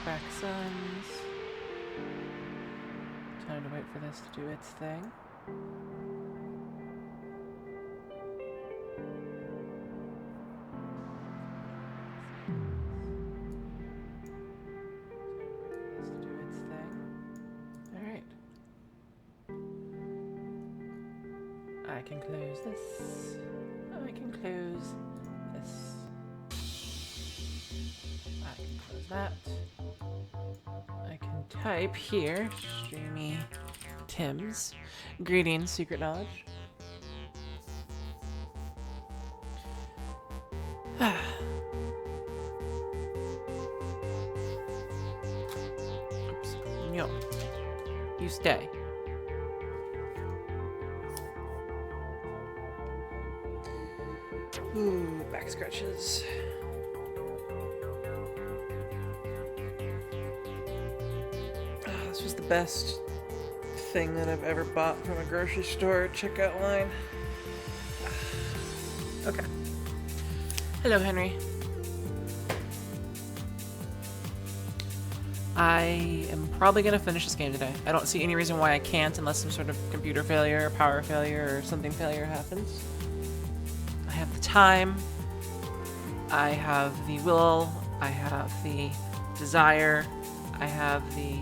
back sons. Time to wait for this to do its thing. Alright. I can close this. I can close this. I can close that. I can type here, Streamy Tim's. Greetings, secret knowledge. Oops. No. You stay. Ooh, back scratches. This was the best thing that I've ever bought from a grocery store checkout line. Okay. Hello, Henry. I am probably going to finish this game today. I don't see any reason why I can't unless some sort of computer failure or power failure or something failure happens. I have the time. I have the will. I have the desire. I have the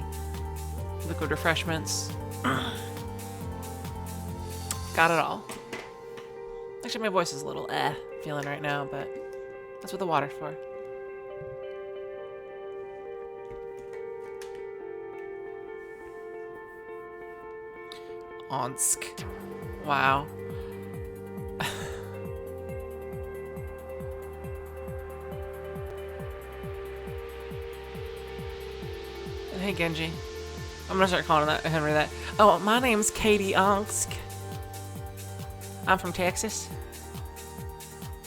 liquid refreshments. Got it all. Actually, my voice is a little feeling right now, but that's what the water's for. Onsk. Wow. Hey, Genji. I'm gonna start calling that Henry that. Oh, my name's Katie Onsk. I'm from Texas.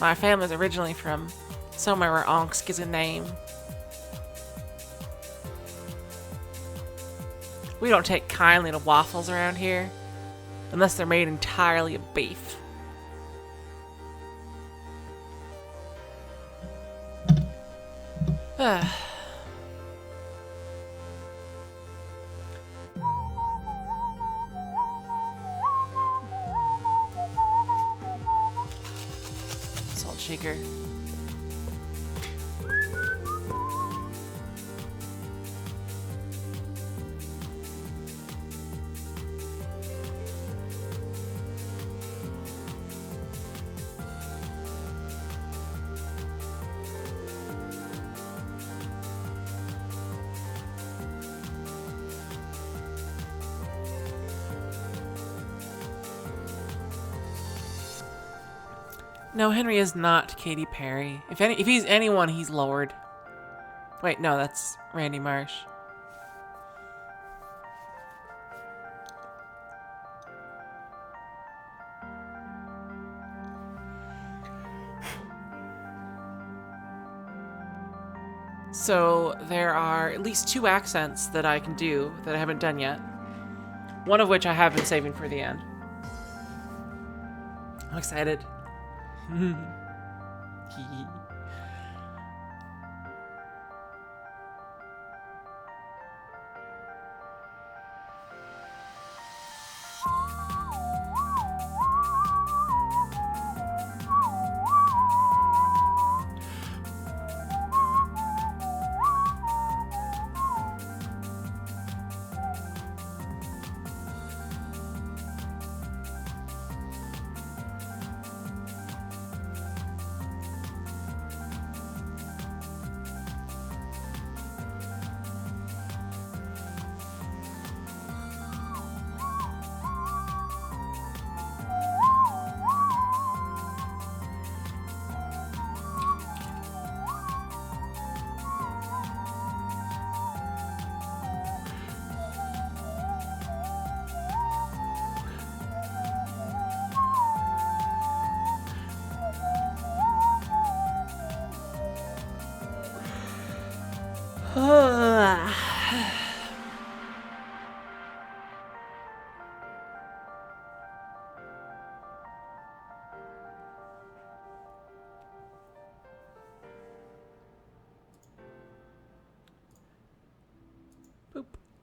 My family's originally from somewhere where Onsk is a name. We don't take kindly to waffles around here, unless they're made entirely of beef. Salt shaker. No, Henry is not Katy Perry. If he's anyone, he's Lord. Wait, no, that's Randy Marsh. So there are at least 2 accents that I can do that I haven't done yet. One of which I have been saving for the end. I'm excited.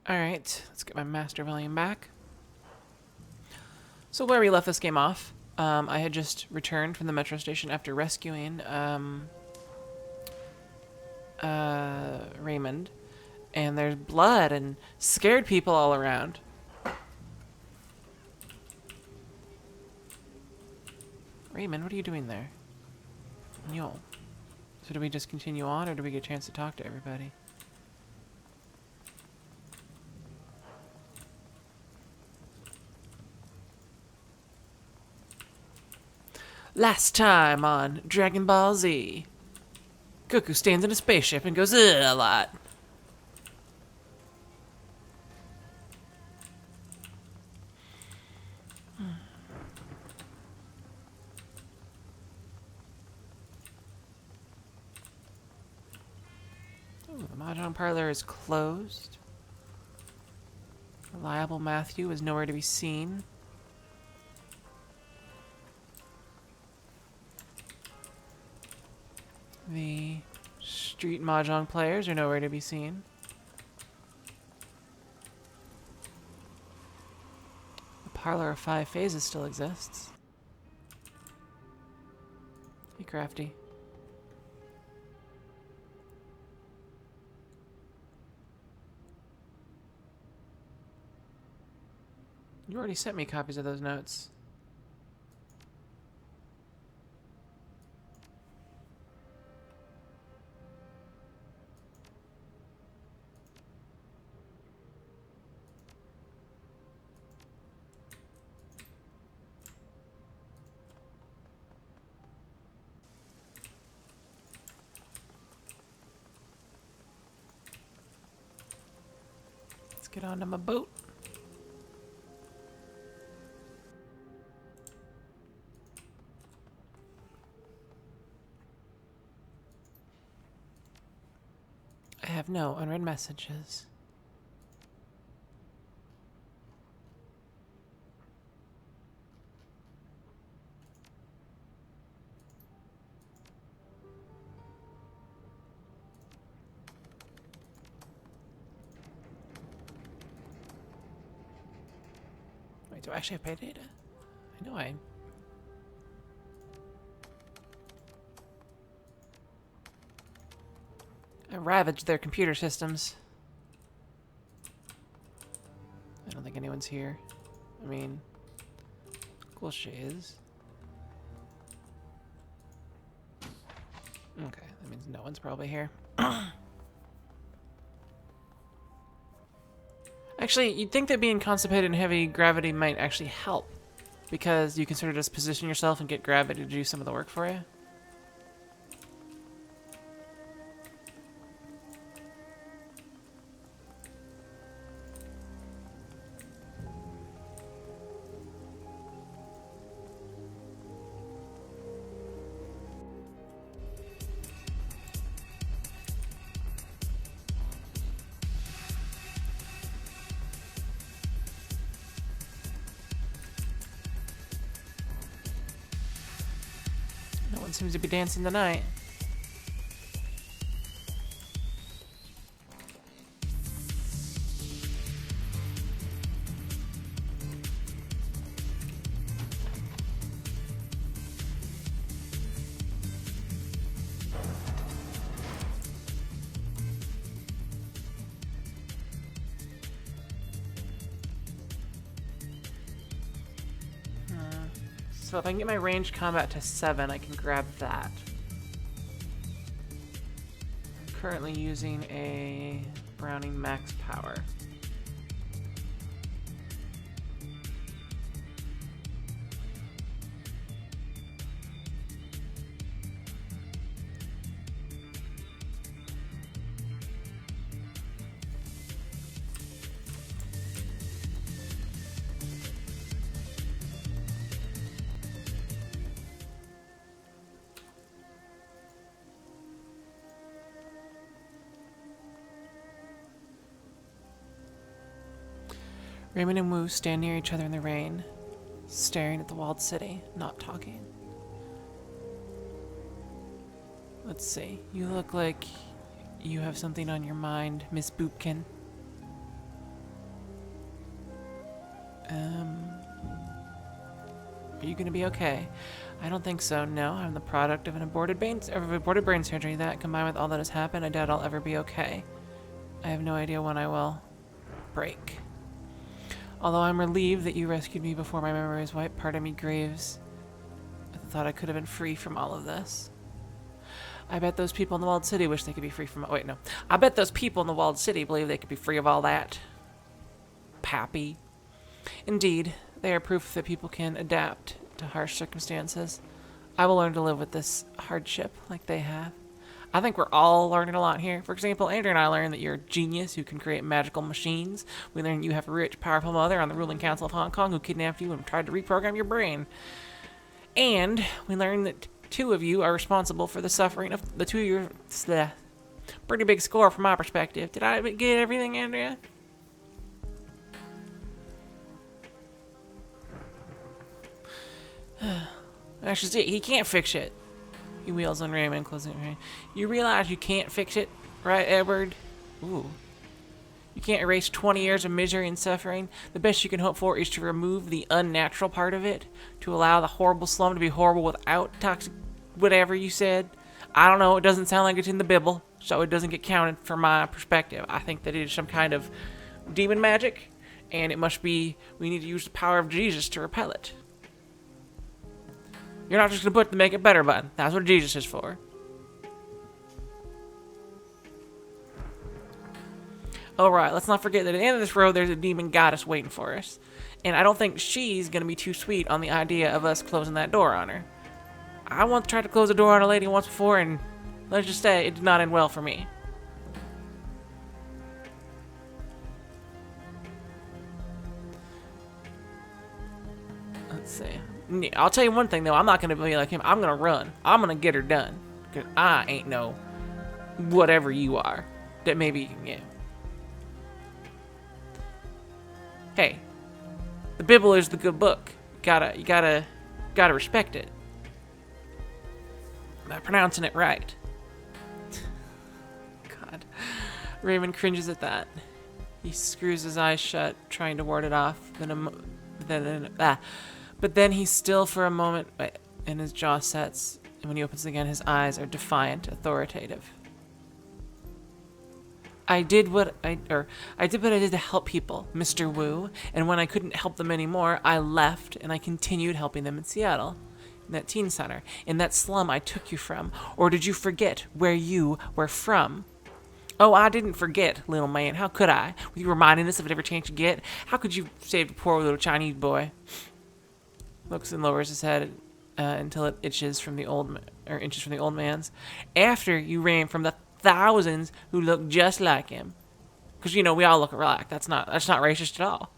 Alright, let's get my master volume back. So where we left this game off, I had just returned from the metro station after rescuing Raymond. And there's blood and scared people all around. Raymond, what are you doing there? Yo. So do we just continue on, or do we get a chance to talk to everybody? Last time on Dragon Ball Z. Goku stands in a spaceship and goes ugh a lot. Ooh, the Mahjong parlor is closed. Reliable Matthew is nowhere to be seen. The street Mahjong players are nowhere to be seen. The parlor of 5 phases still exists. Hey, Crafty. You already sent me copies of those notes. Let's get onto my boat. I have no unread messages. Wait, do I actually have pay data? I know I... I ravaged their computer systems. I don't think anyone's here. I mean, cool shiz. Okay, that means no one's probably here. Actually, you'd think that being constipated in heavy gravity might actually help, because you can sort of just position yourself and get gravity to do some of the work for you. No one seems to be dancing tonight. So if I can get my ranged combat to 7, I can grab that. I'm currently using a Browning max power. Raymond and Wu stand near each other in the rain, staring at the walled city, not talking. Let's see. You look like you have something on your mind, Miss Boopkin. Are you going to be okay? I don't think so, no. I'm the product of an aborted brain surgery. That, combined with all that has happened, I doubt I'll ever be okay. I have no idea when I will break. Although I'm relieved that you rescued me before my memory was wiped, part of me grieves at the thought I could have been free from all of this. I bet those people in the walled city wish they could be free from... Wait, no. I bet those people in the walled city believe they could be free of all that. Pappy. Indeed, they are proof that people can adapt to harsh circumstances. I will learn to live with this hardship like they have. I think we're all learning a lot here. For example, Andrew and I learned that you're a genius who can create magical machines. We learned you have a rich, powerful mother on the ruling council of Hong Kong who kidnapped you and tried to reprogram your brain. And we learned that two of you are responsible for the suffering of the two of your... Pretty big score from my perspective. Did I get everything, Andrea? Actually, see, he can't fix it. He wheels on Raymond, closing it. You realize you can't fix it, right, Edward? Ooh. You can't erase 20 years of misery and suffering. The best you can hope for is to remove the unnatural part of it, to allow the horrible slum to be horrible without toxic whatever you said. I don't know, it doesn't sound like it's in the Bible, so it doesn't get counted from my perspective. I think that it is some kind of demon magic, and it must be, we need to use the power of Jesus to repel it. You're not just going to put the make it better button. That's what Jesus is for. Alright, let's not forget that at the end of this road, there's a demon goddess waiting for us. And I don't think she's going to be too sweet on the idea of us closing that door on her. I once tried to close a door on a lady once before, and let's just say it did not end well for me. Let's see. I'll tell you one thing, though. I'm not going to be like him. I'm going to run. I'm going to get her done. Because I ain't no whatever you are. That maybe, yeah. Hey, the Bible is the good book. You gotta respect it. By pronouncing it right. God. Raymond cringes at that. He screws his eyes shut, trying to ward it off. But then he's still for a moment, and his jaw sets. And when he opens again, his eyes are defiant, authoritative. I did what I did to help people, Mr. Wu, and when I couldn't help them anymore, I left and I continued helping them in Seattle, in that teen center, in that slum I took you from. Or did you forget where you were from? Oh, I didn't forget, little man. How could I? With you reminding us of every chance you get? How could you save a poor little Chinese boy? Looks and lowers his head until it inches from the old man's. After you ran from the thousands who look just like him, because you know we all look alike. That's not racist at all.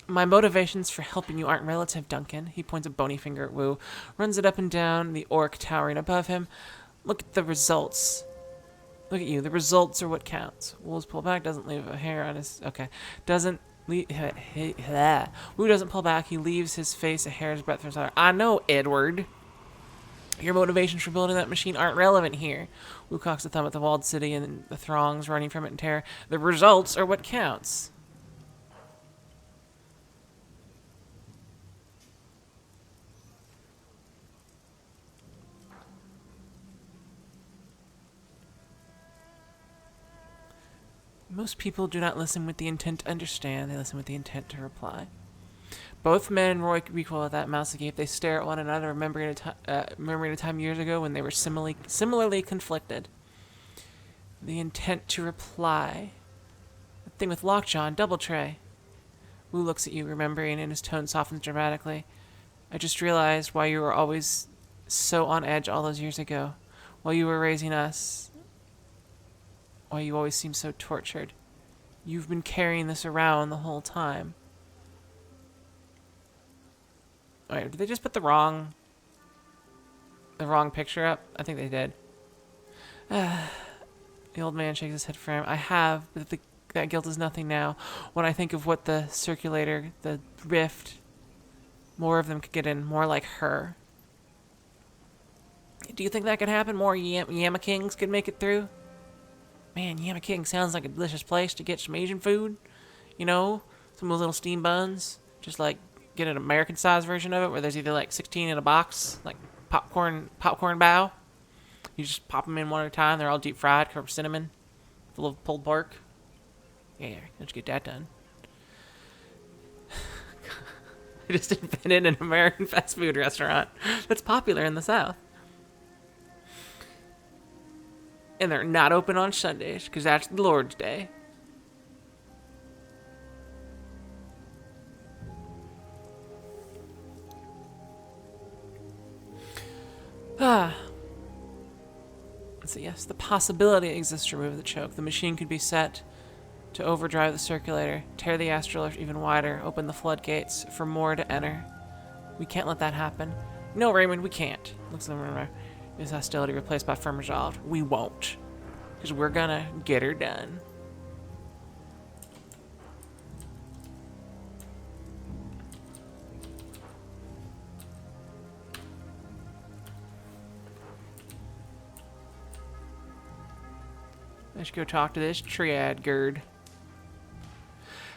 My motivations for helping you aren't relative, Duncan. He points a bony finger at Wu, runs it up and down the orc towering above him. Look at the results. Look at you. The results are what counts. Wu's pull back, doesn't leave a hair on his. Okay, doesn't. Wu doesn't pull back. He leaves his face a hair's breadth from his eye. I know, Edward. Your motivations for building that machine aren't relevant here. Wu cocks a thumb at the walled city and the throngs running from it in terror. The results are what counts. Most people do not listen with the intent to understand. They listen with the intent to reply. Both men and Roy recoil at that mouse agape. They stare at one another, remembering a time years ago when they were similarly conflicted. The intent to reply. The thing with Lockjaw and Doubletray. Wu looks at you, remembering, and his tone softens dramatically. I just realized why you were always so on edge all those years ago. While you were raising us. Why you always seemed so tortured. You've been carrying this around the whole time. Wait, did they just put the wrong picture up? I think they did. The old man shakes his head for him. I have, but that guilt is nothing now. When I think of what the circulator, the rift, more of them could get in, more like her. Do you think that could happen? More Yama Kings could make it through? Man, Yama King sounds like a delicious place to get some Asian food. You know, some of those little steam buns. Just like get an American-sized version of it, where there's either like 16 in a box, like popcorn bao. You just pop them in one at a time. They're all deep fried, covered with cinnamon, full of pulled pork. Yeah, let's get that done. I just invented an American fast food restaurant that's popular in the South. And they're not open on Sundays, because that's the Lord's Day. So yes, the possibility exists to remove the choke. The machine could be set to overdrive the circulator, tear the astral even wider, open the floodgates for more to enter. We can't let that happen. No, Raymond, we can't. Looks like we're is hostility replaced by firm resolve. We won't. Because we're gonna get her done. Let's go talk to this triad gird.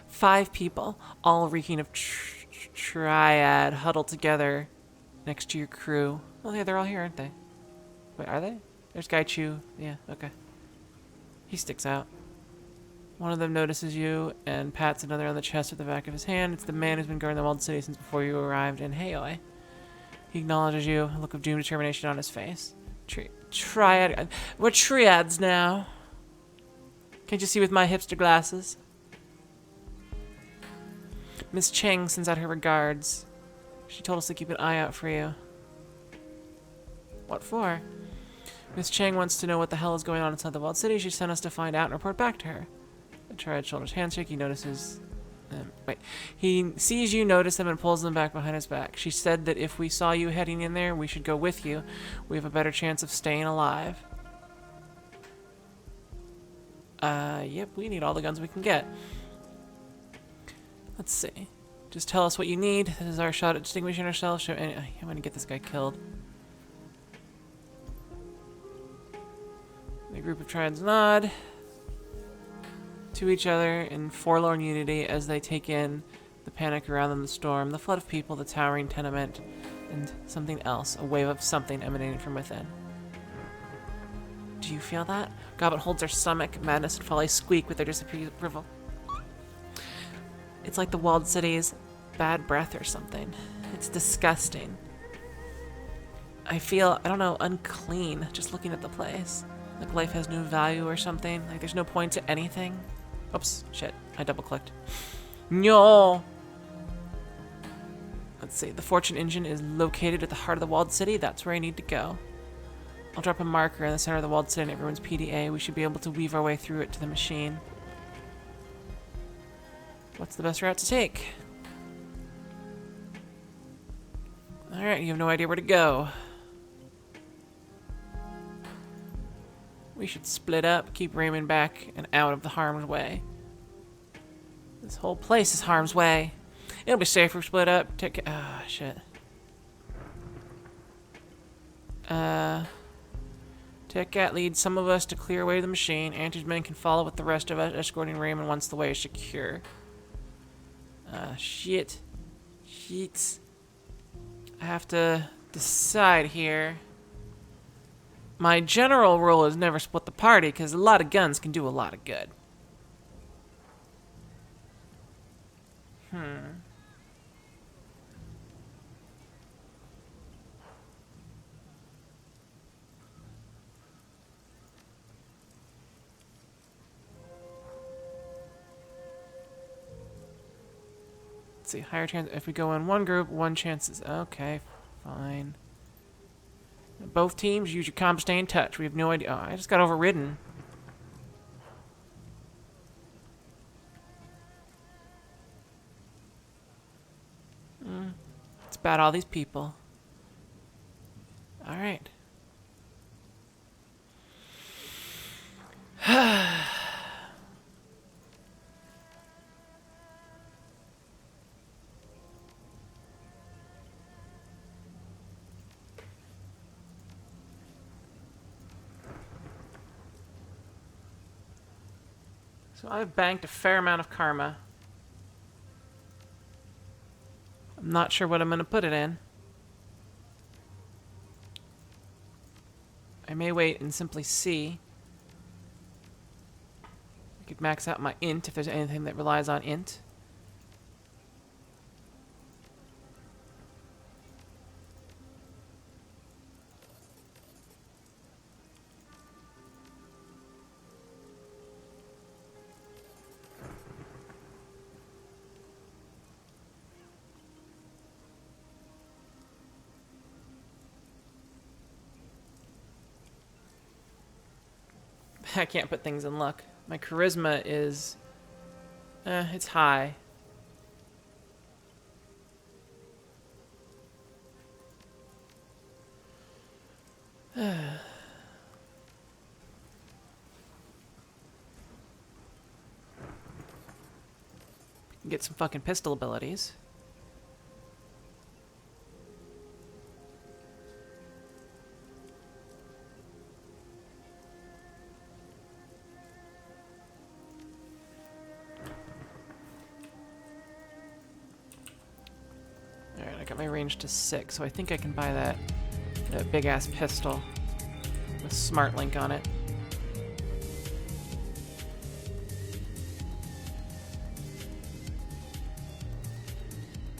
5 people, all reeking of triad, huddled together next to your crew. Oh yeah, they're all here, aren't they? Wait, are they? There's Gaichu. Yeah, okay. He sticks out. One of them notices you and pats another on the chest with the back of his hand. It's the man who's been guarding the walled city since before you arrived, and hey, oi. He acknowledges you, a look of doomed determination on his face. Triad. We're triads now. Can't you see with my hipster glasses? Miss Cheng sends out her regards. She told us to keep an eye out for you. What for? Miss Cheng wants to know what the hell is going on inside the walled city. She sent us to find out and report back to her. The triad shoulders handshake. He notices... He sees you, notice them, and pulls them back behind his back. She said that if we saw you heading in there, we should go with you. We have a better chance of staying alive. Yep, we need all the guns we can get. Let's see. Just tell us what you need. This is our shot at distinguishing ourselves. I'm gonna get this guy killed. The group of triads nod to each other in forlorn unity as they take in the panic around them, the storm, the flood of people, the towering tenement, and something else, a wave of something emanating from within. Do you feel that? Gobbet holds her stomach. Madness and folly squeak with their disapproval. It's like the walled city's bad breath or something. It's disgusting. I feel, I don't know, unclean just looking at the place. Like life has no value or something. Like there's no point to anything. Oops, shit. I double-clicked. No! Let's see. The fortune engine is located at the heart of the walled city. That's where I need to go. I'll drop a marker in the center of the walled city and everyone's PDA. We should be able to weave our way through it to the machine. What's the best route to take? Alright, you have no idea where to go. We should split up, keep Raymond back and out of the harm's way. This whole place is harm's way. It'll be safer if we split up. Ah, shit. Tech-Cat leads some of us to clear away the machine. Anti's men can follow with the rest of us, escorting Raymond once the way is secure. Shit. Shit. I have to decide here. My general rule is never split the party, because a lot of guns can do a lot of good. Let's see, higher chance. If we go in one group, one chance is okay. Fine. Both teams use your comp to stay in touch. We have no idea. Oh, I just got overridden. It's about all these people. All right. So I've banked a fair amount of karma. I'm not sure what I'm going to put it in. I may wait and simply see. I could max out my int if there's anything that relies on int. I can't put things in luck. My charisma is... it's high. Get some fucking pistol abilities. Alright, I got my range to 6, so I think I can buy that big ass pistol with Smart Link on it.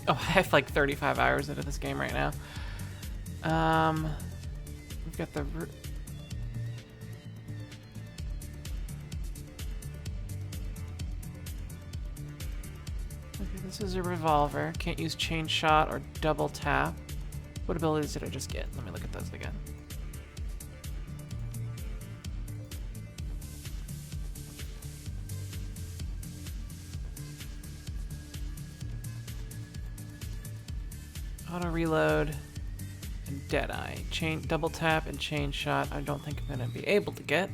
Oh, I have like 35 hours into this game right now. We've got the... Okay, this is a revolver. Can't use chain shot or double tap. What abilities did I just get? Let me look at those again. Auto reload and Deadeye. Chain double tap and chain shot. I don't think I'm gonna be able to get.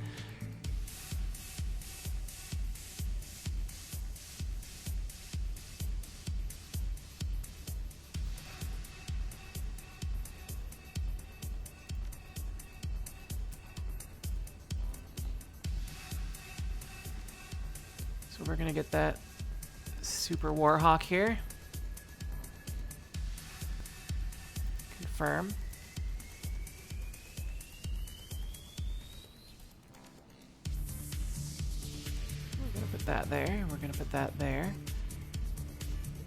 So we're gonna get that Super Warhawk here. Confirm. We're gonna put that there. We're gonna put that there.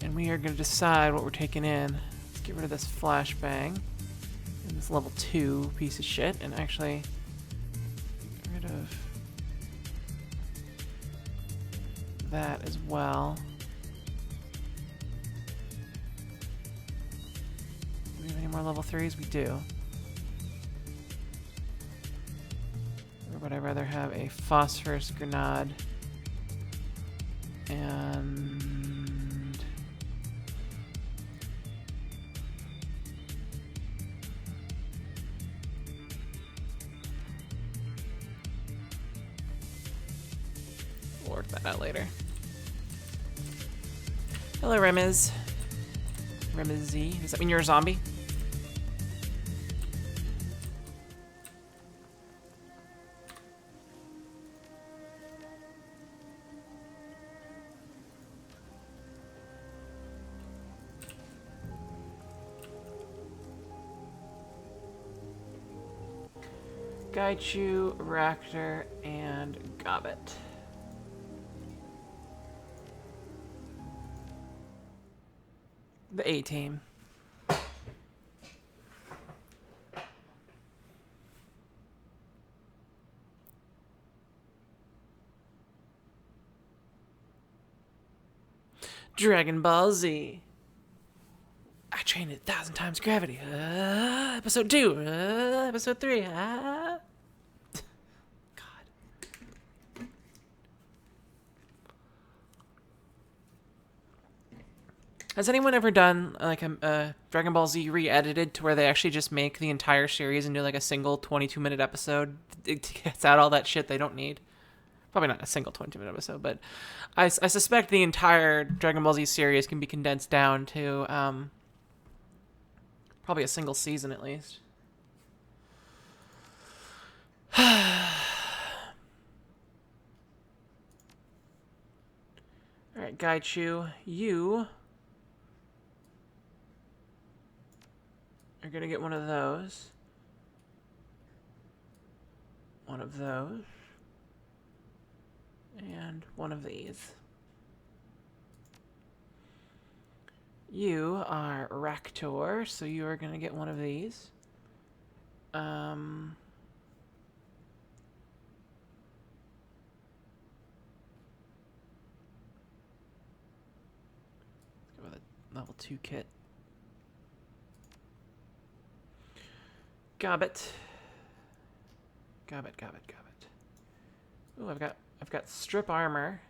And we are gonna decide what we're taking in. Let's get rid of this flashbang and this level 2 piece of shit, and actually get rid of that as well. Do we have any more level 3s? We do. Or would I rather have a phosphorus grenade and we'll work that out later. Hello, Remiz. Remizy. Does that mean you're a zombie? Gaichu, Raptor, and Gobbet. The A-team. Dragon Ball Z. I trained 1,000 times gravity. Episode 2. Episode 3. God. Has anyone ever done like a Dragon Ball Z re-edited to where they actually just make the entire series and do like a single 22-minute episode? It gets out all that shit they don't need. Probably not a single 22-minute episode, but I suspect the entire Dragon Ball Z series can be condensed down to probably a single season at least. Gaichu, you are gonna get one of those. One of those. And one of these. You are Raktor, so you are gonna get one of these. Let's go with a level 2 kit. Gobbit. Gobbit. Ooh, I've got strip armor.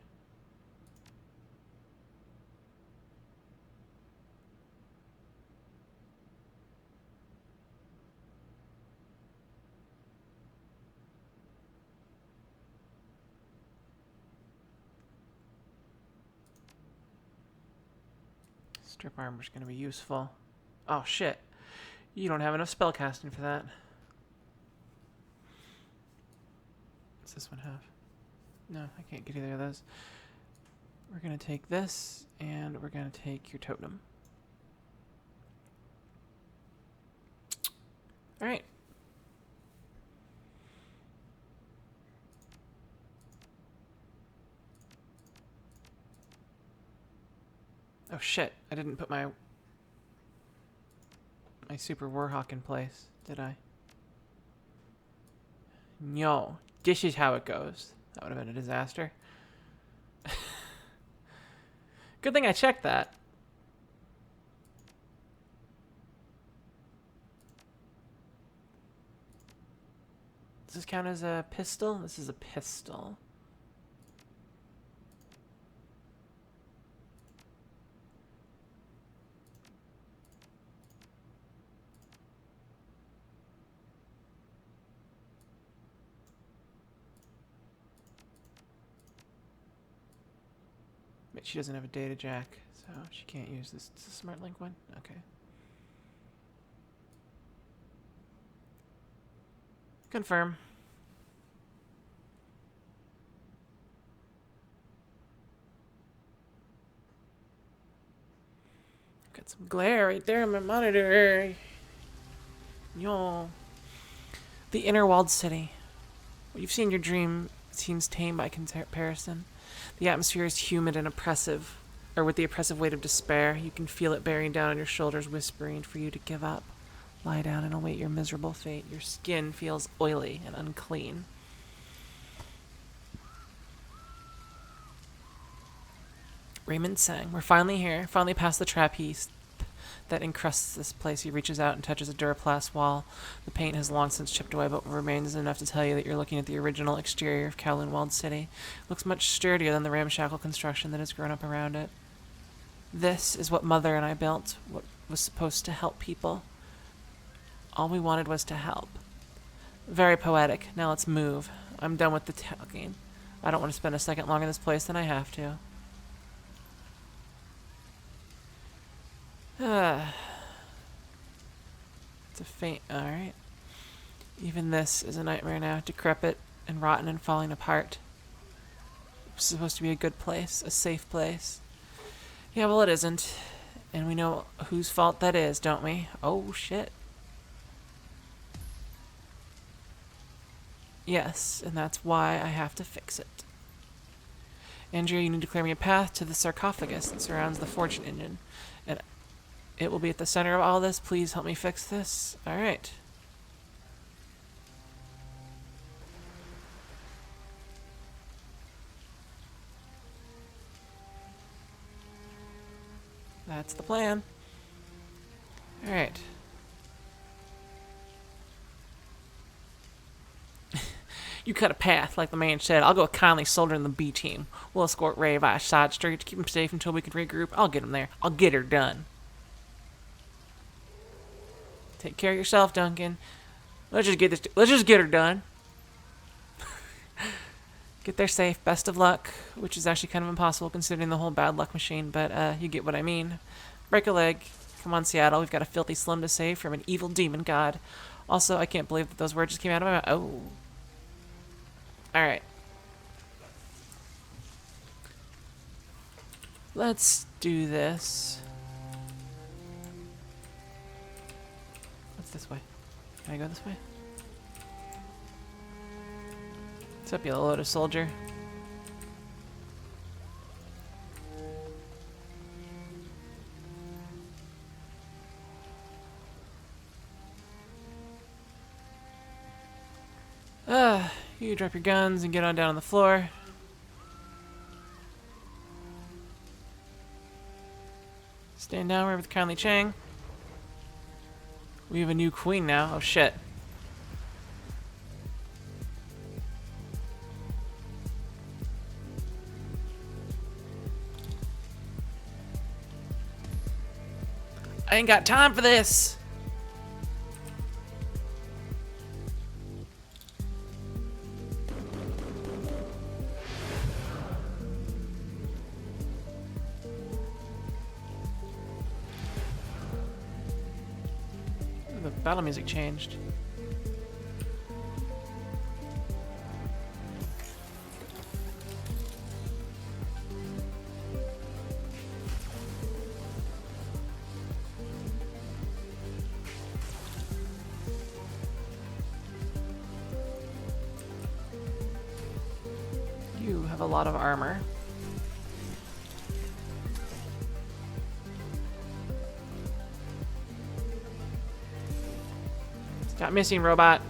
Strip armor's gonna be useful. Oh shit. You don't have enough spellcasting for that. What's this one have? No, I can't get either of those. We're gonna take this, and we're gonna take your totem. Alright. Oh shit, I didn't put my super Warhawk in place, did I? No, this is how it goes. That would have been a disaster. Good thing I checked that. Does this count as a pistol? This is a pistol. But she doesn't have a data jack, so she can't use this. It's a smart link one? Okay. Confirm. Got some glare right there on my monitor. Yo. The inner walled city. What you've seen in your dream seems tame by comparison. The atmosphere is humid and oppressive, or with the oppressive weight of despair. You can feel it bearing down on your shoulders, whispering for you to give up. Lie down and await your miserable fate. Your skin feels oily and unclean. Raymond sang. We're finally here, finally past the trapeze that encrusts this place. He reaches out and touches a Duraplast wall. The paint has long since chipped away, but what remains is enough to tell you that you're looking at the original exterior of Kowloon Walled City. It looks much sturdier than the ramshackle construction that has grown up around it. This is what Mother and I built, what was supposed to help people. All we wanted was to help. Very poetic. Now let's move. I'm done with the talking. I don't want to spend a second longer in this place than I have to. It's a faint. Alright. Even this is a nightmare now. Decrepit and rotten and falling apart. It's supposed to be a good place, a safe place. Yeah, well, it isn't. And we know whose fault that is, don't we? Oh, shit. Yes, and that's why I have to fix it. Andrea, you need to clear me a path to the sarcophagus that surrounds the fortune engine. And it will be at the center of all this. Please help me fix this. Alright. That's the plan. Alright. You cut a path, like the man said. I'll go with Conley, Soldier, and the B team. We'll escort Ray via side street to keep him safe until we can regroup. I'll get him there. I'll get her done. Take care of yourself, Duncan. Let's just get her done. Get there safe. Best of luck, which is actually kind of impossible considering the whole bad luck machine, but you get what I mean. Break a leg. Come on, Seattle. We've got a filthy Slim to save from an evil demon god. Also, I can't believe that those words just came out of my mouth. Oh. Alright. Let's do this. What's this way? Can I go this way? What's up, you Lotus soldier? You drop your guns and get on down on the floor. Stand down with kindly Chang. We have a new queen now. Oh shit. I ain't got time for this. The battle music changed. You have a lot of armor. Stop missing, robot.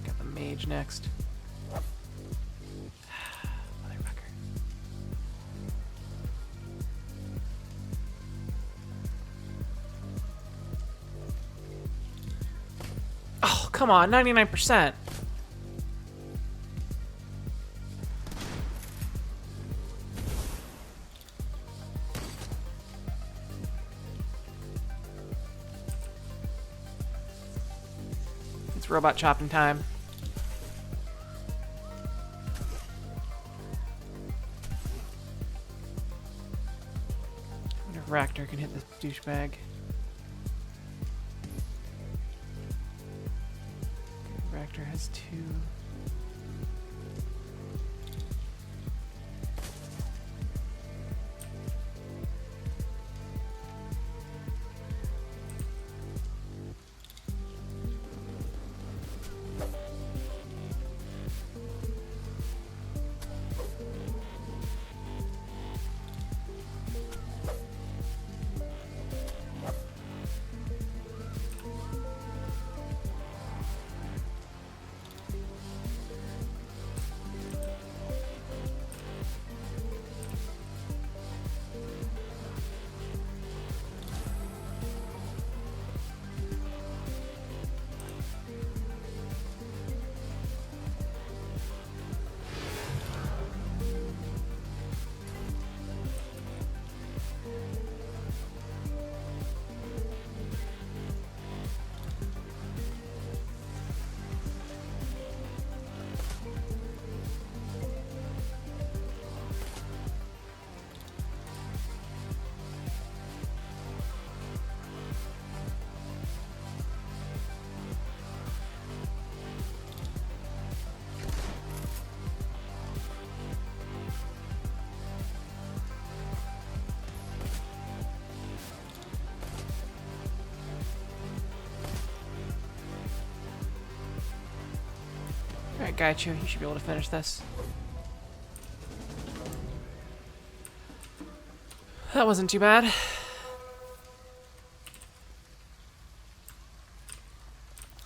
Take out the mage next. Motherfucker. Oh, come on, 99%. It's robot chopping time. I wonder if Raptor can hit this douchebag. Raptor has 2. Alright, Gaichu, you should be able to finish this. That wasn't too bad.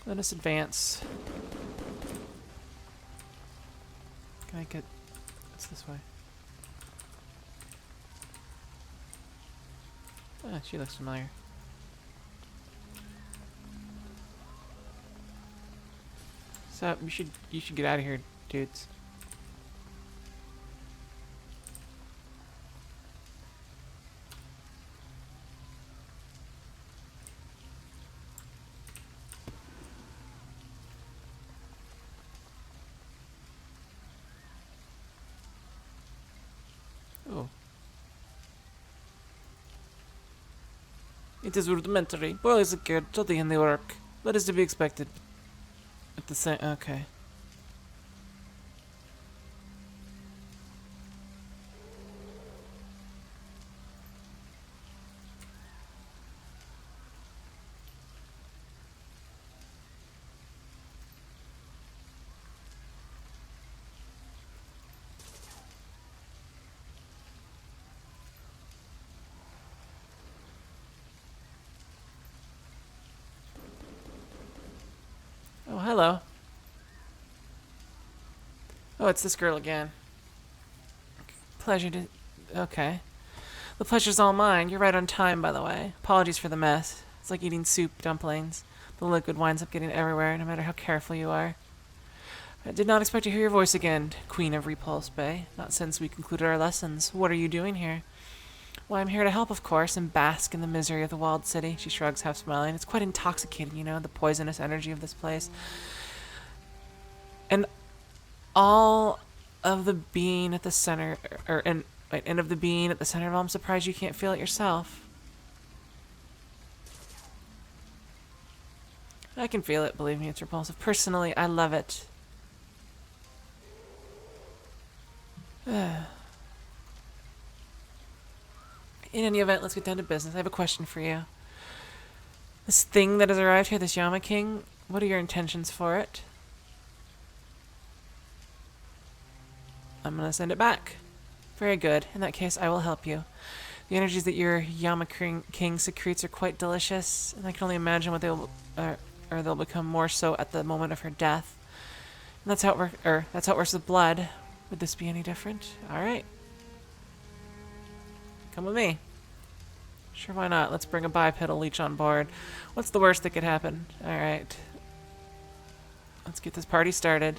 Let us advance. Can I get... What's this way? Ah, she looks familiar. So you should get out of here, dudes. It is rudimentary. Boys are good till the end they work. That is to be expected. At the same... Okay. Oh, hello. Oh, it's this girl again. Pleasure to... Okay. The pleasure's all mine. You're right on time, by the way. Apologies for the mess. It's like eating soup dumplings. The liquid winds up getting everywhere, no matter how careful you are. I did not expect to hear your voice again, Queen of Repulse Bay. Not since we concluded our lessons. What are you doing here? Well, I'm here to help, of course, and bask in the misery of the walled city. She shrugs, half smiling. It's quite intoxicating, you know, the poisonous energy of this place. And all of the being at the center, and of the being at the center of all, I'm surprised you can't feel it yourself. I can feel it, believe me, it's repulsive. Personally, I love it. In any event, let's get down to business. I have a question for you. This thing that has arrived here, this Yama King, what are your intentions for it? I'm gonna send it back. Very good. In that case, I will help you. The energies that your Yama King secretes are quite delicious, and I can only imagine what they'll become more so at the moment of her death. And that's how it works with blood. Would this be any different? All right. Come with me. Sure, why not? Let's bring a bipedal leech on board. What's the worst that could happen? All right. Let's get this party started.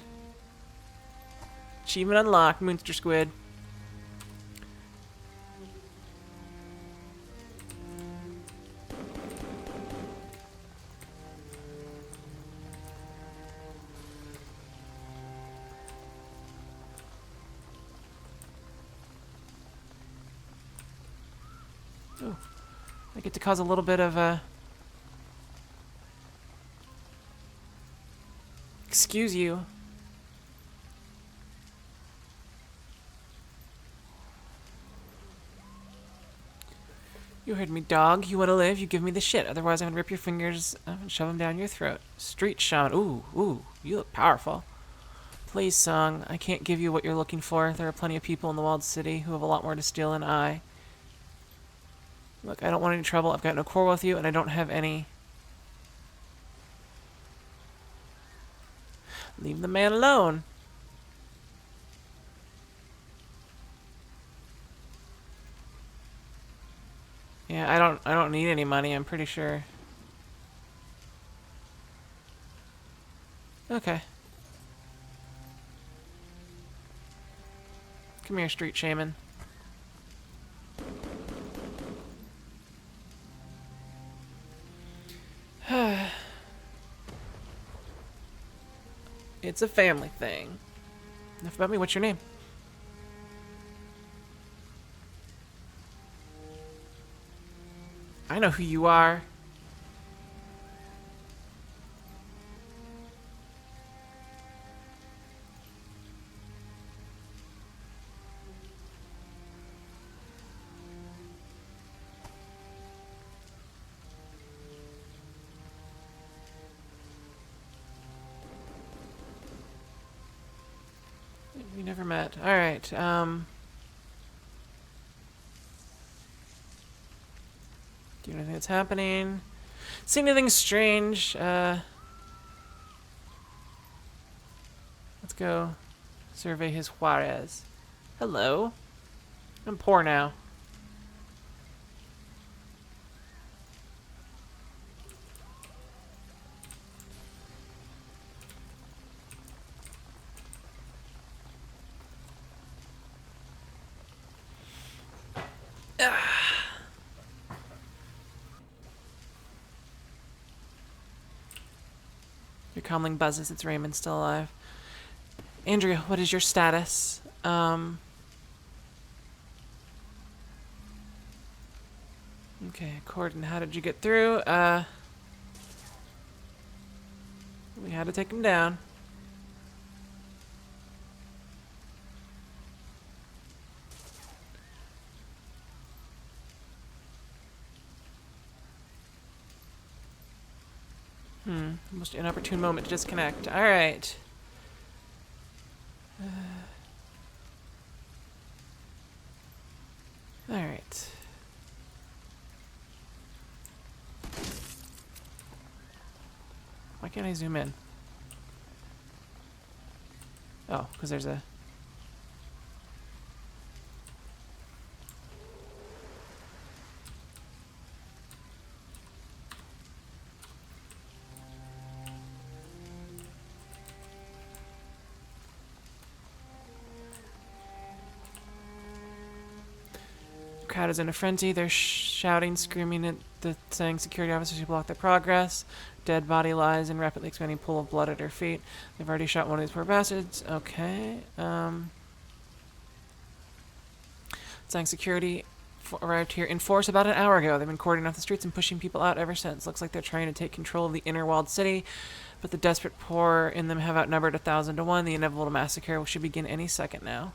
Achievement unlocked, Moonster Squid. Oh, I get to cause a little bit of excuse you. You heard me, dog. You want to live, you give me the shit. Otherwise, I'm going to rip your fingers and shove them down your throat. Street shaman. Ooh, you look powerful. Please, Song. I can't give you what you're looking for. There are plenty of people in the walled city who have a lot more to steal than I. Look, I don't want any trouble. I've got no quarrel with you, and I don't have any... Leave the man alone. Yeah, I don't need any money, I'm pretty sure. Okay. Come here, street shaman. It's a family thing. Enough about me. What's your name? I know who you are. We never met. Alright, do you know anything that's happening? See anything strange? Let's go survey his Juarez. Hello. I'm poor now. Your comlink buzzes. It's Raymond, still alive. Andrea, what is your status? Okay, Corden, how did you get through? We had to take him down. Most inopportune moment to disconnect. Alright. Alright. Why can't I zoom in? Oh, because there's a... crowd is in a frenzy. They're shouting, screaming at the saying security officers who block their progress. Dead body lies in rapidly expanding pool of blood at her feet. They've already shot one of these poor bastards. Okay. Saying security arrived here in force about an hour ago. They've been cordoning off the streets and pushing people out ever since. Looks like they're trying to take control of the inner walled city, but the desperate poor in them have outnumbered 1,000 to 1. The inevitable massacre should begin any second now.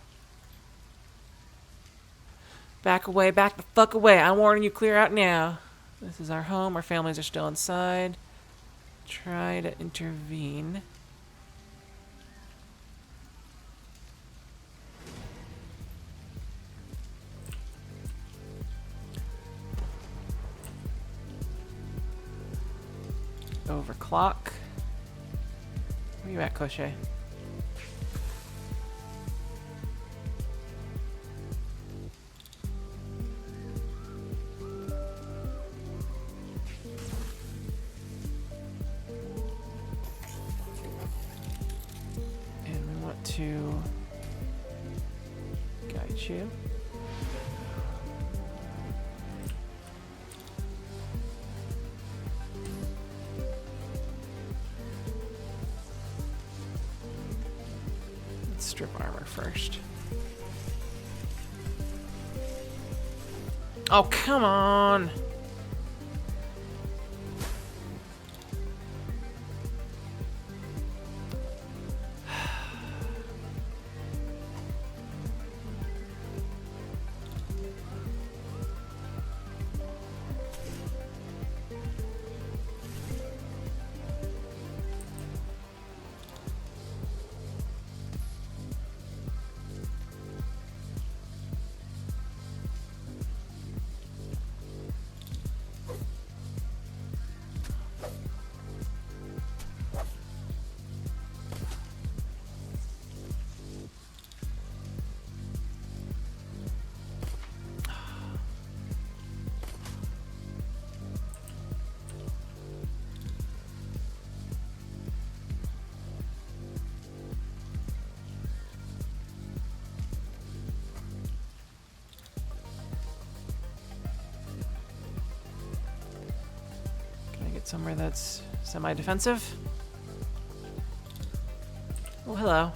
Back away, back the fuck away. I'm warning you, clear out now. This is our home. Our families are still inside. Try to intervene. Overclock. Where you at, Cochet? To guide you. Let's strip armor first. Oh, come on! Somewhere that's semi-defensive. Oh, hello.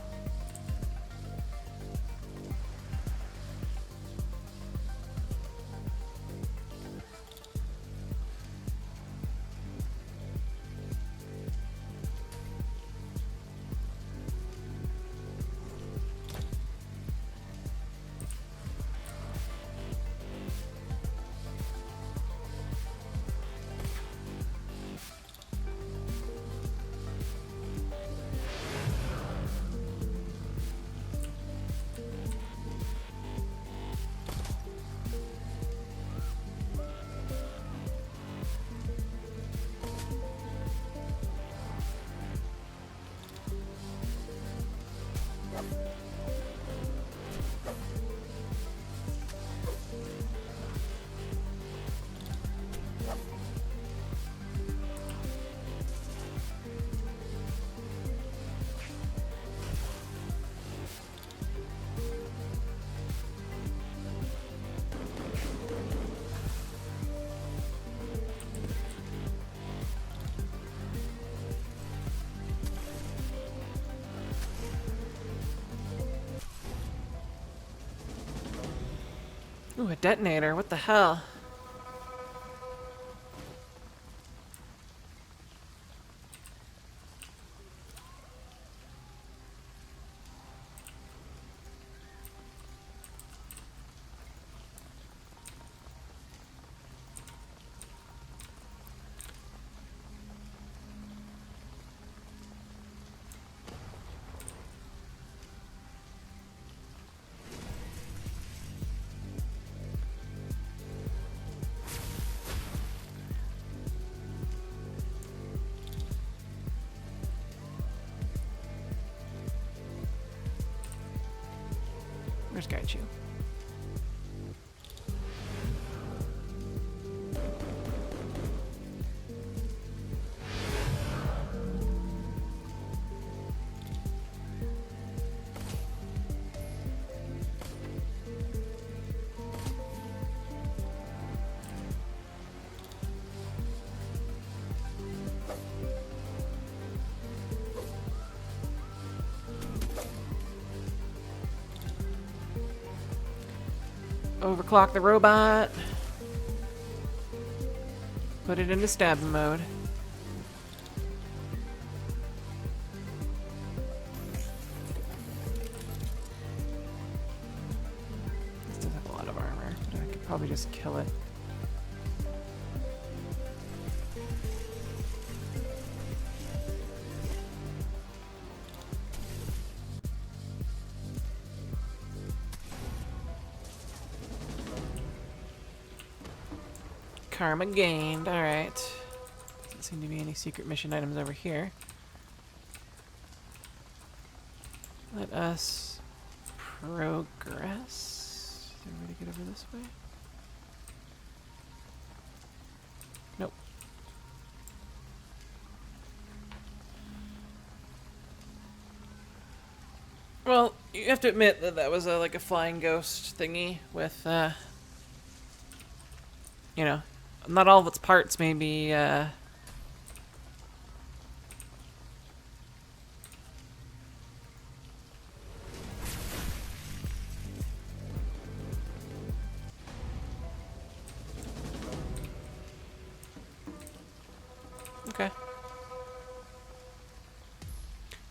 Ooh, a detonator. What the hell? Where's Gaichu? Overclock the robot. Put it into stabbing mode. This does have a lot of armor, but I could probably just kill it. Karma gained. Alright. Doesn't seem to be any secret mission items over here. Let us progress. Is there a way to get over this way? Nope. Well, you have to admit that that was like a flying ghost thingy with, you know, not all of its parts may be, okay.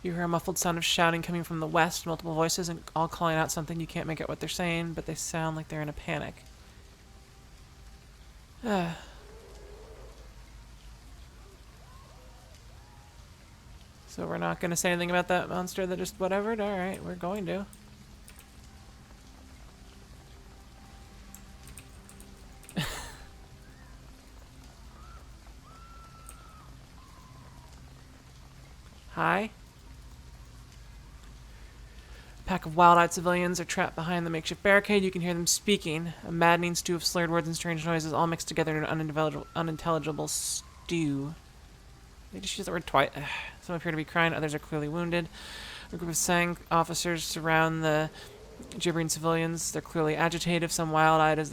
You hear a muffled sound of shouting coming from the west, multiple voices and all calling out something. You can't make out what they're saying, but they sound like they're in a panic. So we're not going to say anything about that monster that just whatevered? Alright, we're going to. Hi? A pack of wild-eyed civilians are trapped behind the makeshift barricade. You can hear them speaking. A maddening stew of slurred words and strange noises all mixed together in an unintelligible stew. They just use the word twice. Some appear to be crying, others are clearly wounded. A group of Sang officers surround the gibbering civilians. They're clearly agitated, some wild-eyed as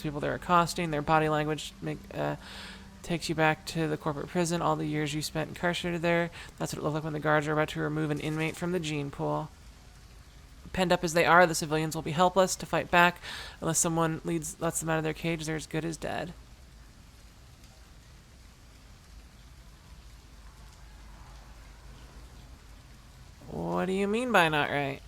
people they're accosting. Their body language takes you back to the corporate prison, all the years you spent incarcerated there. That's what it looked like when the guards are about to remove an inmate from the gene pool. Penned up as they are, the civilians will be helpless to fight back. Unless someone lets them out of their cage, they're as good as dead. What do you mean by not right?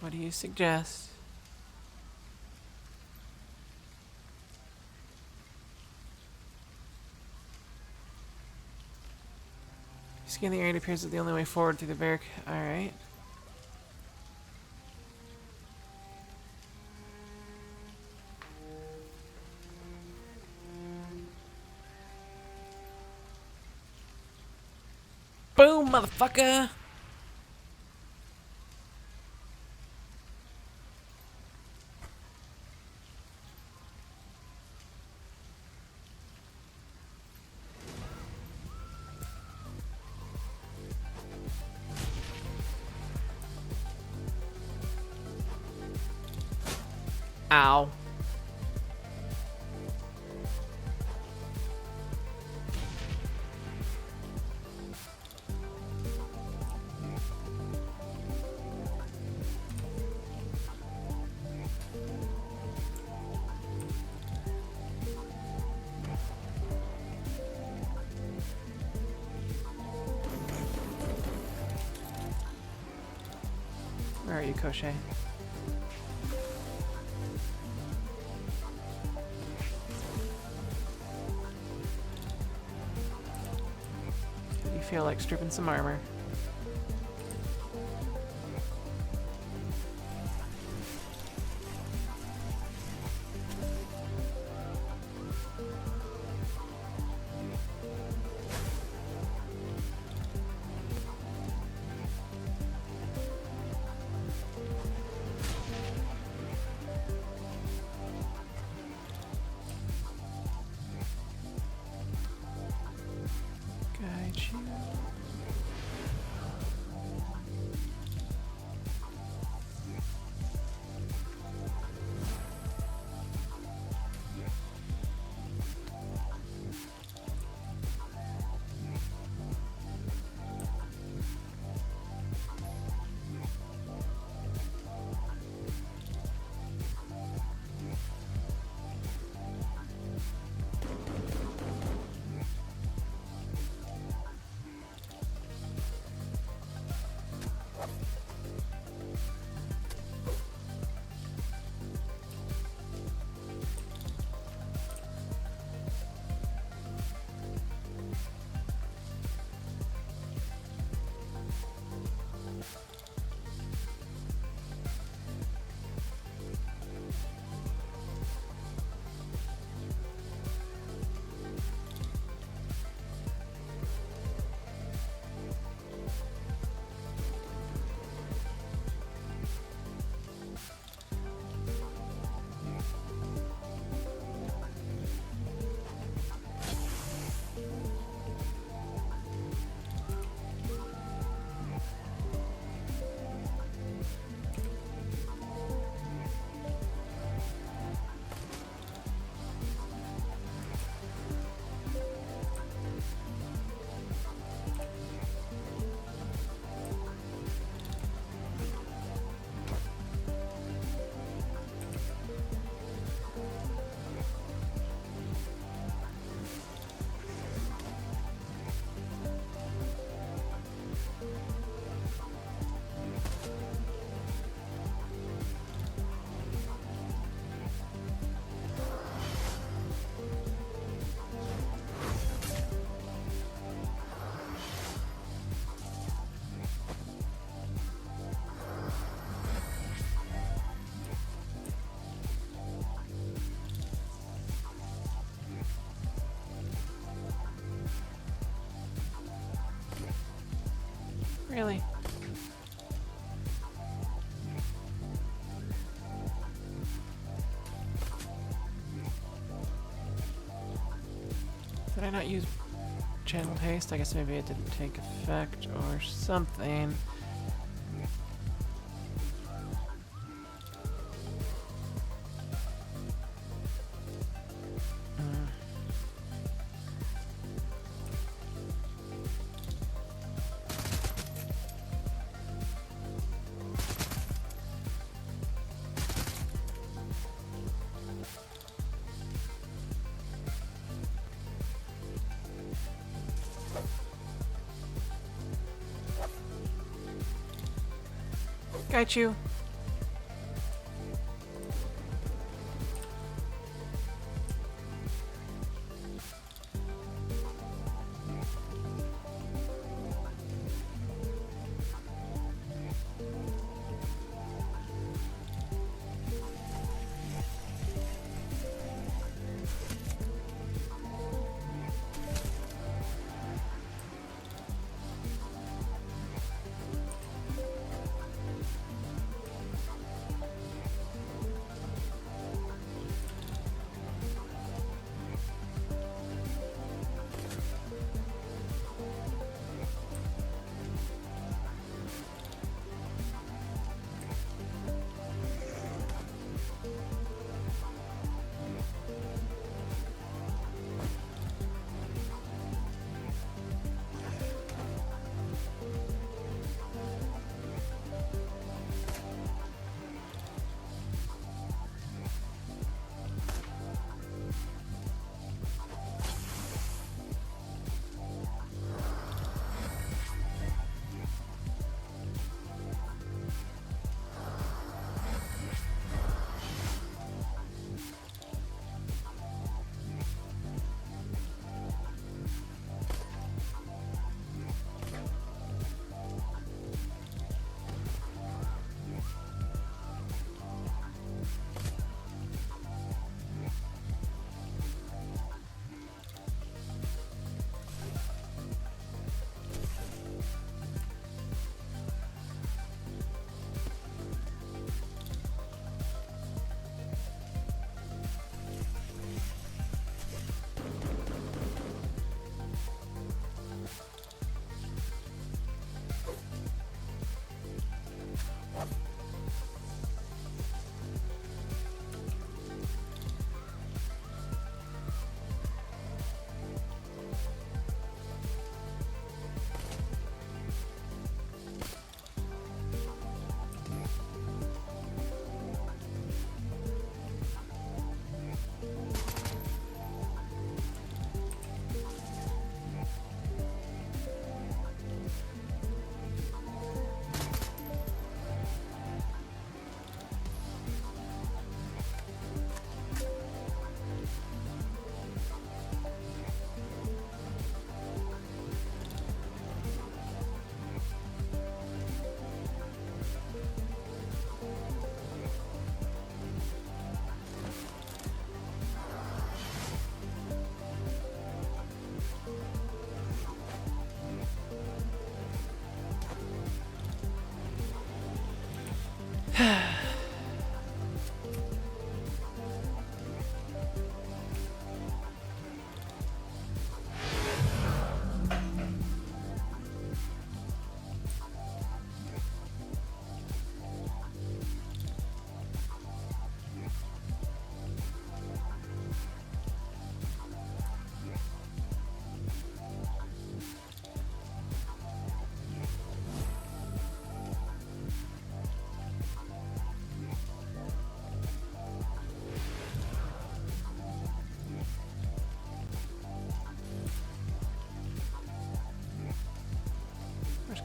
What do you suggest? You scan the area, it appears that the only way forward through the barrack. Alright. Boom, motherfucker! Ow. Where are you, Koshe? You feel like stripping some armor. Really? Did I not use channeled haste? I guess maybe it didn't take effect or something. Got you.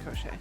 Crochet.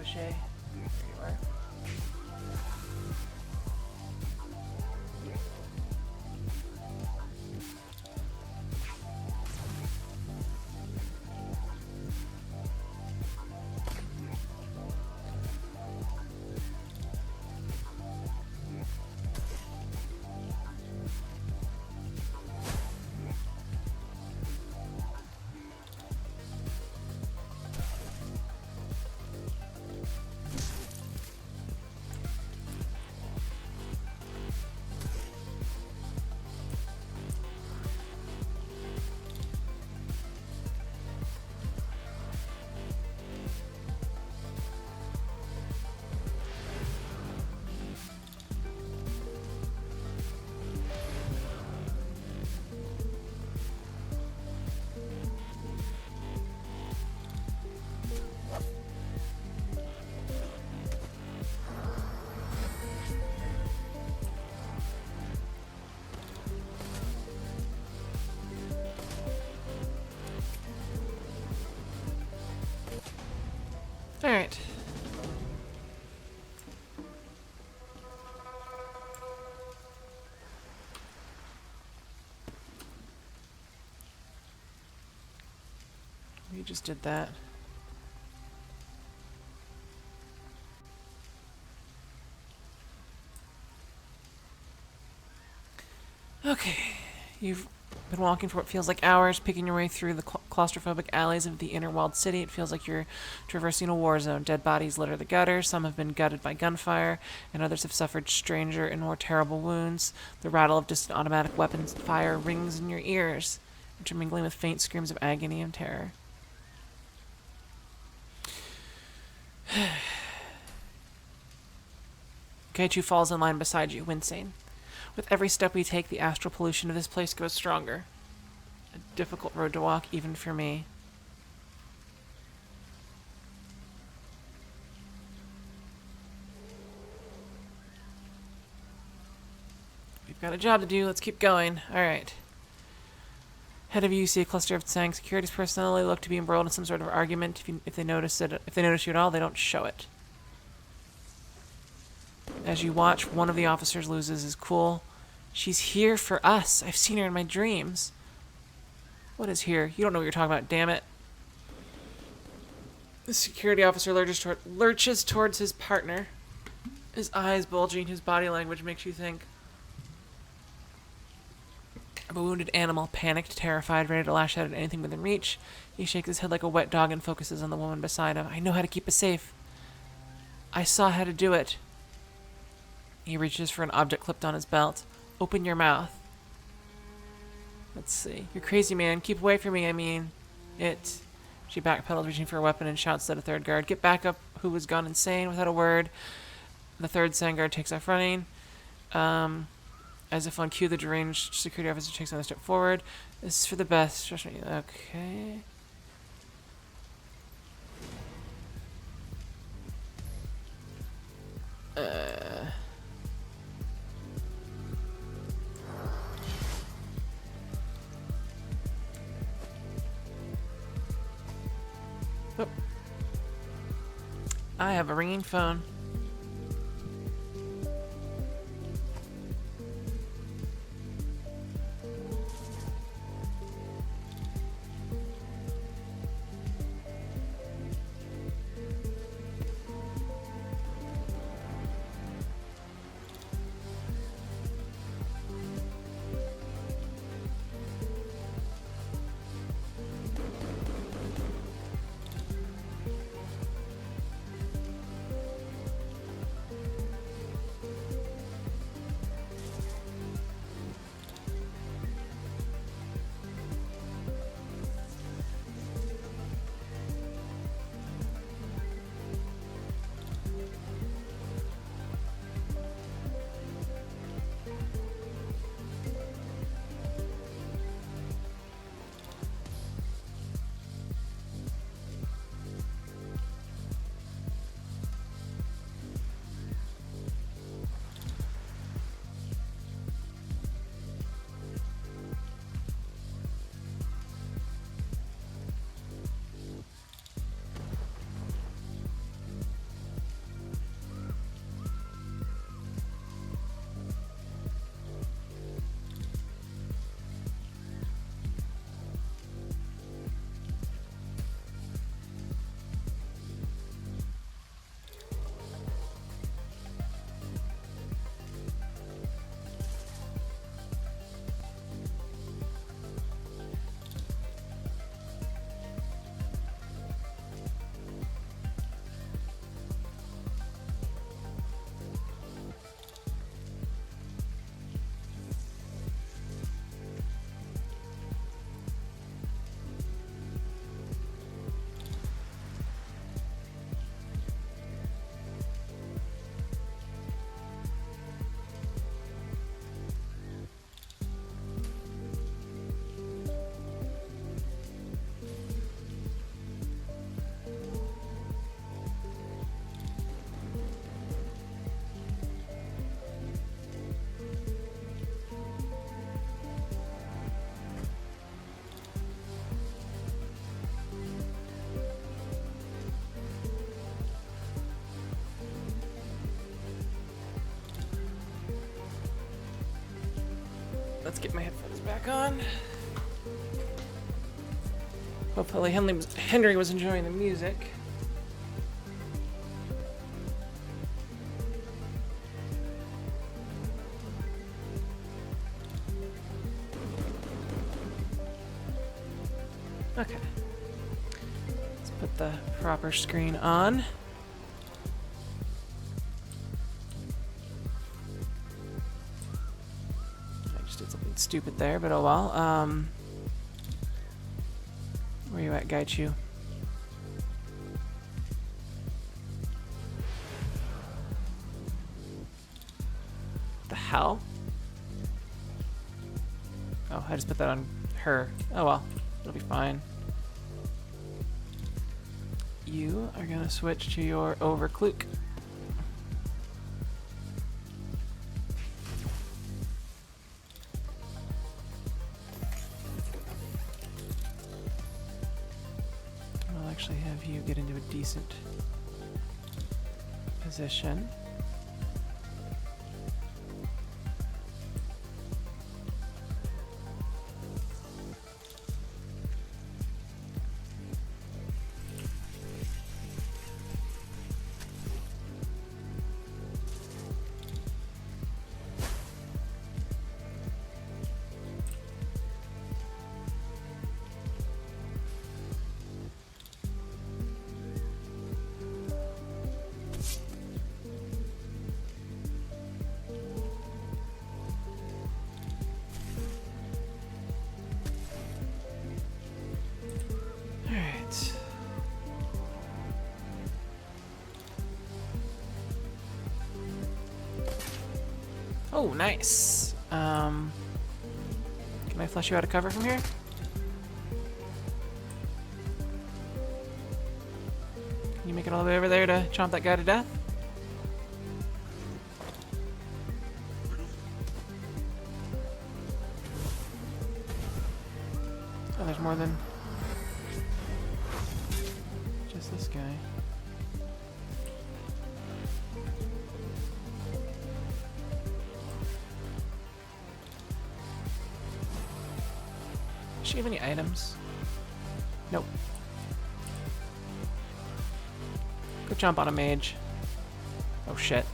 O'Shea. There you are. Alright. We just did that. Okay. You've been walking for what feels like hours, picking your way through the claustrophobic alleys of the inner walled city. It feels like you're traversing a war zone. Dead bodies litter the gutter. Some have been gutted by gunfire, and others have suffered stranger and more terrible wounds. The rattle of distant automatic weapons fire rings in your ears, intermingling with faint screams of agony and terror. Keichu falls in line beside you, wincing. With every step we take, the astral pollution of this place grows stronger. A difficult road to walk, even for me. We've got a job to do. Let's keep going. All right. Ahead of you, you see a cluster of Tsang securities personnel. They look to be embroiled in some sort of argument. If they notice you at all, they don't show it. As you watch, one of the officers loses his cool. She's here for us. I've seen her in my dreams. What is here? You don't know what you're talking about, damn it. The security officer lurches towards his partner. His eyes bulging, his body language makes you think of a wounded animal, panicked, terrified, ready to lash out at anything within reach. He shakes his head like a wet dog and focuses on the woman beside him. I know how to keep us safe. I saw how to do it. He reaches for an object clipped on his belt. Open your mouth. Let's see. You're crazy, man. Keep away from me, I mean. It. She backpedals, reaching for a weapon, and shouts at a third guard. Get back up, who has gone insane. Without a word, the third Tsang guard takes off running. As if on cue, the deranged security officer takes another step forward. This is for the best. Trust me. Okay. Oh. I have a ringing phone. let's get my headphones back on. Hopefully Henry was enjoying the music. Okay. Let's put the proper screen on. I just did something stupid there, but oh well. Where you at, Gaichu? The hell? Oh, I just put that on her. Oh well, it'll be fine. You are gonna switch to your overcloak. I'll actually have you get into a decent position. Oh, nice. Can I flush you out of cover from here? Can you make it all the way over there to chomp that guy to death? Oh, there's more than just this guy. Does she have any items? Nope. Go jump on a mage. Oh shit.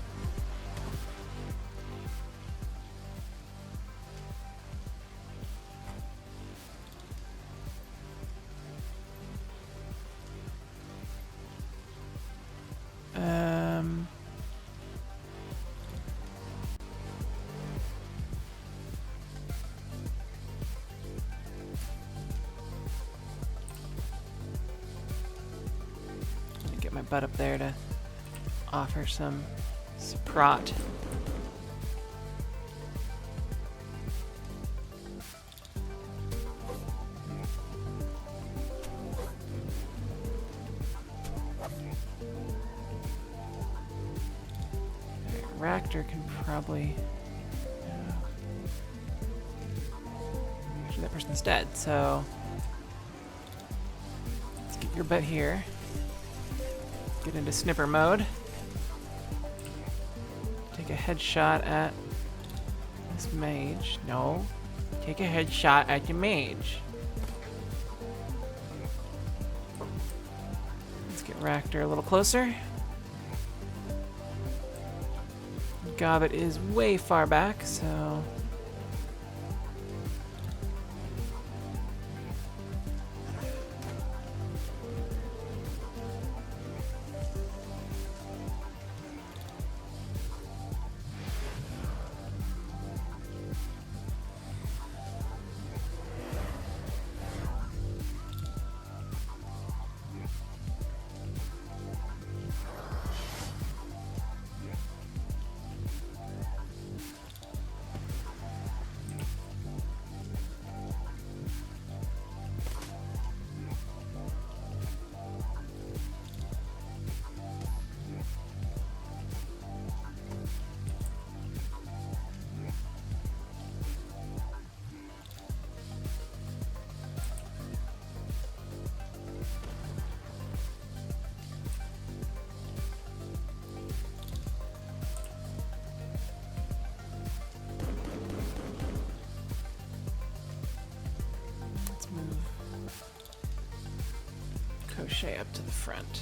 Get my butt up there to offer some sprot. Raptor can probably... Actually, that person's dead, so... Let's get your butt here. Get into snipper mode. Take a headshot at this mage. No. Take a headshot at the mage. Let's get Raptor a little closer. Gobbet is way far back, so... ricochet up to the front.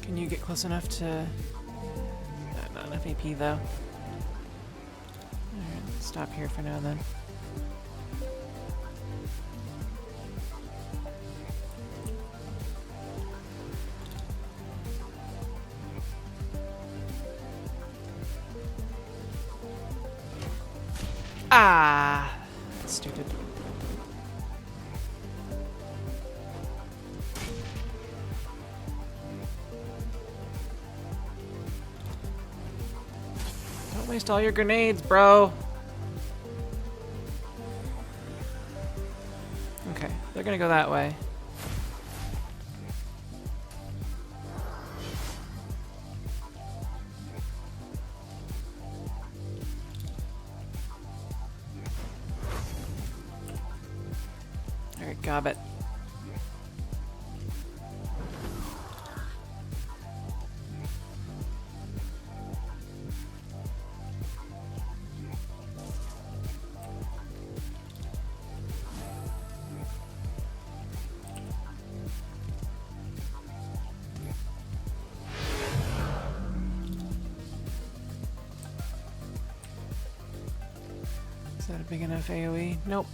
Can you get close enough to... not enough AP, though. Alright, stop here for now, then. Ah! That's stupid. Don't waste all your grenades, bro. Okay, they're gonna go that way. Alright, gob it. Is that a big enough AoE? Nope.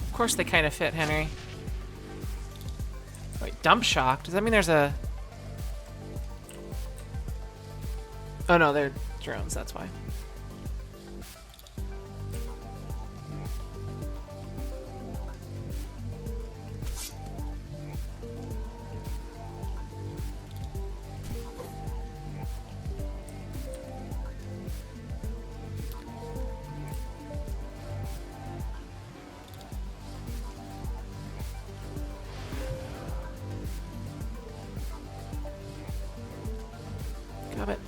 Of course they kind of fit, Henry. Wait, dump shock? Does that mean there's a... Oh no, they're drones, that's why. Got it.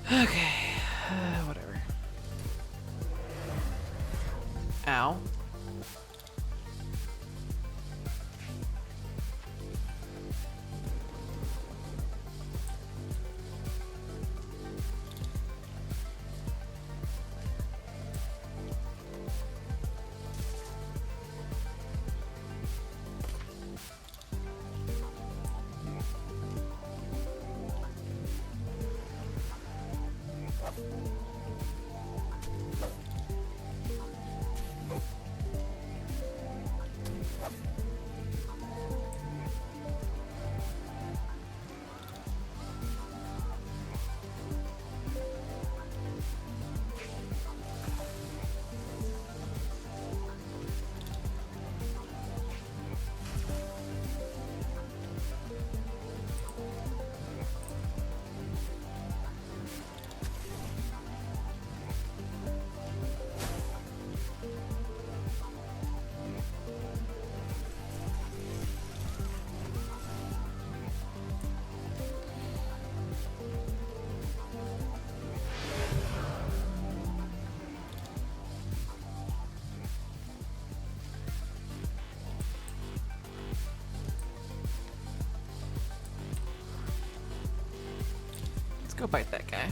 Okay. Whatever. Ow. Let's go bite that guy.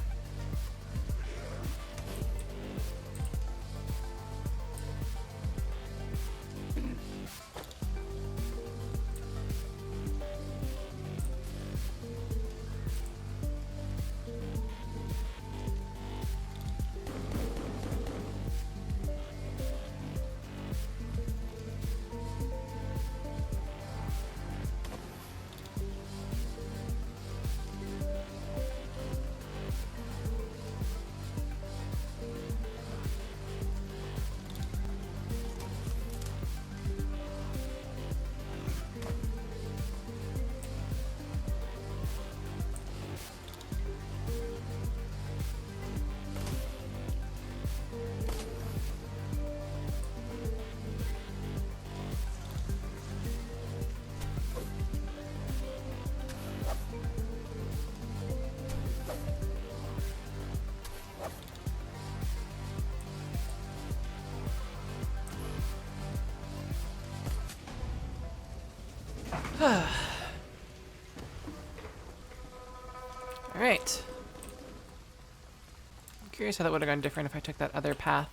Alright. I'm curious how that would have gone different if I took that other path.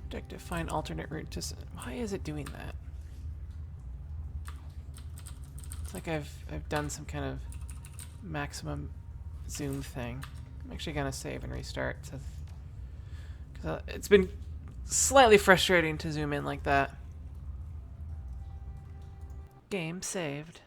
Objective, find alternate route to... Why is it doing that? It's like I've done some kind of maximum zoom thing. I'm actually gonna save and restart. Because it's been slightly frustrating to zoom in like that. Game saved.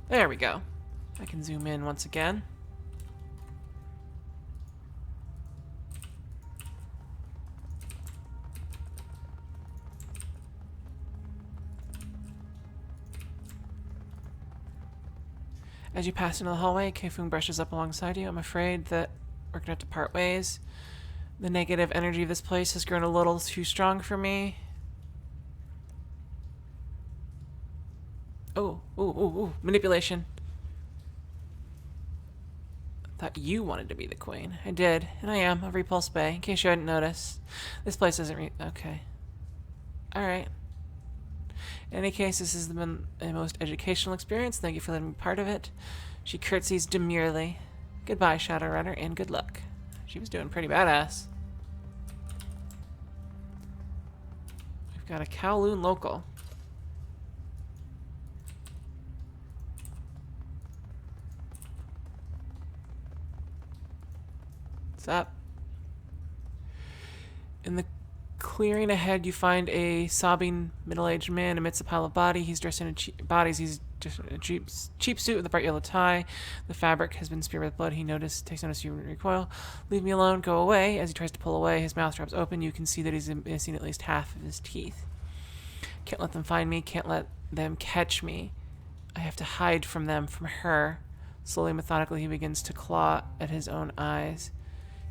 There we go. I can zoom in once again. As you pass into the hallway, Keifun brushes up alongside you. I'm afraid that we're gonna have to part ways. The negative energy of this place has grown a little too strong for me. Oh, ooh, manipulation. Thought you wanted to be the queen. I did, and I am, of Repulse Bay, in case you hadn't noticed. This place isn't okay. Alright. In any case, this has been a most educational experience. Thank you for letting me be part of it. She curtsies demurely. Goodbye, Shadowrunner, and good luck. She was doing pretty badass. We've got a Kowloon local. What's up? In the clearing ahead, you find a sobbing middle-aged man amidst a pile of bodies. He's dressed in a cheap suit with a bright yellow tie. The fabric has been smeared with blood. Takes notice you recoil. Leave me alone. Go away. As he tries to pull away, his mouth drops open. You can see that he's missing at least half of his teeth. Can't let them find me. Can't let them catch me. I have to hide from them, from her. Slowly, methodically, he begins to claw at his own eyes.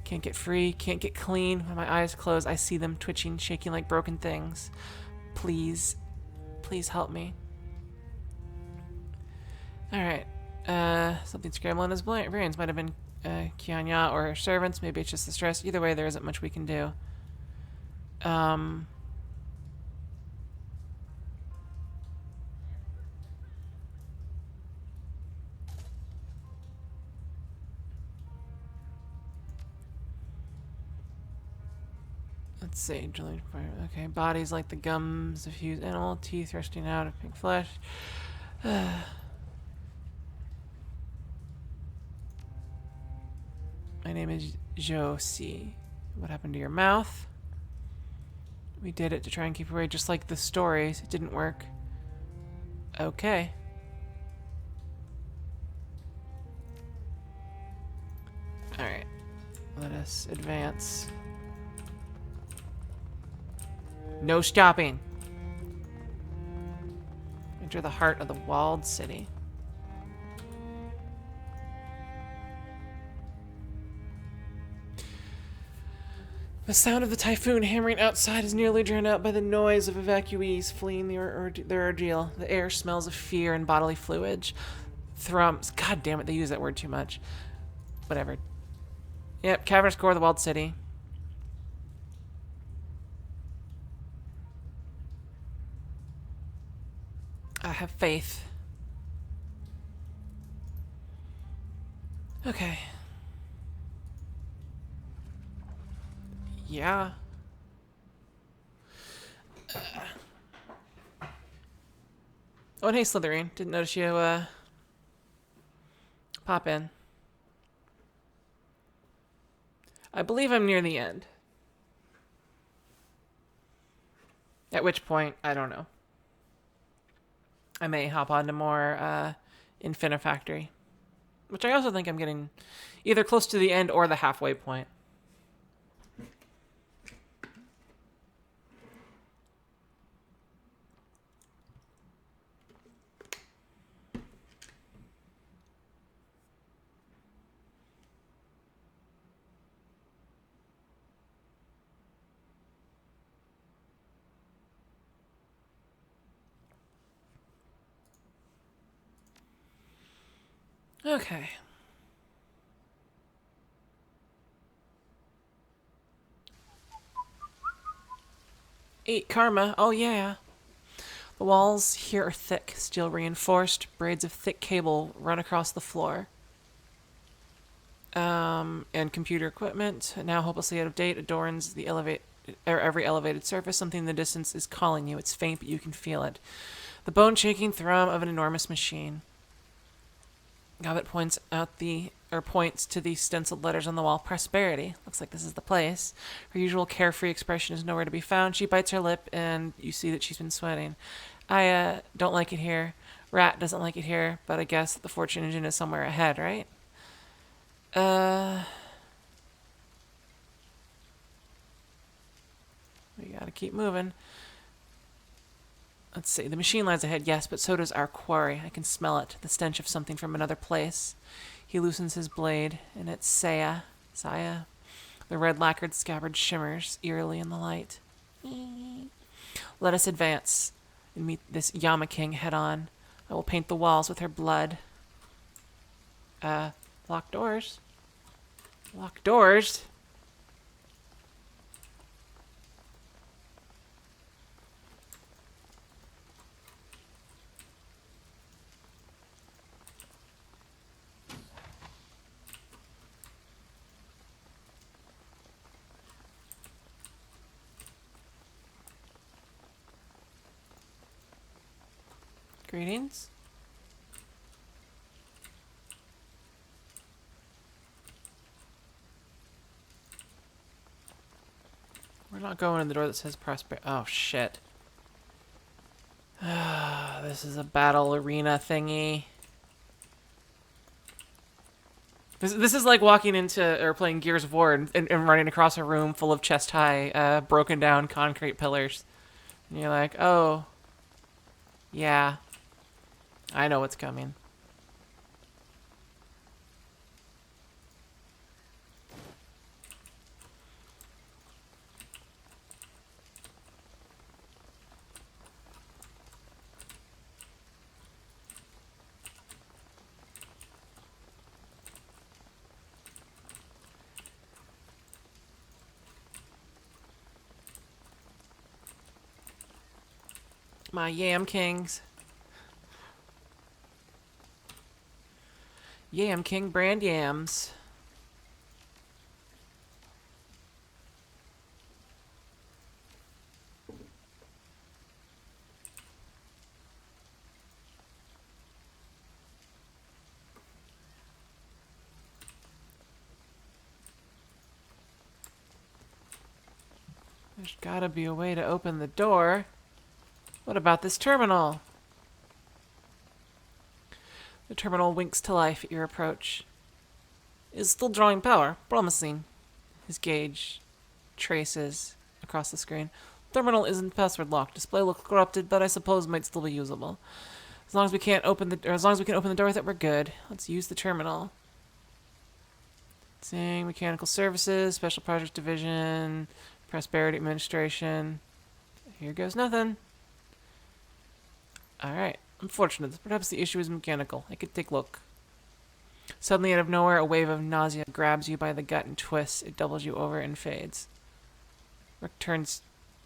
Can't get free, can't get clean. When my eyes close, I see them twitching, shaking like broken things. Please, please help me. Alright, something scrambling in his brains. Might have been Kianya or her servants. Maybe it's just the stress. Either way, there isn't much we can do. Let's see, drilling fire. Okay, bodies like the gums of huge animal, teeth thrusting out of pink flesh. My name is Josie. What happened to your mouth? We did it to try and keep away, just like the stories. It didn't work. Okay. Alright. Let us advance. No stopping. Enter the heart of the walled city. The sound of the typhoon hammering outside is nearly drowned out by the noise of evacuees fleeing their ordeal. The air smells of fear and bodily fluid. Thrums. God damn it, they use that word too much. Whatever. Yep, cavernous core of the walled city. I have faith. Okay. Yeah. Oh, and hey, Slytherin. Didn't notice you, pop in. I believe I'm near the end. At which point, I don't know. I may hop on to more Infinifactory. Which I also think I'm getting either close to the end or the halfway point. Okay. Eight karma. Oh, yeah. The walls here are thick, steel reinforced. Braids of thick cable run across the floor. And computer equipment, now hopelessly out of date, adorns the every elevated surface. Something in the distance is calling you. It's faint, but you can feel it. The bone-shaking thrum of an enormous machine. Gobbet points to the stenciled letters on the wall. Prosperity. Looks like this is the place. Her usual carefree expression is nowhere to be found. She bites her lip, and you see that she's been sweating. I don't like it here. Rat doesn't like it here, but I guess the fortune engine is somewhere ahead, right? We gotta keep moving. Let's see. The machine lies ahead, yes, but so does our quarry. I can smell it. The stench of something from another place. He loosens his blade, and it's Saya. The red lacquered scabbard shimmers eerily in the light. Let us advance and meet this Yama King head on. I will paint the walls with her blood. Locked doors. Locked doors? Greetings. We're not going in the door that says prosper. Oh, shit. This is a battle arena thingy. This is like walking into or playing Gears of War and running across a room full of chest high, broken down concrete pillars. And you're like, oh, yeah, I know what's coming. My Yam Kings. Yam King brand yams. There's gotta be a way to open the door. What about this terminal? The terminal winks to life at your approach. Is still drawing power. Promising. His gauge traces across the screen. Terminal isn't password locked. Display looks corrupted, but I suppose might still be usable. As long as we can open the door with it, we're good. Let's use the terminal. Saying mechanical services, special projects division, prosperity administration. Here goes nothing. Alright. Unfortunate. Perhaps the issue is mechanical. I could take a look. Suddenly, out of nowhere, a wave of nausea grabs you by the gut and twists. It doubles you over and fades. Rick turns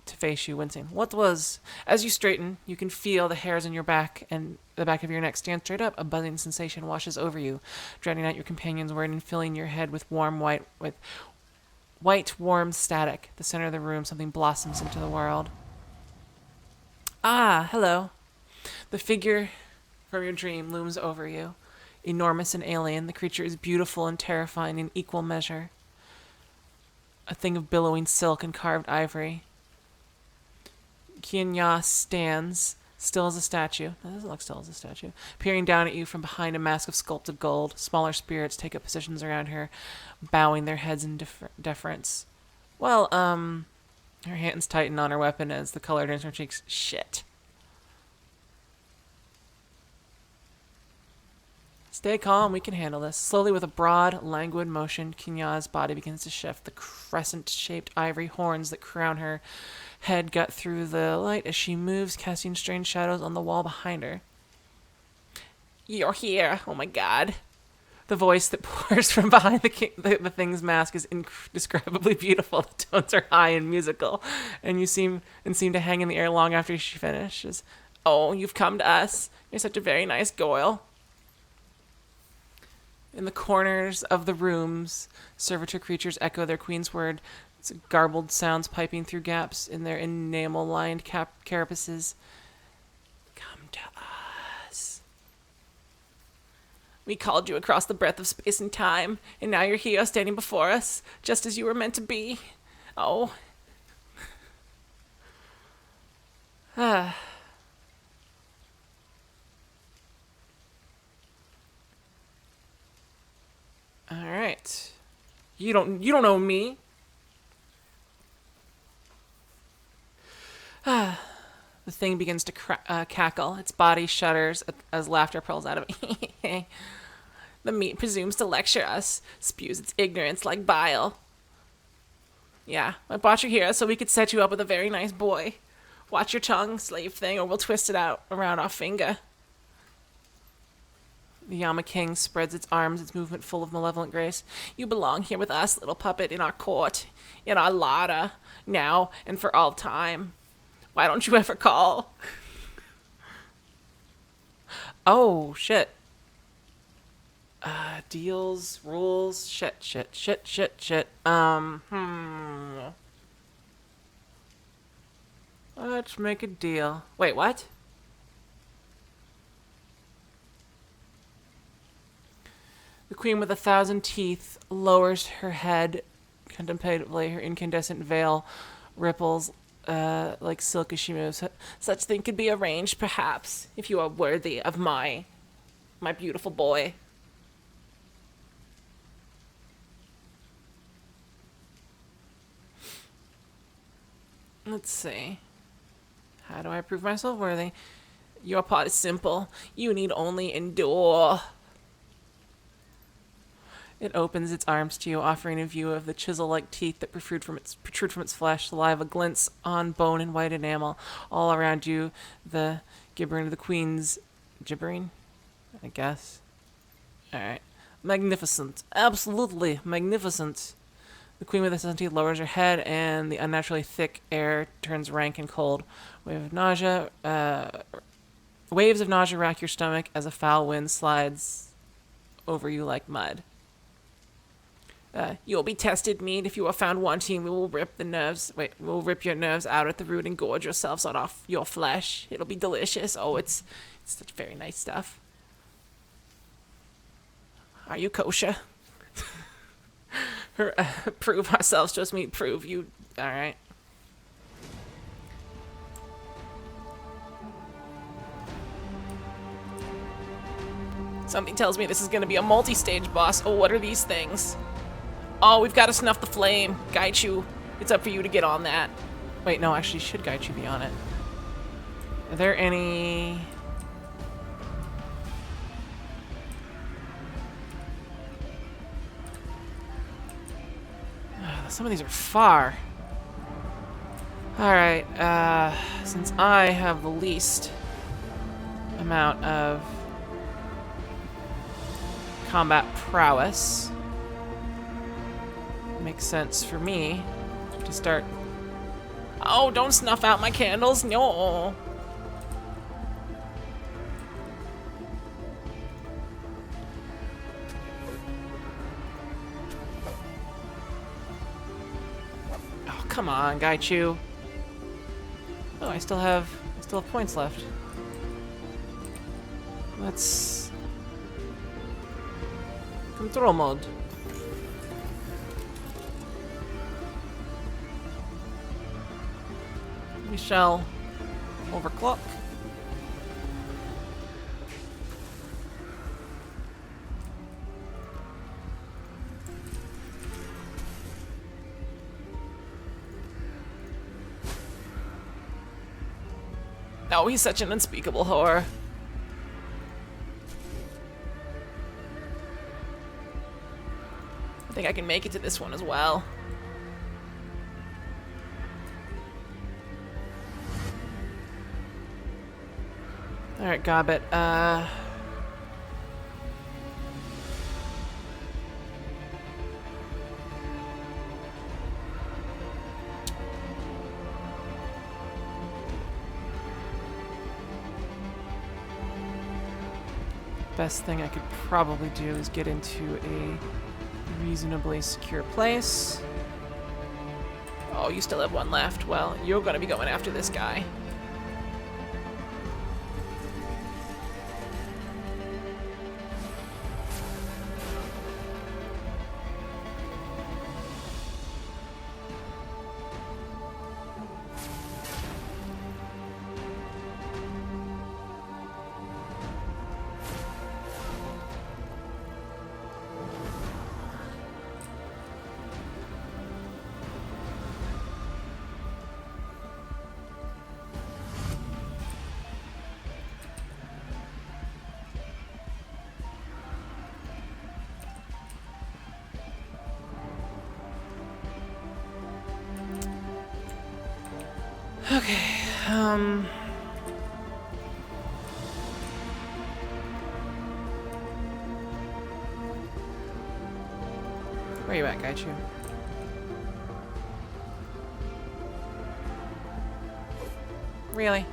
to face you, wincing. What was... As you straighten, you can feel the hairs on your back and the back of your neck stand straight up. A buzzing sensation washes over you, drowning out your companion's word and filling your head with white, warm static. The center of the room, something blossoms into the world. Ah, hello. The figure from your dream looms over you. Enormous and alien, the creature is beautiful and terrifying in equal measure. A thing of billowing silk and carved ivory. Kianya stands, still as a statue. That doesn't look still as a statue. Peering down at you from behind a mask of sculpted gold. Smaller spirits take up positions around her, bowing their heads in deference. Well, her hands tighten on her weapon as the color turns her cheeks. Shit. Stay calm, we can handle this. Slowly, with a broad, languid motion, Kinya's body begins to shift. The crescent-shaped ivory horns that crown her head gut through the light as she moves, casting strange shadows on the wall behind her. You're here, oh my god. The voice that pours from behind the thing's mask is indescribably beautiful. The tones are high and musical, and seem to hang in the air long after she finishes. Oh, you've come to us. You're such a very nice girl. In the corners of the rooms, servitor creatures echo their queen's word. It's garbled sounds piping through gaps in their enamel-lined carapaces. Come to us. We called you across the breadth of space and time, and now you're here standing before us, just as you were meant to be. Oh. Ah. All right. You don't know me. The thing begins to cackle. Its body shudders as laughter pulls out of it. The meat presumes to lecture us, spews its ignorance like bile. Yeah, I brought you here so we could set you up with a very nice boy. Watch your tongue, slave thing, or we'll twist it out around our finger. The Yama King spreads its arms, its movement full of malevolent grace. You belong here with us, little puppet, in our court, in our larder, now and for all time. Why don't you ever call? Oh, shit. Deals, rules, shit. Let's make a deal. Wait, what? The queen with 1,000 teeth lowers her head contemplatively. Her incandescent veil ripples like silk as she moves. Such thing could be arranged, perhaps, if you are worthy of my beautiful boy. Let's see. How do I prove myself worthy? Your part is simple. You need only endure. It opens its arms to you, offering a view of the chisel-like teeth that protrude from its flesh. Saliva glints on bone and white enamel. All around you, the gibbering of the queen's... Gibbering? I guess. Alright. Magnificent. Absolutely magnificent. The queen with the 1,000 teeth lowers her head, and the unnaturally thick air turns rank and cold. Waves of nausea rack your stomach as a foul wind slides over you like mud. You'll be tested meat. If you are found wanting, we will rip your nerves out at the root and gorge yourselves on off your flesh. It'll be delicious. Oh, it's such very nice stuff. Are you kosher? Prove ourselves, just meat, prove you. Alright. Something tells me this is gonna be a multi-stage boss. Oh, what are these things? Oh, we've got to snuff the flame. Gaichu, it's up for you to get on that. Wait, no, actually, should Gaichu be on it? Are there any... Some of these are far. Alright, since I have the least amount of combat prowess, it makes sense for me to start... Oh, don't snuff out my candles, no! Come on, Gaichu. Oh, I still have points left. Let's control mode. We shall overclock. Oh, he's such an unspeakable horror. I think I can make it to this one as well. Alright, Gobbet, best thing I could probably do is get into a reasonably secure place. Oh, you still have one left. Well, you're gonna be going after this guy. Okay, where are you at, Gaichu? Really?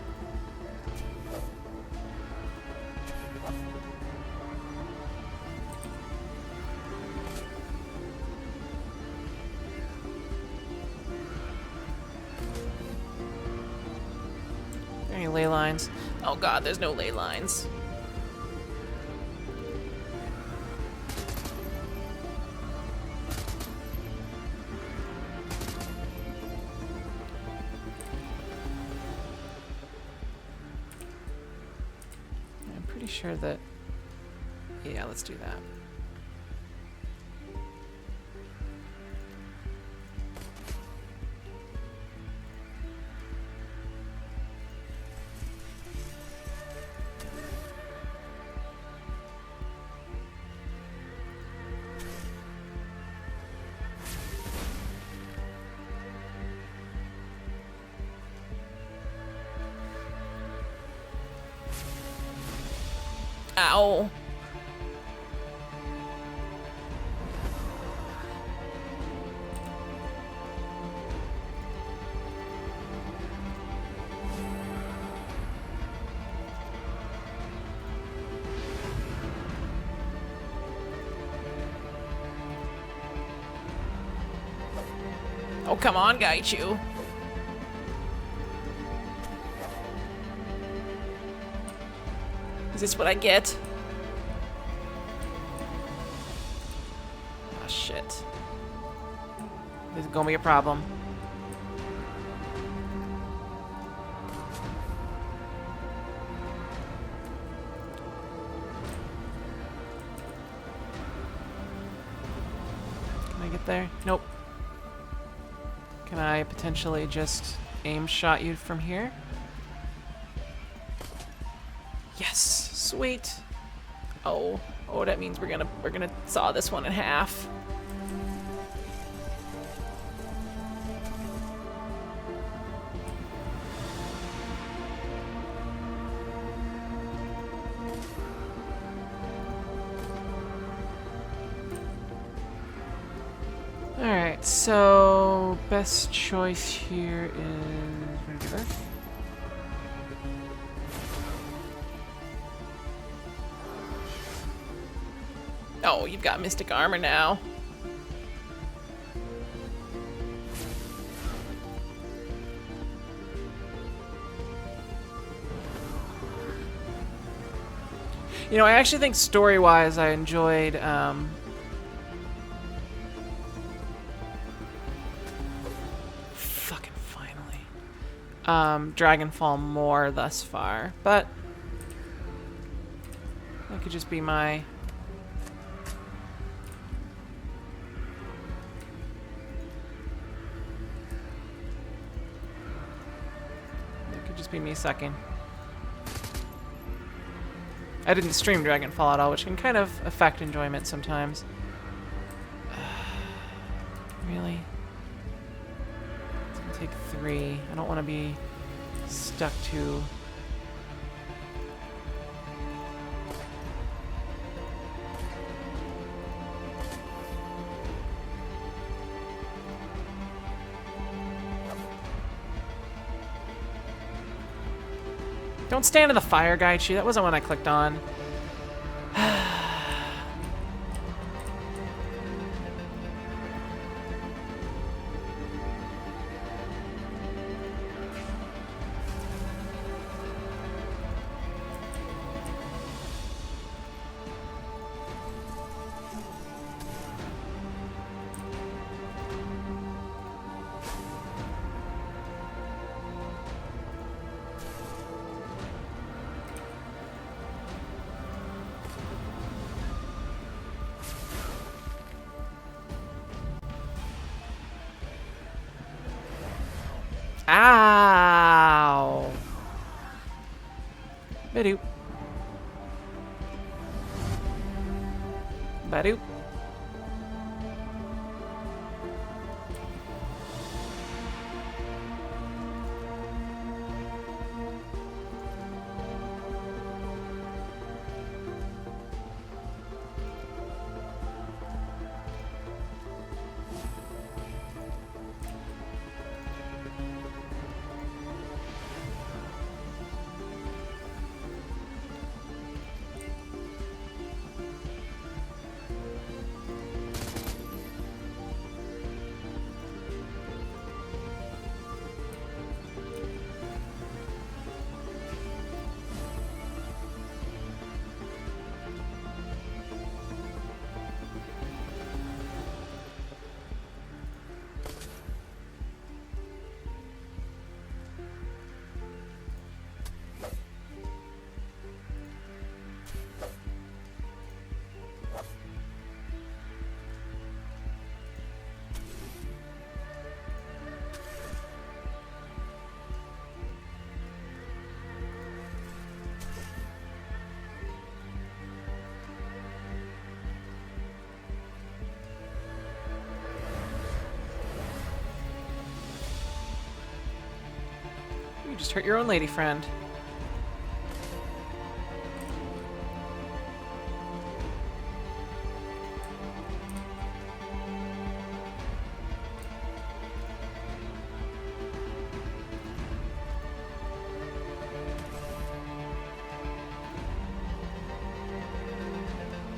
Any ley lines? Oh god, there's no ley lines. I'm pretty sure that... Yeah, let's do that. Ow. Oh, come on, Gaichu. Is this what I get? Oh, shit. This is gonna be a problem. Can I get there? Nope. Can I potentially just aim shot you from here? Yes, sweet. Oh, that means we're gonna saw this one in half. All right, so best choice here is regular. Oh, you've got mystic armor now. You know, I actually think story-wise I enjoyed fucking finally. Dragonfall more thus far, but that could just be my be me sucking. I didn't stream Dragonfall at all, which can kind of affect enjoyment sometimes. Really? It's gonna take 3. I don't want to be stuck to... Don't stand in the fire, Gaichu. That wasn't what I clicked on. Ow! Badoop. Badoop. You just hurt your own lady friend.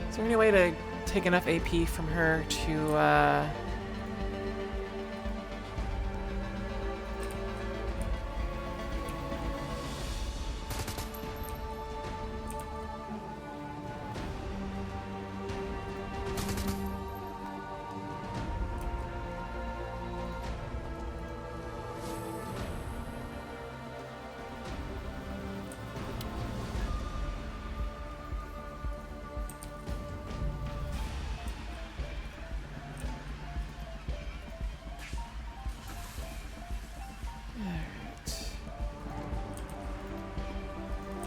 Is there any way to take enough AP from her to,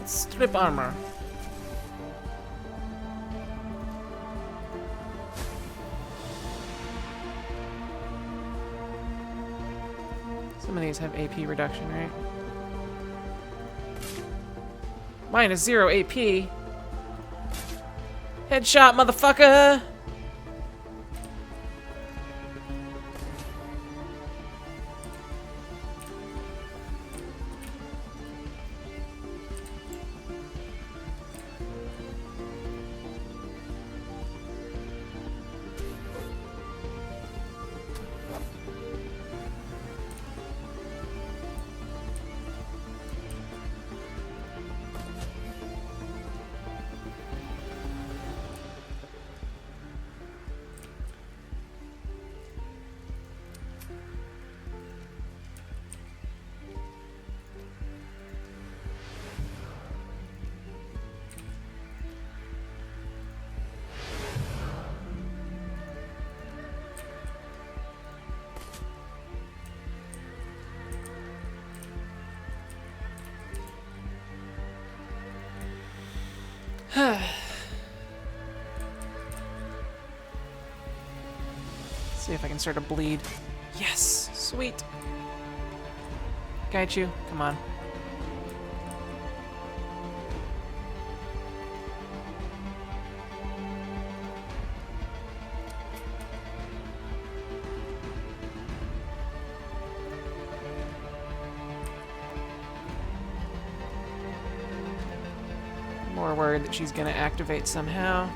strip armor. Some of these have AP reduction, right? Mine is 0 AP. Headshot, motherfucker! See if I can start to bleed. Yes! Sweet! Gaichu, come on. More worried that she's gonna activate somehow.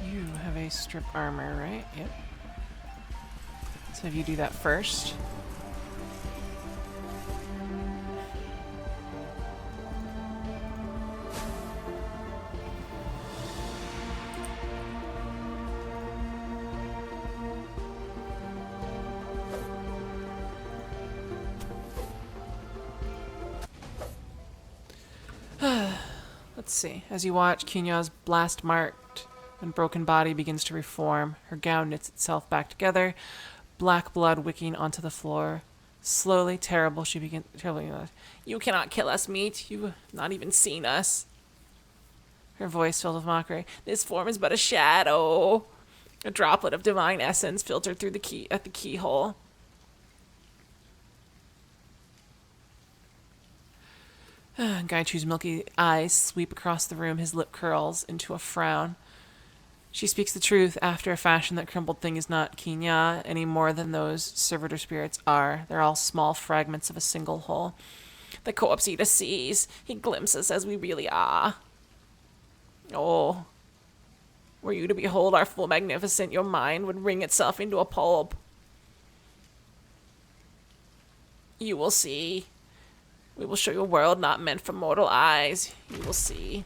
You have a strip armor, right? Yep. So have you do that first. Let's see. As you watch, Kinya's blast-marked and broken body begins to reform. Her gown knits itself back together, black blood wicking onto the floor. Slowly, terrible, she begins... You cannot kill us, meat. You have not even seen us. Her voice filled with mockery. This form is but a shadow. A droplet of divine essence filtered through the key at the keyhole. Gaichu's milky eyes sweep across the room, his lip curls into a frown. She speaks the truth after a fashion. That crumbled thing is not Kinya any more than those servitor spirits are. They're all small fragments of a single whole. The corpse eater sees. He glimpses as we really are. Oh, were you to behold our full magnificence, your mind would wring itself into a pulp. You will see. We will show you a world not meant for mortal eyes. You will see.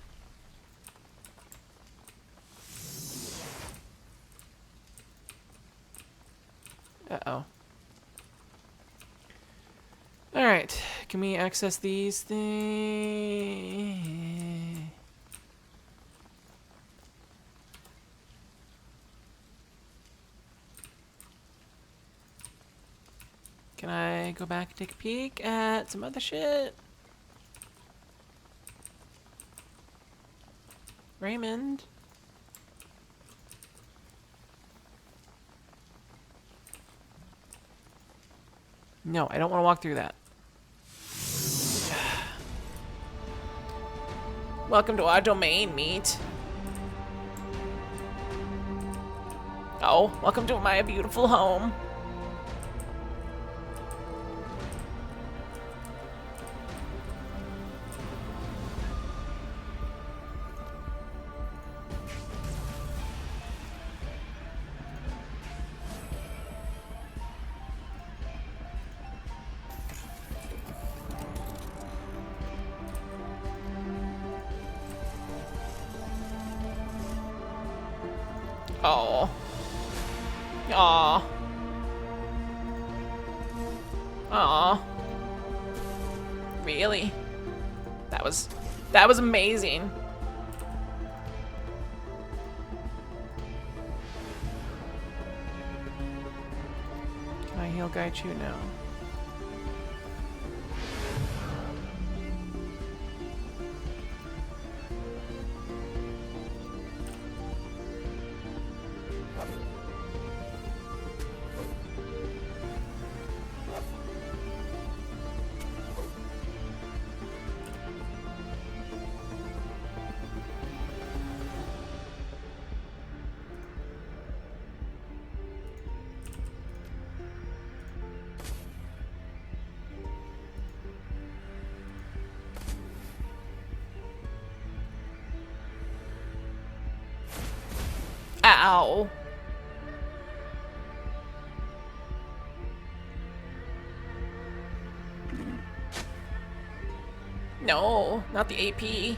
Uh-oh. Alright. can we access these things? Can I go back and take a peek at some other shit? Raymond? No, I don't want to walk through that. Welcome to our domain, meat. Oh, welcome to my beautiful home. Oh. Aw. Aw. Really? That was amazing. Can I heal Gaichu now? Ow. No, not the AP.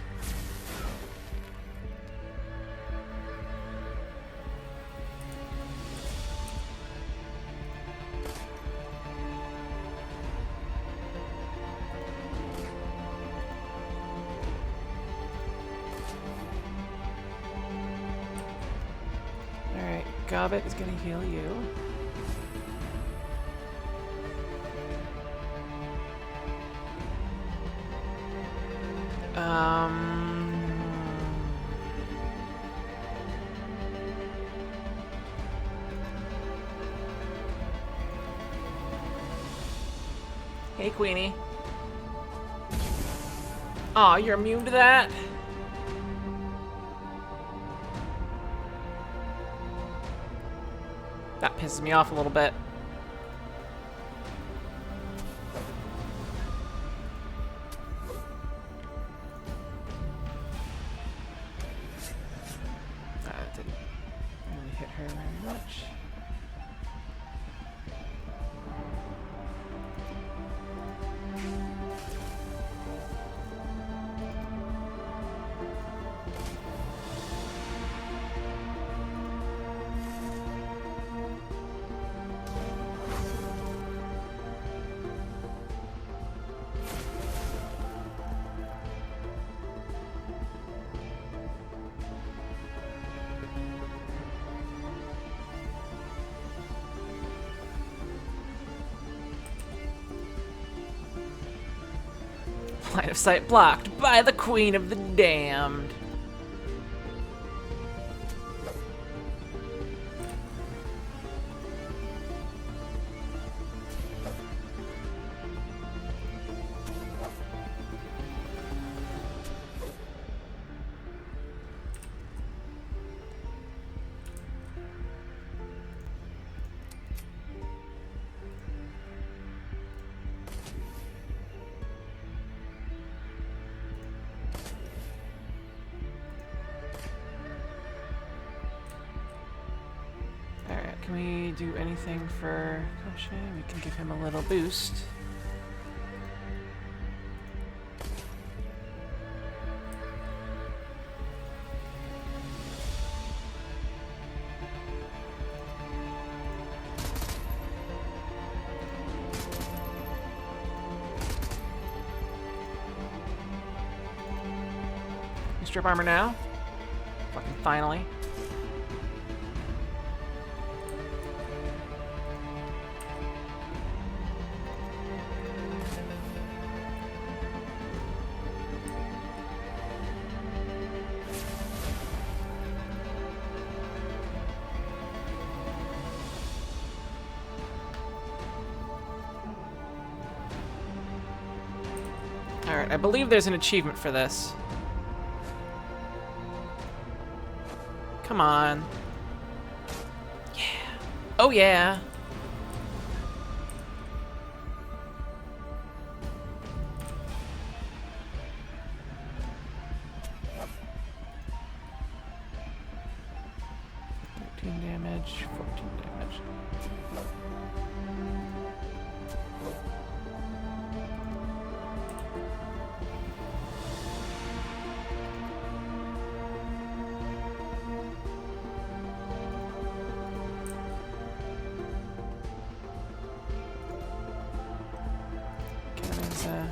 Alright, Gobbet is gonna heal you. Hey, Queenie. Aw, you're immune to that? That pisses me off a little bit. That didn't really hit her very much. Line of sight blocked by the Queen of the Damned. Can we do anything for Koshi? We can give him a little boost. strip armor now. Fucking finally. Alright, I believe there's an achievement for this. Come on. Yeah. Oh yeah. Damage, 14 damage. Cannon's, I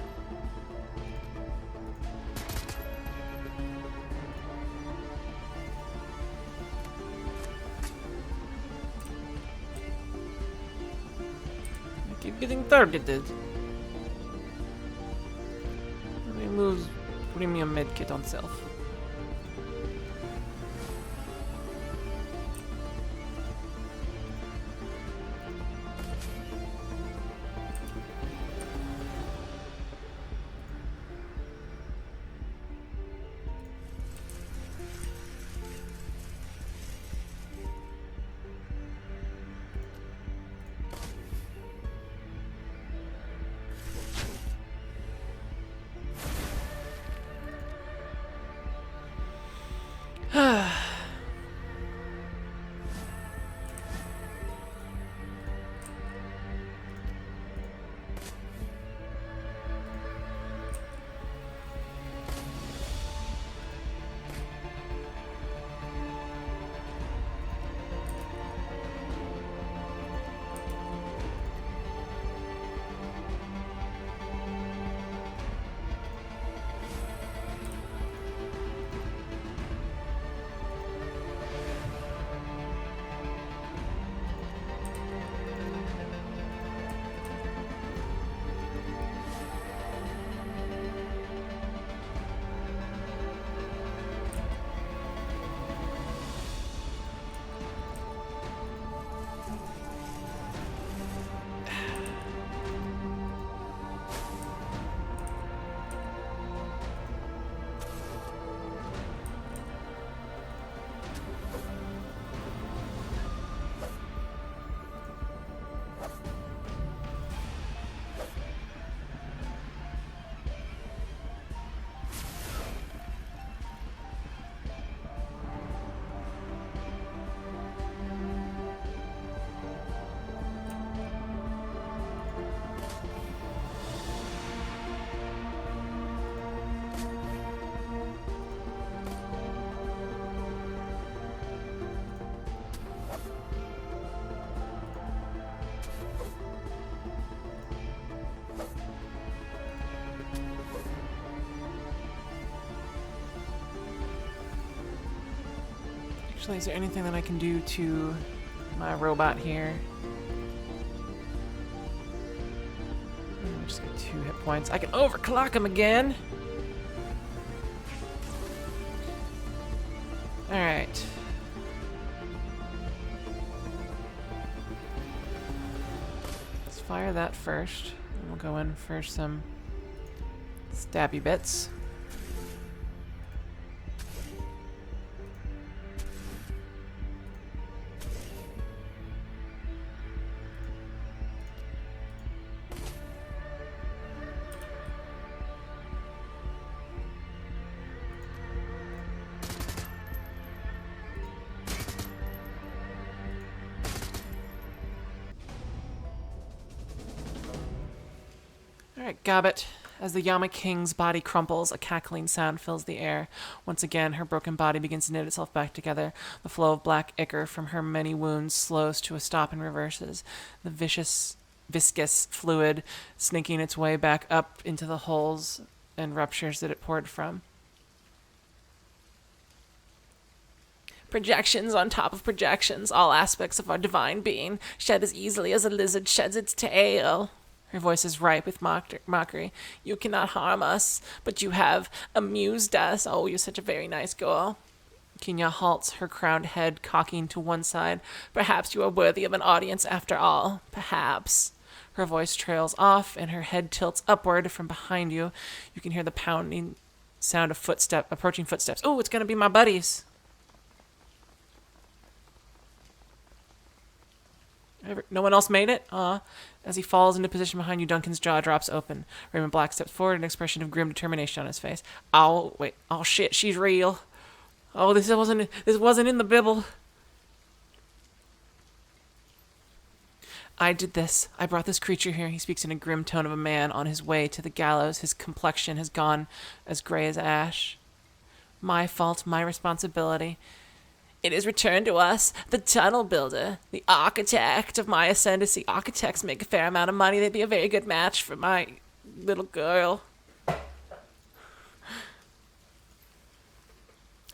keep getting targeted. He moves premium medkit on self. Actually, is there anything that I can do to my robot here? I just get 2 hit points. I can overclock him again! Alright. Let's fire that first. And we'll go in for some stabby bits. Alright, Gobbet. As the Yama King's body crumples, a cackling sound fills the air. Once again, her broken body begins to knit itself back together. The flow of black ichor from her many wounds slows to a stop and reverses. The viscous fluid sneaking its way back up into the holes and ruptures that it poured from. Projections on top of projections, all aspects of our divine being, shed as easily as a lizard sheds its tail. Her voice is ripe with mockery. You cannot harm us, but you have amused us. Oh, you're such a very nice girl. Kenya halts, her crowned head cocking to one side. Perhaps you are worthy of an audience after all. Perhaps. Her voice trails off, and her head tilts upward from behind you. You can hear the pounding sound of approaching footsteps. Oh, it's going to be my buddies. No one else made it? As he falls into position behind you, Duncan's jaw drops open. Raymond Black steps forward, an expression of grim determination on his face. Oh, wait. Oh, shit, she's real. Oh, this wasn't in the Bible. I did this. I brought this creature here. He speaks in a grim tone of a man on his way to the gallows. His complexion has gone as gray as ash. My fault, my responsibility. It is returned to us, the tunnel builder, the architect of my ascendancy. Architects make a fair amount of money. They'd be a very good match for my little girl.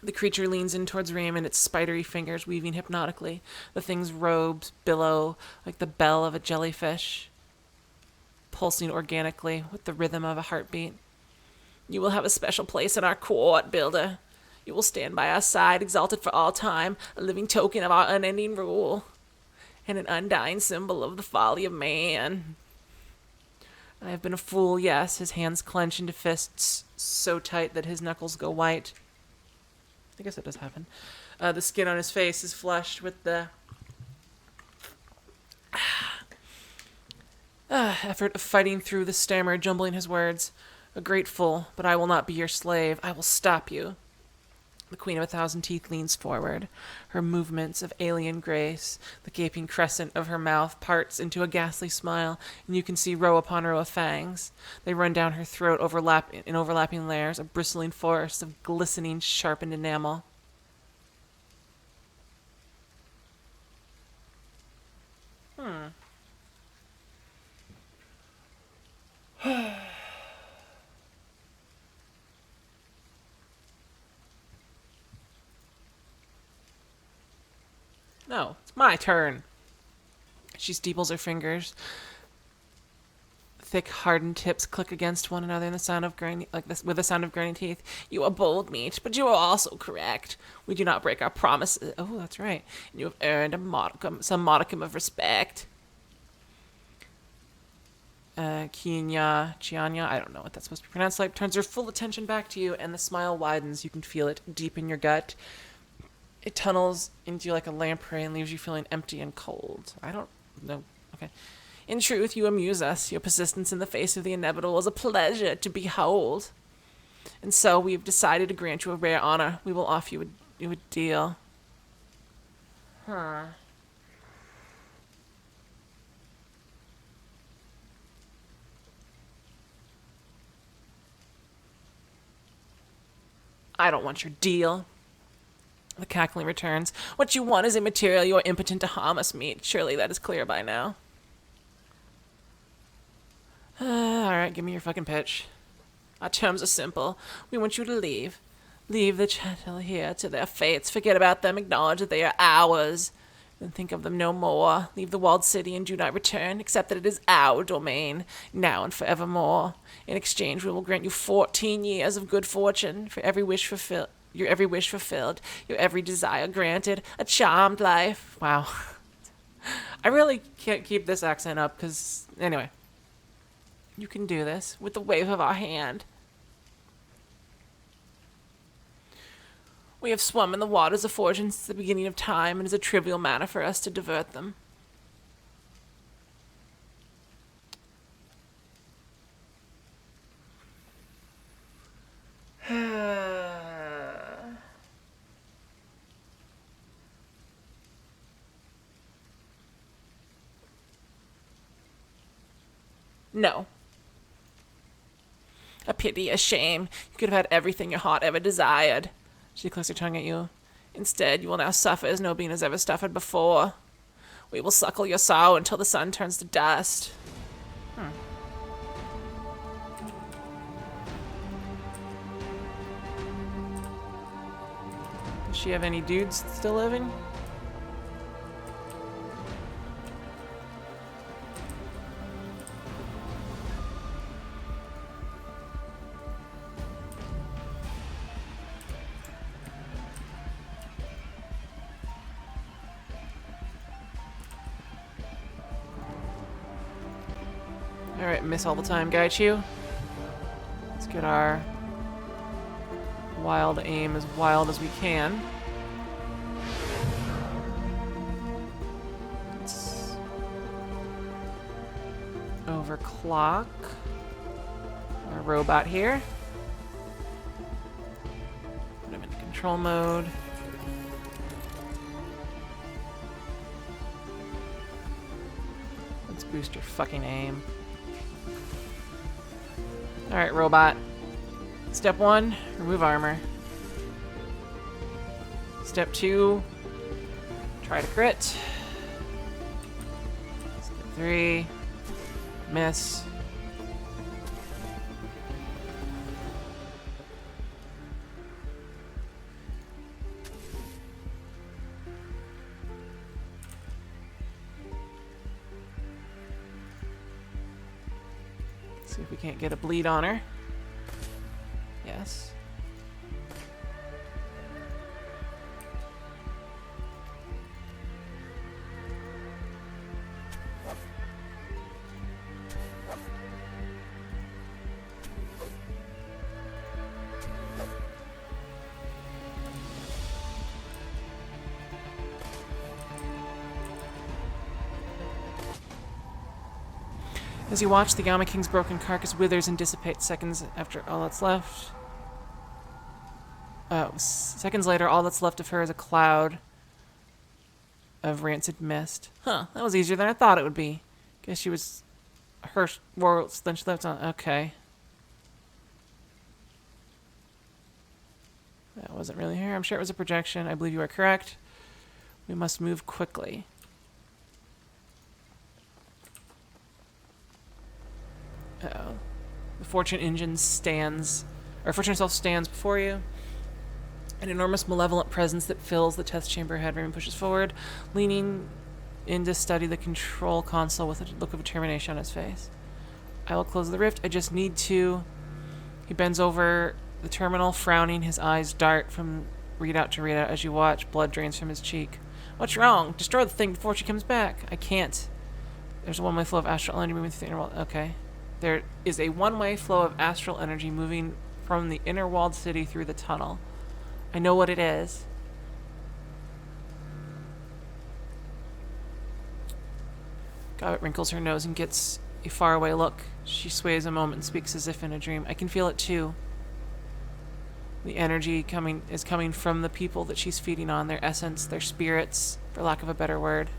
The creature leans in towards Raymond, its spidery fingers weaving hypnotically. The thing's robes billow like the bell of a jellyfish, pulsing organically with the rhythm of a heartbeat. You will have a special place in our court, builder. You will stand by our side, exalted for all time, a living token of our unending rule, and an undying symbol of the folly of man. I have been a fool, yes. His hands clench into fists so tight that his knuckles go white. I guess that does happen. The skin on his face is flushed with the effort of fighting through the stammer, jumbling his words. A great fool, but I will not be your slave. I will stop you. The Queen of a Thousand Teeth leans forward. Her movements of alien grace, the gaping crescent of her mouth parts into a ghastly smile, and you can see row upon row of fangs. They run down her throat in overlapping layers, a bristling forest of glistening, sharpened enamel. No, it's my turn. She steeples her fingers. Thick, hardened tips click against one another in the sound of grinding, with the sound of grinding teeth. You are bold meat, but you are also correct. We do not break our promises. Oh, that's right. And you have earned some modicum of respect. Chianya, I don't know what that's supposed to be pronounced like, turns her full attention back to you, and the smile widens. You can feel it deep in your gut. It tunnels into you like a lamprey and leaves you feeling empty and cold. I don't know. Okay. In truth, you amuse us. Your persistence in the face of the inevitable is a pleasure to behold. And so we've decided to grant you a rare honor. We will offer you a deal. I don't want your deal. The cackling returns. What you want is immaterial. You are impotent to harm us, meat. Surely that is clear by now. Alright, give me your fucking pitch. Our terms are simple. We want you to leave. Leave the chattel here to their fates. Forget about them. Acknowledge that they are ours. Then think of them no more. Leave the walled city and do not return, except that it is our domain, now and forevermore. In exchange, we will grant you 14 years of good fortune for every wish fulfilled. Your every wish fulfilled, your every desire granted, a charmed life. Wow. I really can't keep this accent up because, anyway. You can do this with the wave of our hand. We have swum in the waters of fortune since the beginning of time, and it is a trivial matter for us to divert them. No. A pity, a shame. You could have had everything your heart ever desired. She clicks her tongue at you. Instead, you will now suffer as no being has ever suffered before. We will suckle your sorrow until the sun turns to dust. she have any dudes still living? Alright, miss all the time, Gaichu. Let's get our wild aim as wild as we can. Let's overclock our robot here. Put him into control mode. Let's boost your fucking aim. Alright, robot. Step 1, remove armor. Step 2, try to crit. Step 3, miss. See if we can't get a bleed on her. Yes. As you watch, the Yama King's broken carcass withers and dissipates seconds after all that's left. Seconds later, all that's left of her is a cloud of rancid mist. Huh, that was easier than I thought it would be. Guess she was... her world, then she left on... Okay. That wasn't really her. I'm sure it was a projection. I believe you are correct. We must move quickly. Uh-oh. The Fortune Engine stands... or Fortune itself stands before you. An enormous malevolent presence that fills the test chamber ahead. Raymond pushes forward, leaning in to study the control console with a look of determination on his face. I will close the rift. I just need to... He bends over the terminal, frowning. His eyes dart from readout to readout as you watch. Blood drains from his cheek. What's wrong? Destroy the thing before she comes back. I can't. There's a one-way flow of astral energy moving through the inner wall. Okay. There is a one-way flow of astral energy moving from the inner walled city through the tunnel. I know what it is. Gobbet wrinkles her nose and gets a faraway look. She sways a moment and speaks as if in a dream. I can feel it too. The energy is coming from the people that she's feeding on, their essence, their spirits, for lack of a better word.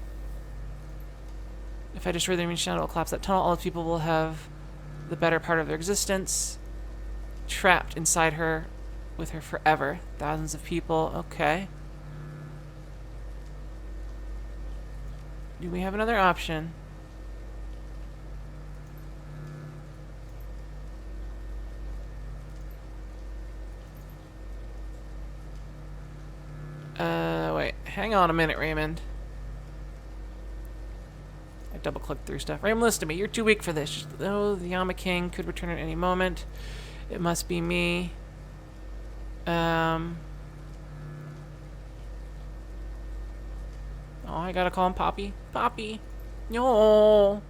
If I destroy the enemy channel, it will collapse that tunnel. All the people will have the better part of their existence trapped inside her with her forever. Thousands of people. Okay. Do we have another option? Wait. Hang on a minute, Raymond. I double-clicked through stuff. Raymond, listen to me. You're too weak for this. Oh, the Yama King could return at any moment. It must be me. Oh, I gotta call him Poppy. Poppy. No.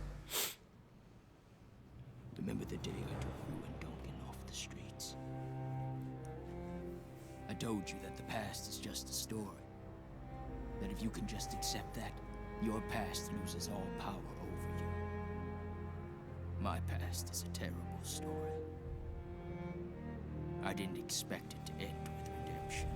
Remember the day I took you and Duncan off the streets? I told you that the past is just a story. That if you can just accept that, your past loses all power over you. My past is a terrible story. I didn't expect it to end with redemption.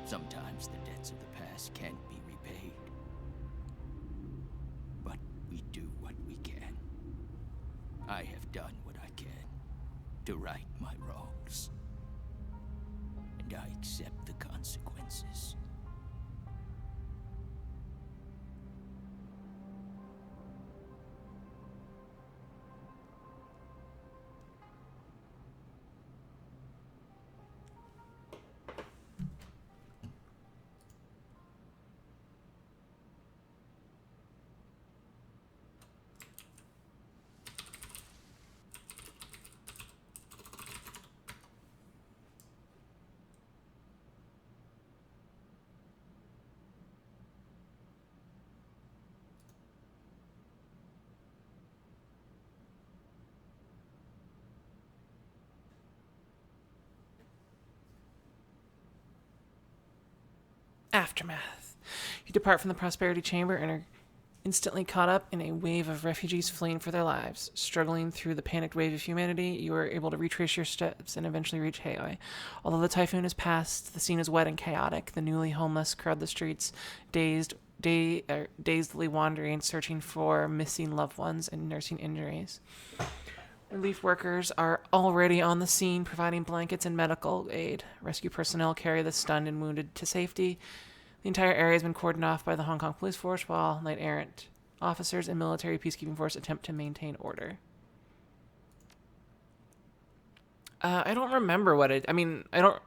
Sometimes the debts of the past can't be repaid. But we do what we can. I have done what I can to right my wrongs. And and I accept the consequences. Aftermath. You depart from the Prosperity Chamber and are instantly caught up in a wave of refugees fleeing for their lives. Struggling through the panicked wave of humanity, you are able to retrace your steps and eventually reach Haoi. Although the typhoon has passed, the scene is wet and chaotic. The newly homeless crowd the streets, dazedly wandering, searching for missing loved ones and nursing injuries. Relief workers are already on the scene, providing blankets and medical aid. Rescue personnel carry the stunned and wounded to safety. The entire area has been cordoned off by the Hong Kong police force, while knight-errant officers and military peacekeeping force attempt to maintain order. I don't remember what it... I mean, I don't...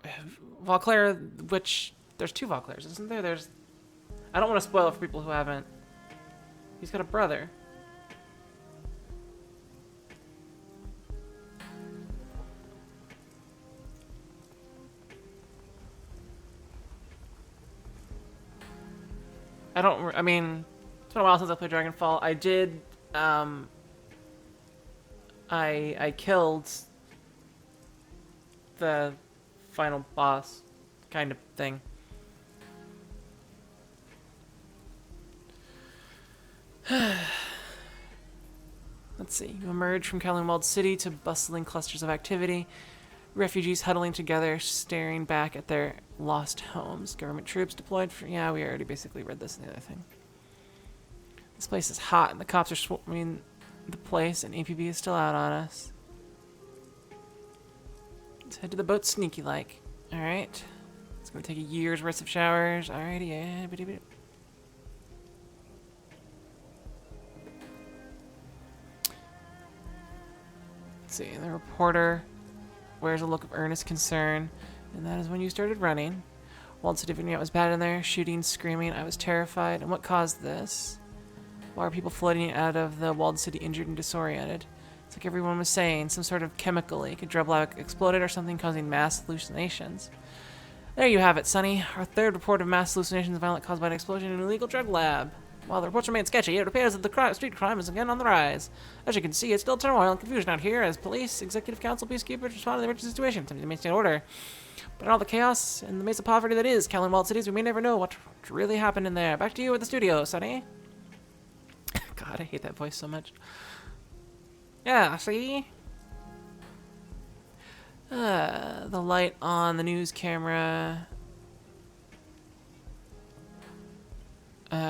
Vauclair, which... There's 2 Vauclairs, isn't there? There's... I don't want to spoil it for people who haven't... He's got a brother. I mean, it's been a while since I played Dragonfall. I did, I killed the final boss kind of thing. Let's see. You emerge from Kowloon Walled City to bustling clusters of activity. Refugees huddling together, staring back at their lost homes. Government troops deployed for... Yeah, we already basically read this in the other thing. This place is hot, and the cops are swarming the place, and APB is still out on us. Let's head to the boat sneaky-like. Alright. It's gonna take a year's worth of showers. Alrighty, yeah. Let's see, the reporter wears a look of earnest concern, and that is when you started running. Walled City vignette was bad in there, shooting, screaming. I was terrified. And what caused this? Why are people floating out of the Walled City injured and disoriented? It's like everyone was saying, some sort of chemical leak. A drug lab exploded or something, causing mass hallucinations. There you have it, Sonny. Our 3rd report of mass hallucinations violent caused by an explosion in an illegal drug lab. While the reports remain sketchy, it appears that the street crime is again on the rise. As you can see, it's still turmoil and confusion out here as police, executive council, peacekeepers respond to the emergency situation, attempting to maintain order. But in all the chaos and the maze of poverty that is Kowloon Walled Cities, we may never know what really happened in there. Back to you at the studio, Sonny. God, I hate that voice so much. Yeah, see? The light on the news camera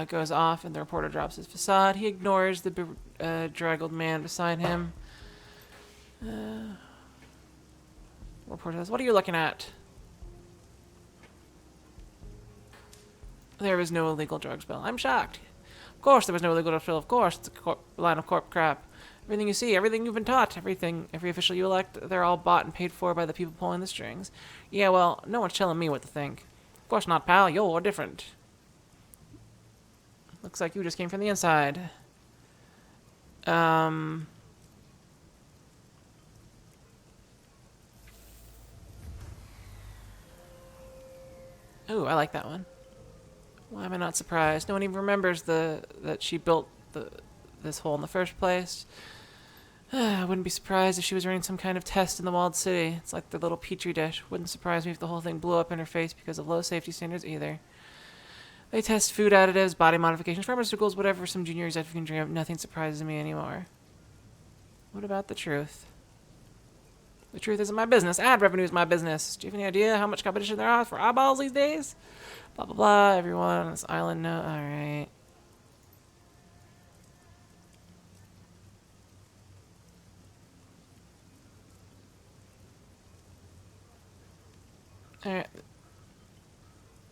goes off, and the reporter drops his facade. He ignores the bedraggled man beside him. Reporter says, "What are you looking at?" There was no illegal drug spill. I'm shocked. Of course there was no illegal drug spill. Of course. It's a line of corp crap. Everything you see, everything you've been taught, every official you elect, they're all bought and paid for by the people pulling the strings. Yeah, well, no one's telling me what to think. Of course not, pal. You're different. Looks like you just came from the inside. Ooh, I like that one. Why am I not surprised? No one even remembers that she built this hole in the first place. I wouldn't be surprised if she was running some kind of test in the Walled City. It's like the little petri dish. Wouldn't surprise me if the whole thing blew up in her face because of low safety standards either. They test food additives, body modifications, pharmaceuticals, whatever some junior executive can dream of. Nothing surprises me anymore. What about the truth? The truth isn't my business. Ad revenue is my business. Do you have any idea how much competition there are for eyeballs these days? Blah, blah, blah. Everyone on this island know. Alright. Alright.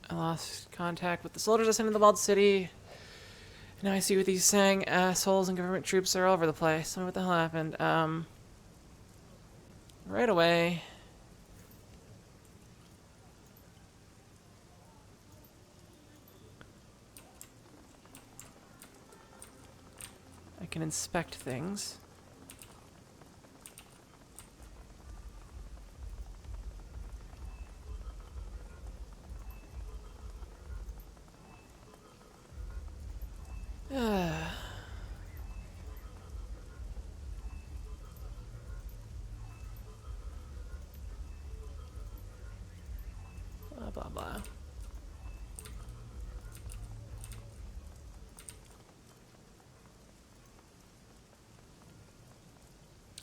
I lost contact with the soldiers I sent in the walled city. Now I see what these saying assholes and government troops are all over the place. I wonder what the hell happened. Right away. I can inspect things. Blah, blah, blah.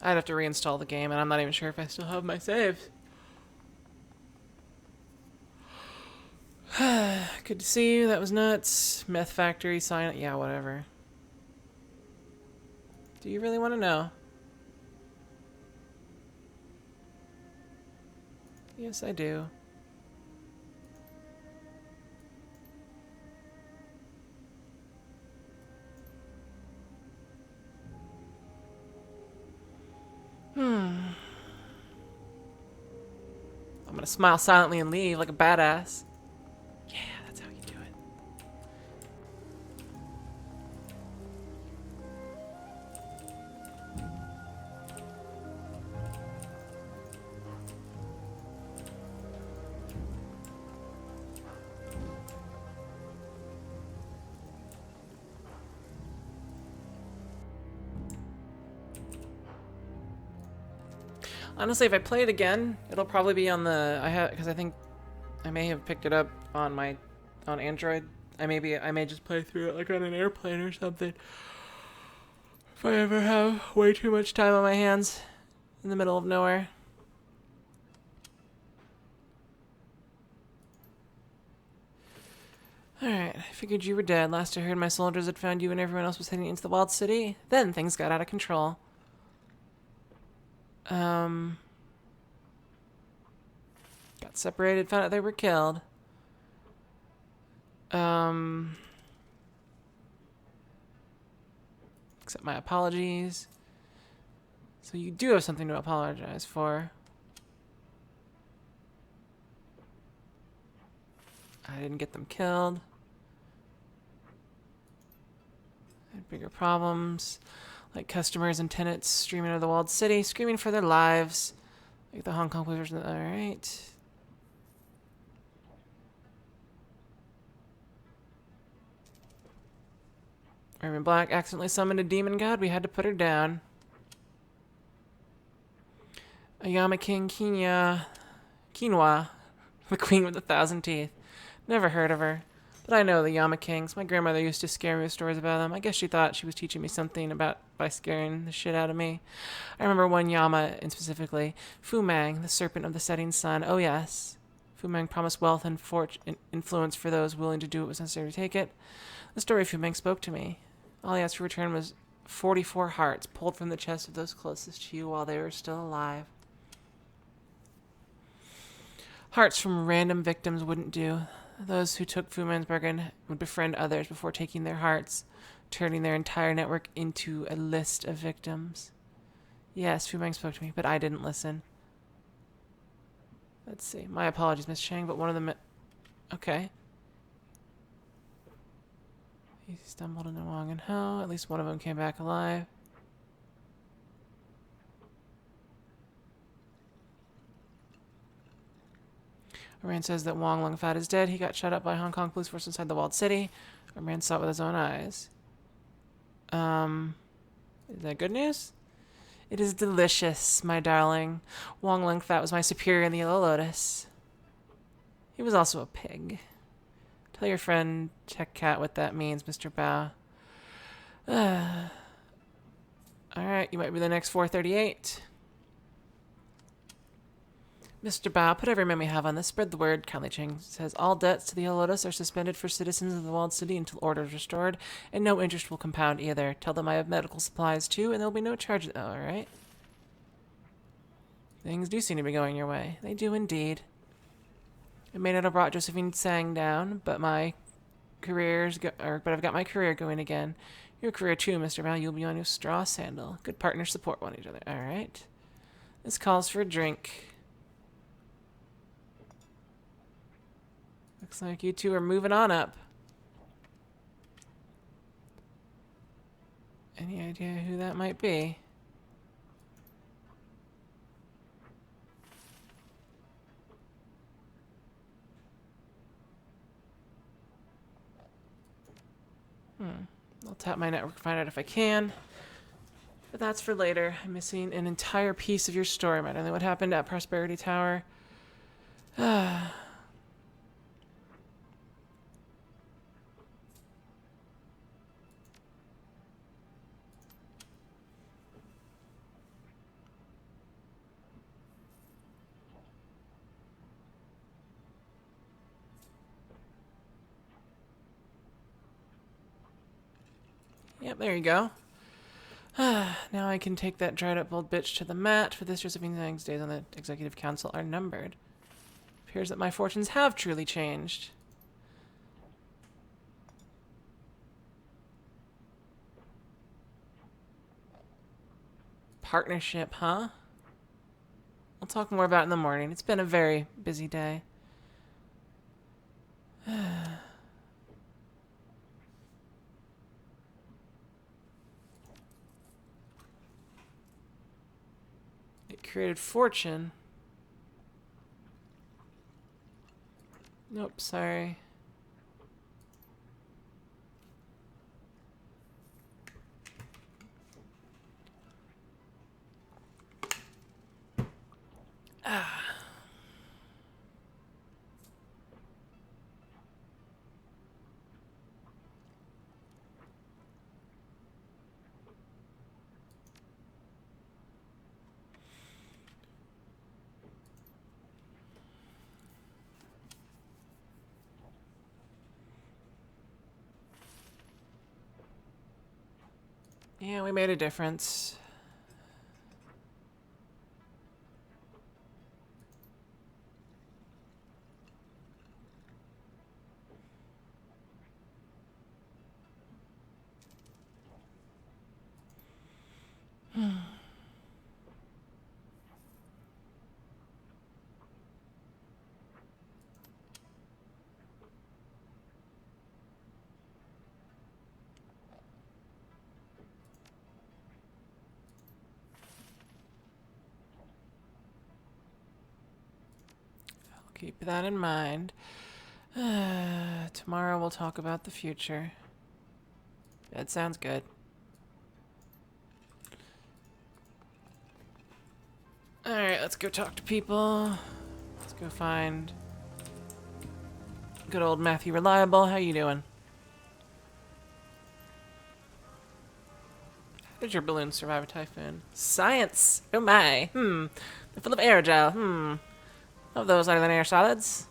I'd have to reinstall the game, and I'm not even sure if I still have my saves. Good to see you. That was nuts. Meth factory, sign. Yeah, whatever. Do you really want to know? Yes, I do. I'm gonna smile silently and leave like a badass. Yeah, that's how you do it. Honestly, if I play it again, it'll probably be on the because I think I may have picked it up on Android. I may just play through it like on an airplane or something. If I ever have way too much time on my hands in the middle of nowhere. Alright, I figured you were dead. Last I heard, my soldiers had found you and everyone else was heading into the walled city. Then things got out of control. Got separated, found out they were killed. Accept my apologies. So you do have something to apologize for. I didn't get them killed. I had bigger problems. Like customers and tenants streaming out of the walled city, screaming for their lives. Like the Hong Kong police. Alright. Raven Black accidentally summoned a demon god. We had to put her down. Ayama King Quinoa. The queen with 1,000 teeth. Never heard of her. But I know the Yama Kings. My grandmother used to scare me with stories about them. I guess she thought she was teaching me something by scaring the shit out of me. I remember one Yama, and specifically, Fu Mang, the serpent of the setting sun. Oh yes. Fu Mang promised wealth and influence for those willing to do what was necessary to take it. The story of Fu Mang spoke to me. All he asked for return was 44 hearts pulled from the chest of those closest to you while they were still alive. Hearts from random victims wouldn't do. Those who took Fu Man's bargain would befriend others before taking their hearts, turning their entire network into a list of victims. Yes, Fu Mang spoke to me, but I didn't listen. Let's see. My apologies, Miss Chang, but one of them... Okay. He stumbled into Wong and Ho. At least one of them came back alive. Oran says that Wong Lung Fat is dead. He got shot up by Hong Kong police force inside the walled city. Oran saw it with his own eyes. Is that good news? It is delicious, my darling. Wong Lung Fat was my superior in the Yellow Lotus. He was also a pig. Tell your friend Tech Cat what that means, Mr. Bao. Alright, you might be the next 438. Mr. Bao, put every man we have on this. Spread the word. Conley Cheng says all debts to the Yellow Lotus are suspended for citizens of the walled city until order is restored, and no interest will compound either. Tell them I have medical supplies too, and there'll be no charges. Oh, alright. Things do seem to be going your way. They do indeed. I may not have brought Josephine Sang down, but I've got my career going again. Your career too, Mr. Val. You'll be on your straw sandal. Good partners support one another. All right. This calls for a drink. Looks like you two are moving on up. Any idea who that might be? I'll tap my network, find out if I can. But that's for later. I'm missing an entire piece of your story, Matt. What happened at Prosperity Tower? Yep, there you go. Now I can take that dried up old bitch to the mat. For this, Josephine Zhang's days on the Executive Council are numbered. Appears that my fortunes have truly changed. Partnership, huh? We'll talk more about it in the morning. It's been a very busy day. It created fortune. Nope, sorry. Yeah, we made a difference. Keep that in mind. Tomorrow we'll talk about the future. That sounds good. Alright, let's go talk to people. Let's go find good old Matthew Reliable. How you doing? How did your balloon survive a typhoon? Science! Oh my! They're full of aerogel. Of those other than air solids.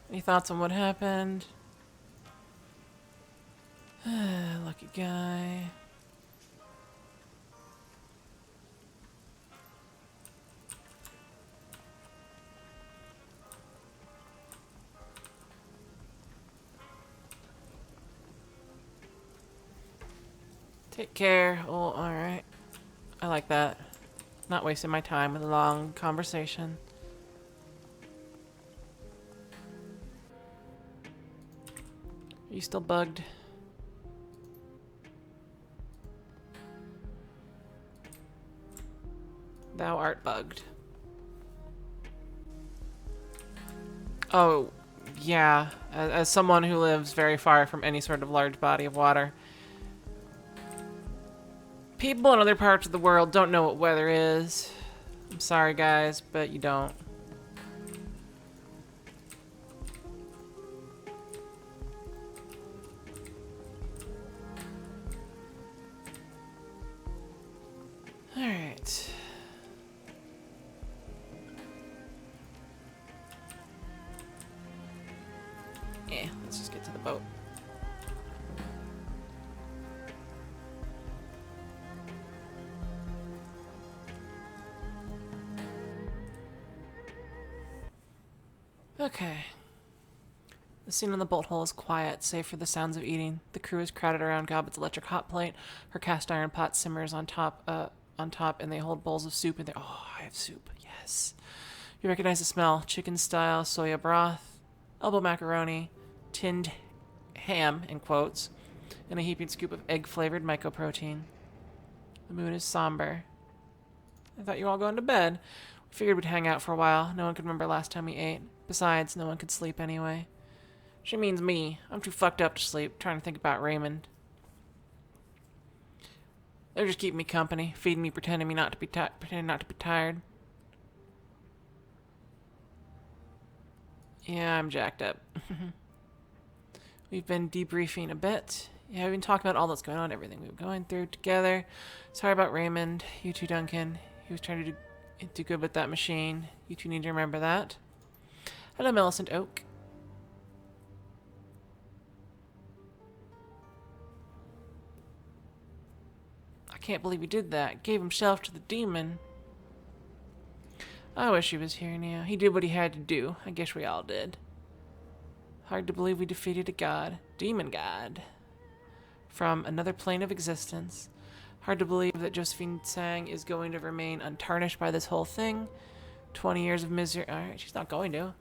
Any thoughts on what happened? Lucky guy. Take care. Oh, alright. I like that. Not wasting my time with a long conversation. Are you still bugged? Thou art bugged. Oh, yeah. As someone who lives very far from any sort of large body of water, people in other parts of the world don't know what weather is. I'm sorry, guys, but you don't. Alright. Yeah, let's just get to the boat. Okay. The scene on the bolt hole is quiet, save for the sounds of eating. The crew is crowded around Gobbet's electric hot plate. Her cast iron pot simmers on top, and they hold bowls of soup in there. Oh, I have soup. Yes. You recognize the smell. Chicken-style soya broth, elbow macaroni, tinned ham, in quotes, and a heaping scoop of egg-flavored mycoprotein. The moon is somber. I thought you were all going to bed. We figured we'd hang out for a while. No one could remember last time we ate. Besides, no one could sleep anyway. She means me. I'm too fucked up to sleep, trying to think about Raymond. They're just keeping me company, feeding me, pretending not to be tired. Yeah, I'm jacked up. We've been debriefing a bit. Yeah, we've been talking about all that's going on, everything we were going through together. Sorry about Raymond. You too, Duncan. He was trying to do good with that machine. You two need to remember that. Hello, Millicent Oak. I can't believe he did that. Gave himself to the demon. I wish he was here now. He did what he had to do. I guess we all did. Hard to believe we defeated a god. Demon god. From another plane of existence. Hard to believe that Josephine Sang is going to remain untarnished by this whole thing. 20 years of misery. Alright, she's not going to.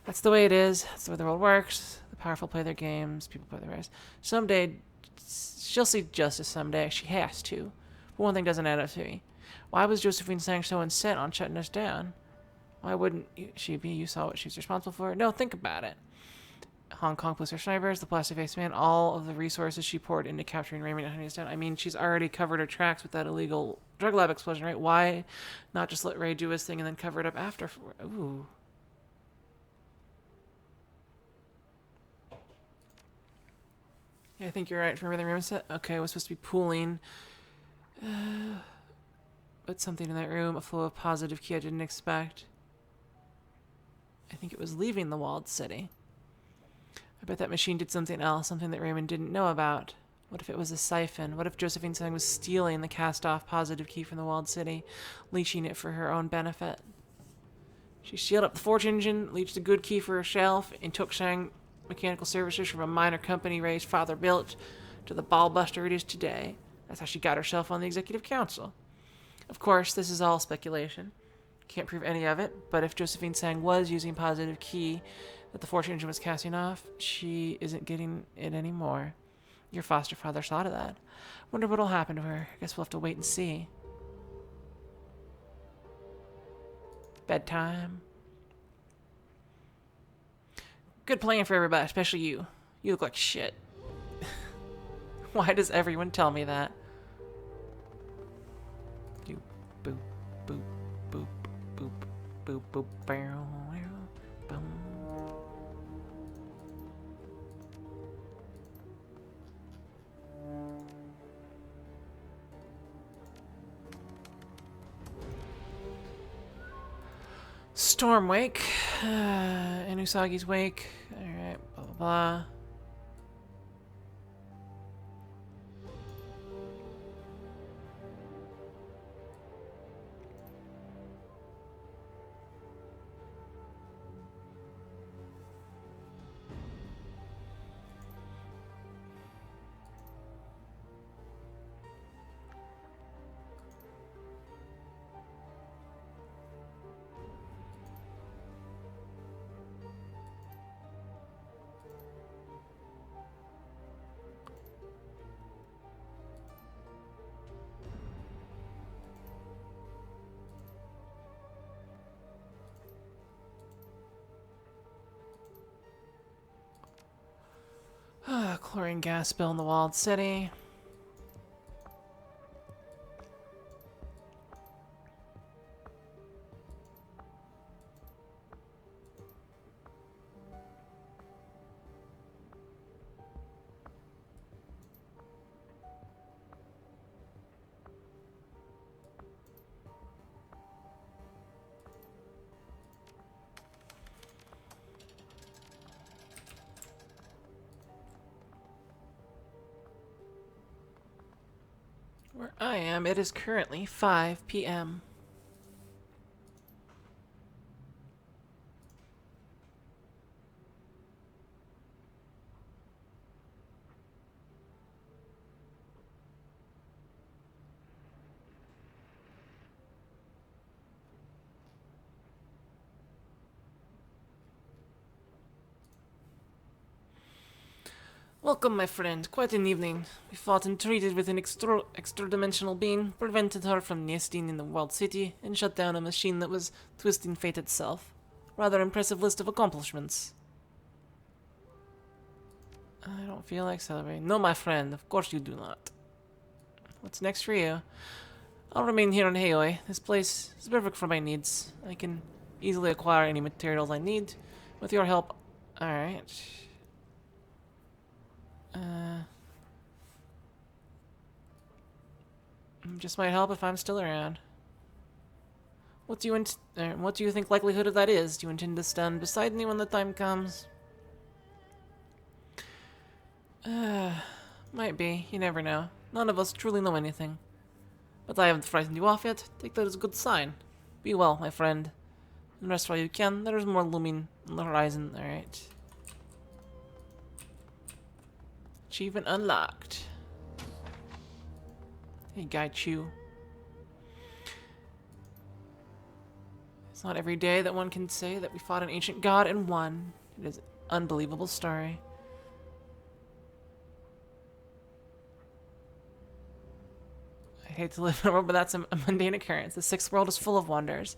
That's the way it is. That's the way the world works. The powerful play their games. People play their rest. Someday, she'll see justice someday. She has to. But one thing doesn't add up to me. Why was Josephine Sang so intent on shutting us down? Why wouldn't she be? You saw what she's responsible for. No, think about it. Hong Kong police are snipers, the plastic face man, all of the resources she poured into capturing Raymond and hunting us down. I mean, she's already covered her tracks with that illegal drug lab explosion, right? Why not just let Ray do his thing and then cover it up after? Ooh. Yeah, I think you're right. Remember the room set? Okay, it was supposed to be pooling. But something in that room, a flow of positive key I didn't expect. I think it was leaving the walled city. I bet that machine did something else, something that Raymond didn't know about. What if it was a siphon? What if Josephine Sang was stealing the cast-off positive key from the walled city, leeching it for her own benefit? She sealed up the forge engine, leached the good key for her shelf, and took Sang mechanical services from a minor company Ray's father built to the ballbuster it is today. That's how she got herself on the executive council. Of course, this is all speculation. Can't prove any of it, but if Josephine Sang was using positive key that the fortune engine was casting off, she isn't getting it anymore. Your foster father saw to that. Wonder what'll happen to her. I guess we'll have to wait and see. Bedtime. Good plan for everybody, especially you. You look like shit. Why does everyone tell me that? You boop, boop, boop, boop, boop, boop, boom. Storm wake. Inusagi's wake. Alright, blah, blah, blah. Chlorine gas spill in the walled city. Where I am, it is currently 5 p.m. Welcome, my friend. Quite an evening. We fought and treated with an extra-dimensional being, prevented her from nesting in the World City, and shut down a machine that was twisting fate itself. Rather impressive list of accomplishments. I don't feel like celebrating. No, my friend. Of course you do not. What's next for you? I'll remain here in Heioi. This place is perfect for my needs. I can easily acquire any materials I need. With your help... Alright. Just might help if I'm still around. What do you think likelihood of that is? Do you intend to stand beside me when the time comes? Might be. You never know. None of us truly know anything. But I haven't frightened you off yet. Take that as a good sign. Be well, my friend. And rest while you can. There is more looming on the horizon. Alright. Achievement unlocked. Hey, Guy Chu. It's not every day that one can say that we fought an ancient god and won. It is an unbelievable story. I hate to live in a world, but that's a mundane occurrence. The sixth world is full of wonders.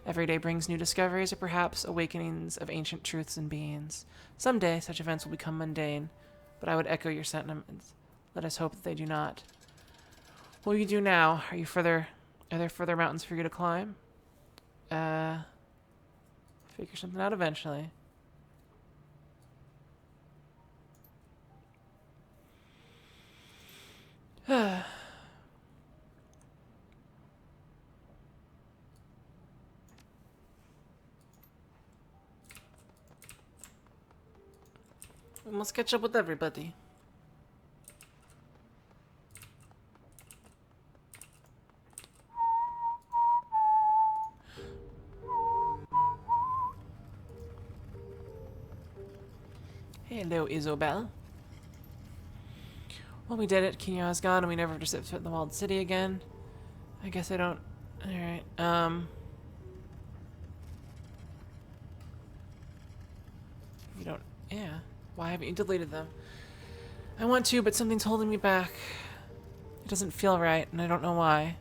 Every day brings new discoveries or perhaps awakenings of ancient truths and beings. Someday, such events will become mundane, but I would echo your sentiments. Let us hope that they do not. What will you do now? Are there further mountains for you to climb? Figure something out eventually. We must catch up with everybody. Hello, Isobel. Well, we did it. Kinya's gone, and we never just set foot in the walled city again. I guess I don't... Alright, You don't... Yeah. Why haven't you deleted them? I want to, but something's holding me back. It doesn't feel right, and I don't know why.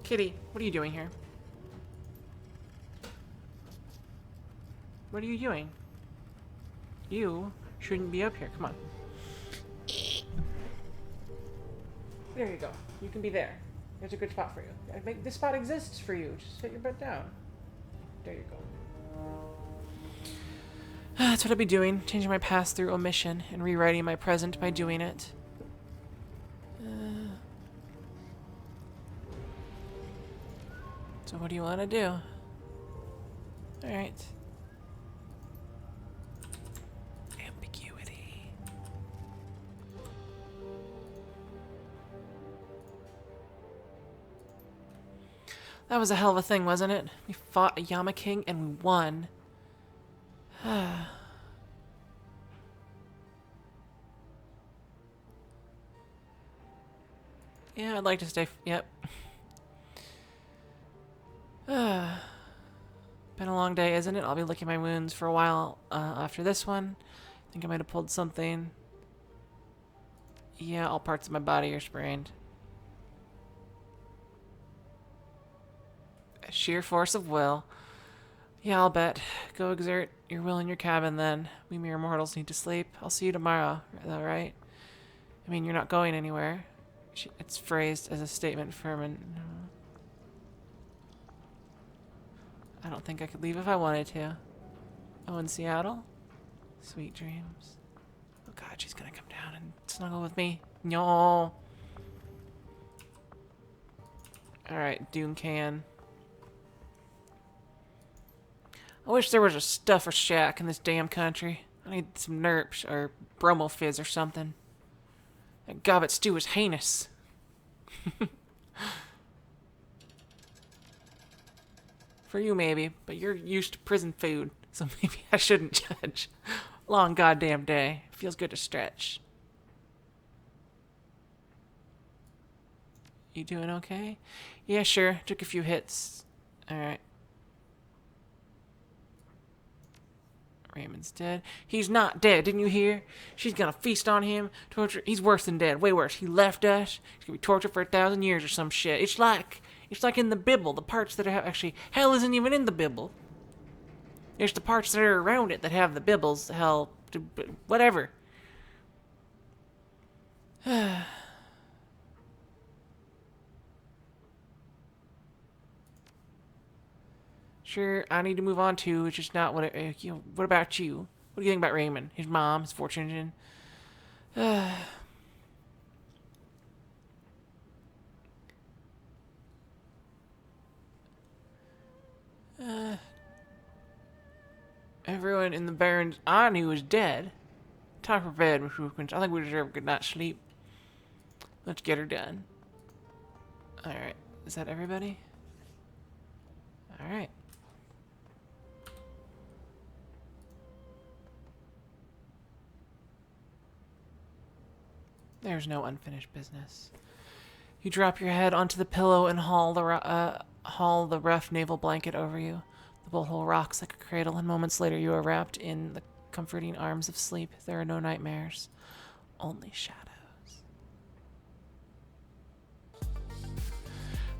Kitty, what are you doing here? What are you doing? You shouldn't be up here. Come on. There you go. You can be there. There's a good spot for you. This spot exists for you. Just sit your butt down. There you go. That's what I'll be doing. Changing my past through omission and rewriting my present by doing it. So what do you want to do? Alright. Ambiguity. That was a hell of a thing, wasn't it? We fought a Yama King and we won. Yeah, I'd like to stay. Yep. Been a long day, isn't it? I'll be licking my wounds for a while after this one. I think I might have pulled something. Yeah, all parts of my body are sprained. A sheer force of will. Yeah, I'll bet. Go exert your will in your cabin then. We mere mortals need to sleep. I'll see you tomorrow, though, right? I mean, you're not going anywhere. It's phrased as a statement firm and... I don't think I could leave if I wanted to. Oh, in Seattle? Sweet dreams. Oh god, she's gonna come down and snuggle with me. No. Alright, Dune Can. I wish there was a stuffer shack in this damn country. I need some nerps or bromo fizz or something. That gobbet stew is heinous. For you, maybe, but you're used to prison food, so maybe I shouldn't judge. Long goddamn day. Feels good to stretch. You doing okay? Yeah, sure. Took a few hits. Alright. Raymond's dead. He's not dead, didn't you hear? She's gonna feast on him, torture. He's worse than dead, way worse. He left us. He's gonna be tortured for 1,000 years or some shit. It's like in the Bible, the parts that are actually hell isn't even in the Bible. It's the parts that are around it that have the Bibbles. Hell, whatever. Sure, I need to move on too. It's just not what what about you? What do you think about Raymond? His mom, his fortune engine? Everyone in the Barrens I knew was dead. Time for bed, Miss Wilkins. I think we deserve a good night's sleep. Let's get her done. Alright, is that everybody? Alright. There's no unfinished business. You drop your head onto the pillow and haul the rough naval blanket over you. The bolt hole rocks like a cradle, and moments later you are wrapped in the comforting arms of sleep. There are no nightmares, only shadows.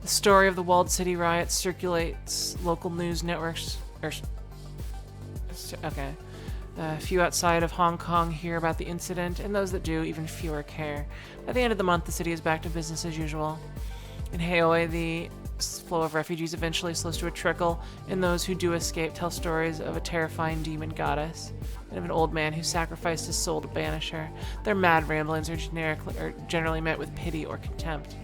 The story of the walled city riots circulates local news networks. Okay. Few outside of Hong Kong hear about the incident, and those that do, even fewer care. By the end of the month, the city is back to business as usual. In Haoi, the flow of refugees eventually slows to a trickle, and those who do escape tell stories of a terrifying demon goddess and of an old man who sacrificed his soul to banish her. Their mad ramblings are generally met with pity or contempt.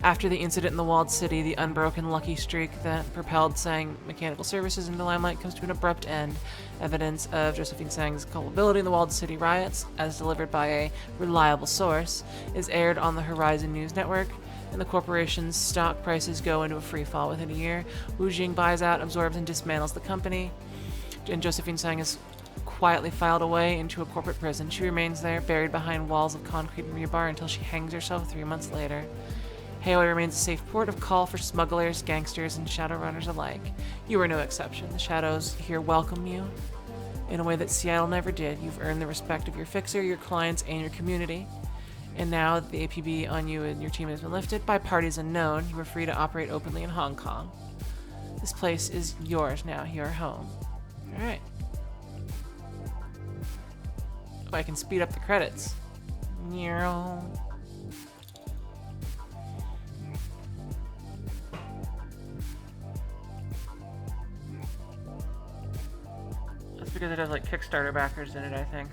After the incident in the walled city, the unbroken lucky streak that propelled Sang Mechanical Services into limelight comes to an abrupt end. Evidence of Josephine Sang's culpability in the walled city riots, as delivered by a reliable source, is aired on the Horizon News Network, and the corporation's stock prices go into a free fall within a year. Wu Jing buys out, absorbs, and dismantles the company, and Josephine Sang is quietly filed away into a corporate prison. She remains there, buried behind walls of concrete and rebar, until she hangs herself 3 months later. Haoi remains a safe port of call for smugglers, gangsters, and shadowrunners alike. You are no exception. The shadows here welcome you in a way that Seattle never did. You've earned the respect of your fixer, your clients, and your community. And now that the APB on you and your team has been lifted by parties unknown, you are free to operate openly in Hong Kong. This place is yours now, your home. Alright. Oh, I can speed up the credits. That's because it has like Kickstarter backers in it, I think.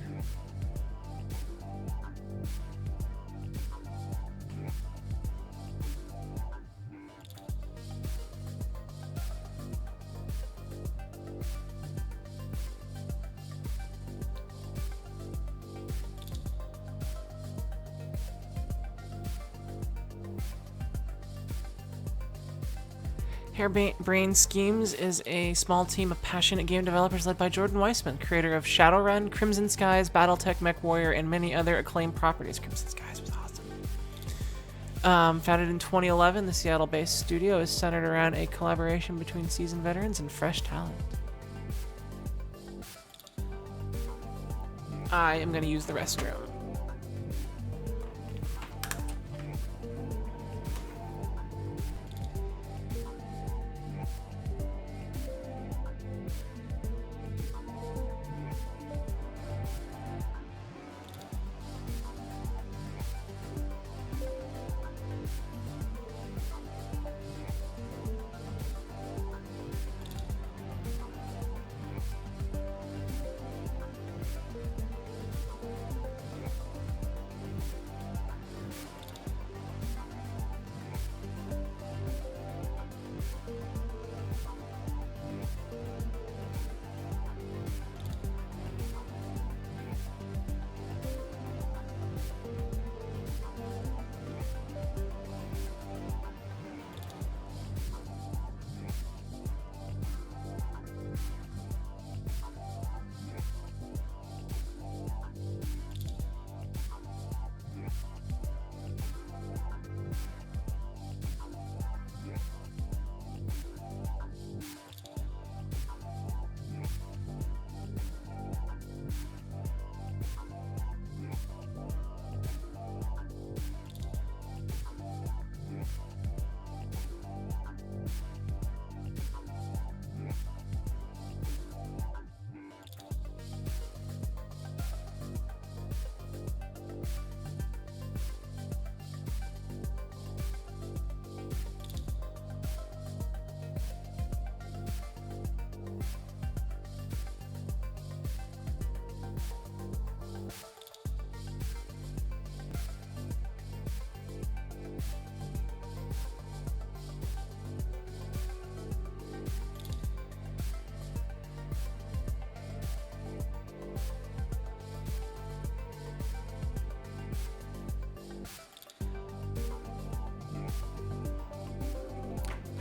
Harebrained Schemes is a small team of passionate game developers led by Jordan Weissman, creator of Shadowrun, Crimson Skies, Battletech MechWarrior, and many other acclaimed properties. Crimson Skies was awesome. Founded in 2011, the Seattle-based studio is centered around a collaboration between seasoned veterans and fresh talent. I am going to use the restroom.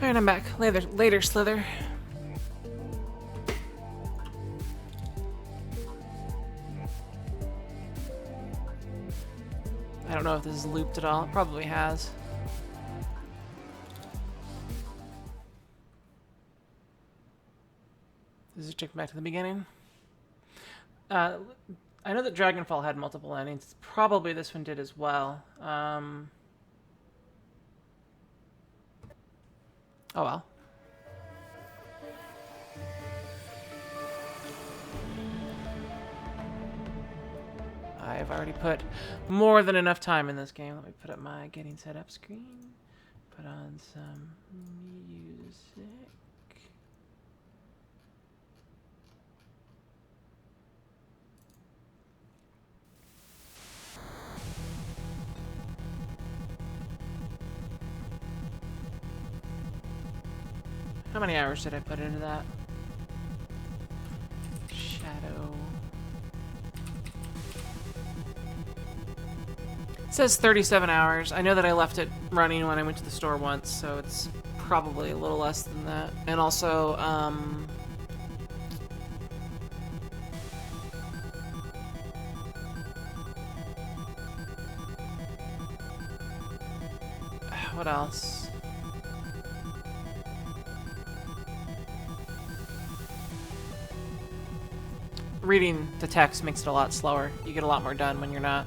Alright, I'm back. Later, Slither. I don't know if this is looped at all. It probably has. Does it check back to the beginning? I know that Dragonfall had multiple endings. Probably this one did as well. Oh well. I've already put more than enough time in this game. Let me put up my getting set up screen. Put on some music. How many hours did I put into that? Shadow. It says 37 hours. I know that I left it running when I went to the store once, so it's probably a little less than that. And also, what else? Reading the text makes it a lot slower. You get a lot more done when you're not.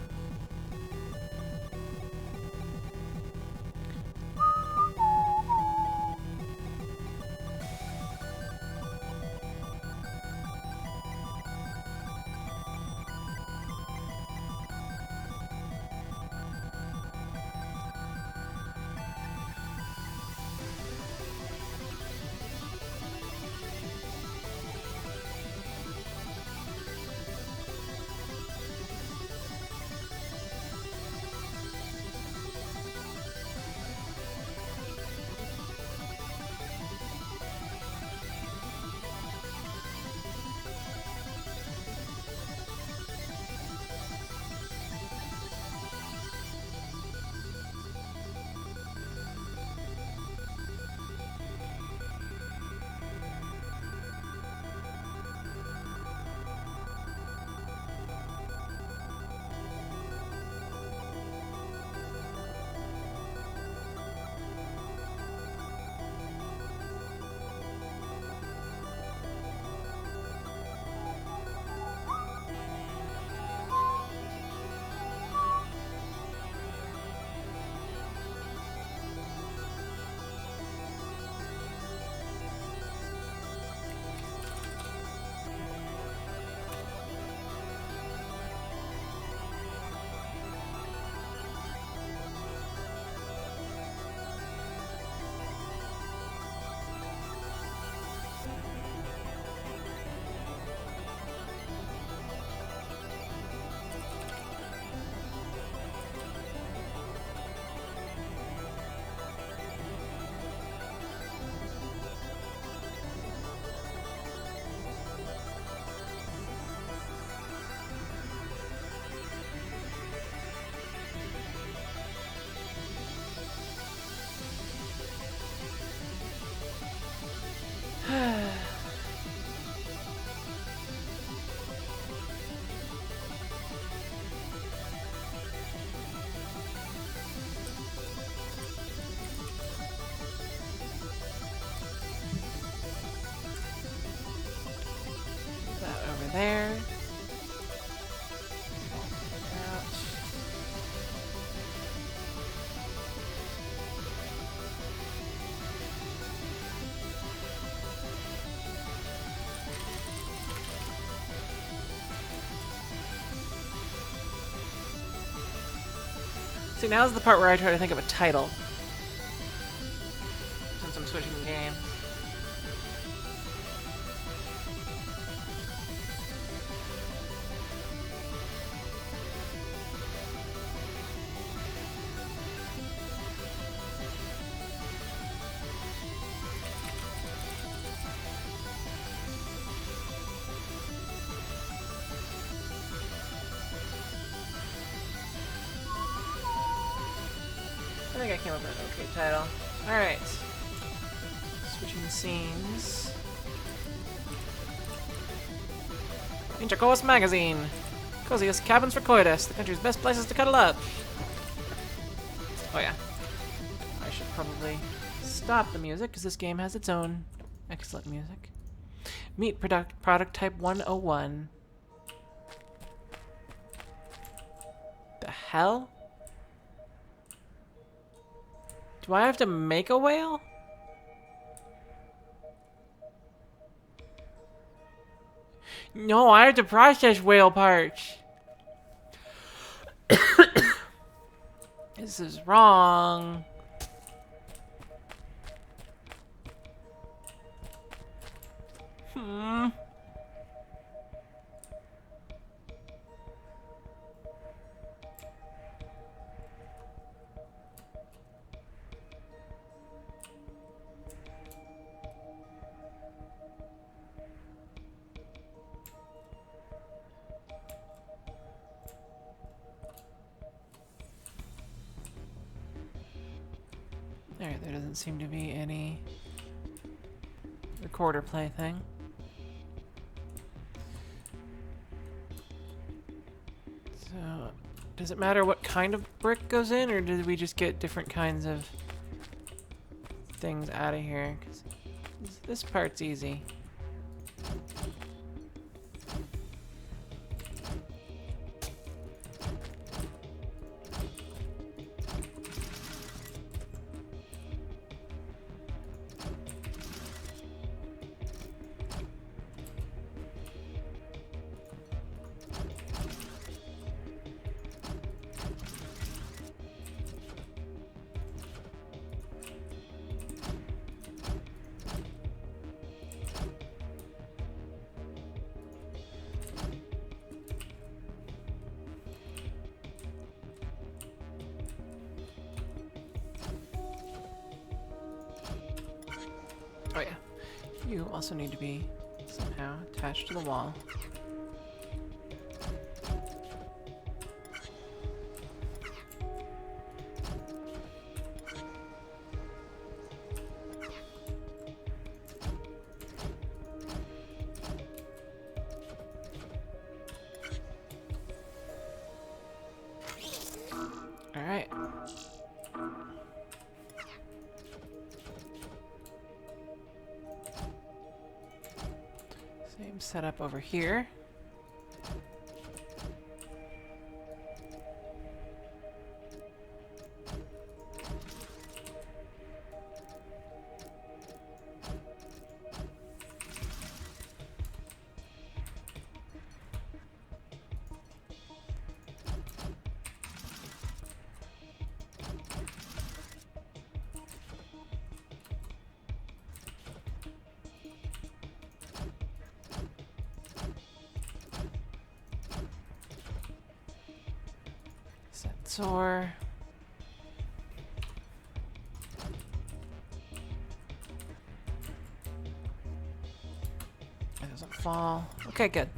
There. See, now's the part where I try to think of a title. Since I'm switching the game. I think I came up with an okay title. Alright. Switching scenes. Intercourse Magazine. Coziest cabins for coitus. The country's best places to cuddle up. Oh yeah. I should probably stop the music because this game has its own excellent music. Meet product type 101. The hell? Do I have to make a whale? No, I have to process whale parts. This is wrong. Alright, there doesn't seem to be any recorder play thing. So, does it matter what kind of brick goes in, or did we just get different kinds of things out of here? 'Cause this part's easy. Oh yeah. You also need to be somehow attached to the wall. All right. Same setup over here. Sensor. It doesn't fall. Okay, good.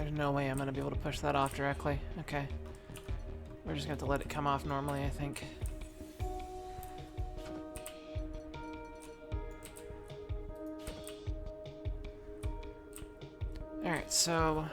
There's no way I'm gonna be able to push that off directly. Okay. We're just gonna have to let it come off normally, I think. Alright, so...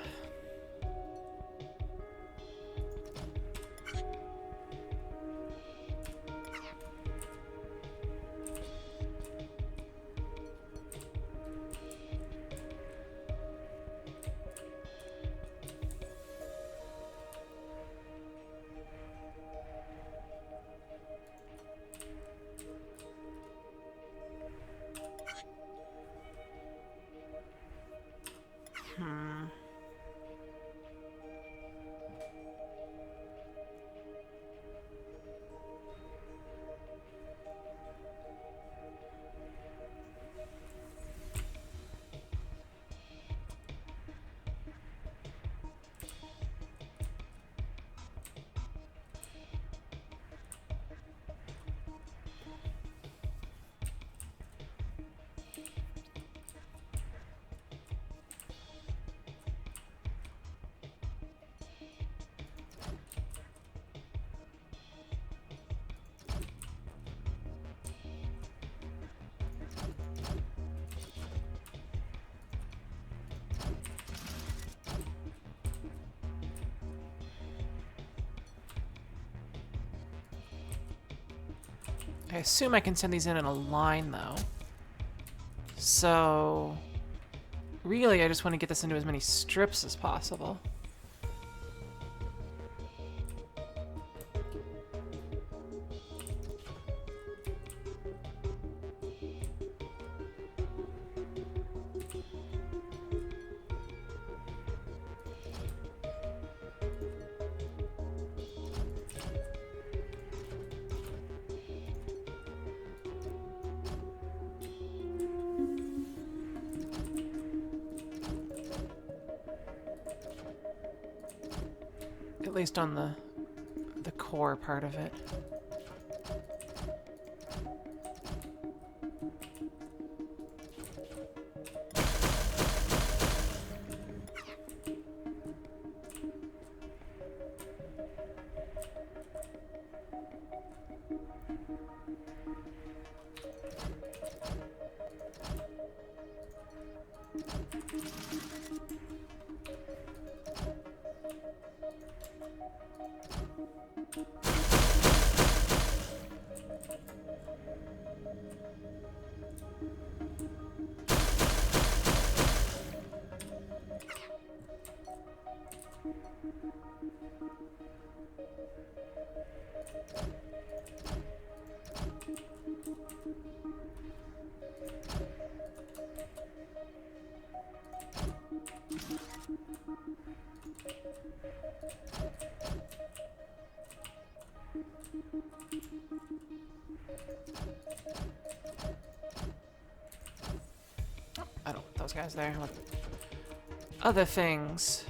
I assume I can send these in a line, though. So... really, I just want to get this into as many strips as possible. At least on the core part of it. I don't want those guys there. I want other things.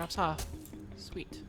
drops off. Sweet.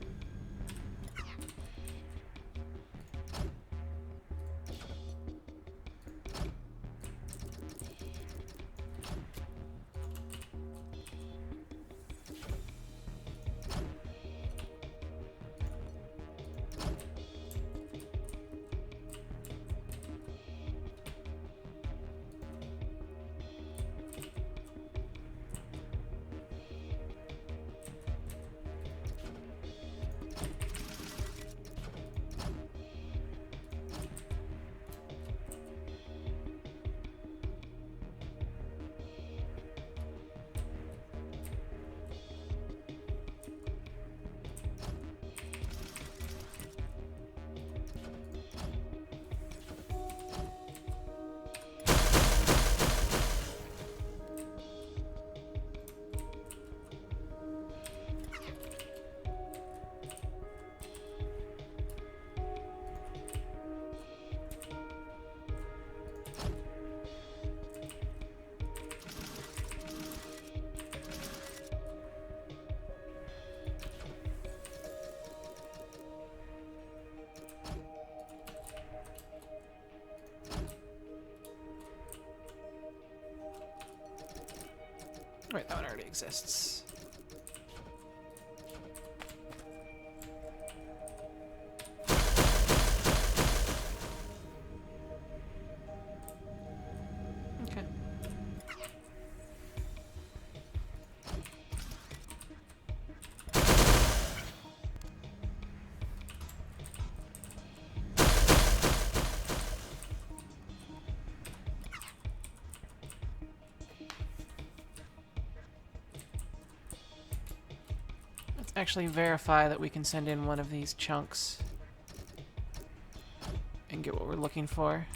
Right, that one already exists. Okay. Let's actually verify that we can send in one of these chunks and get what we're looking for.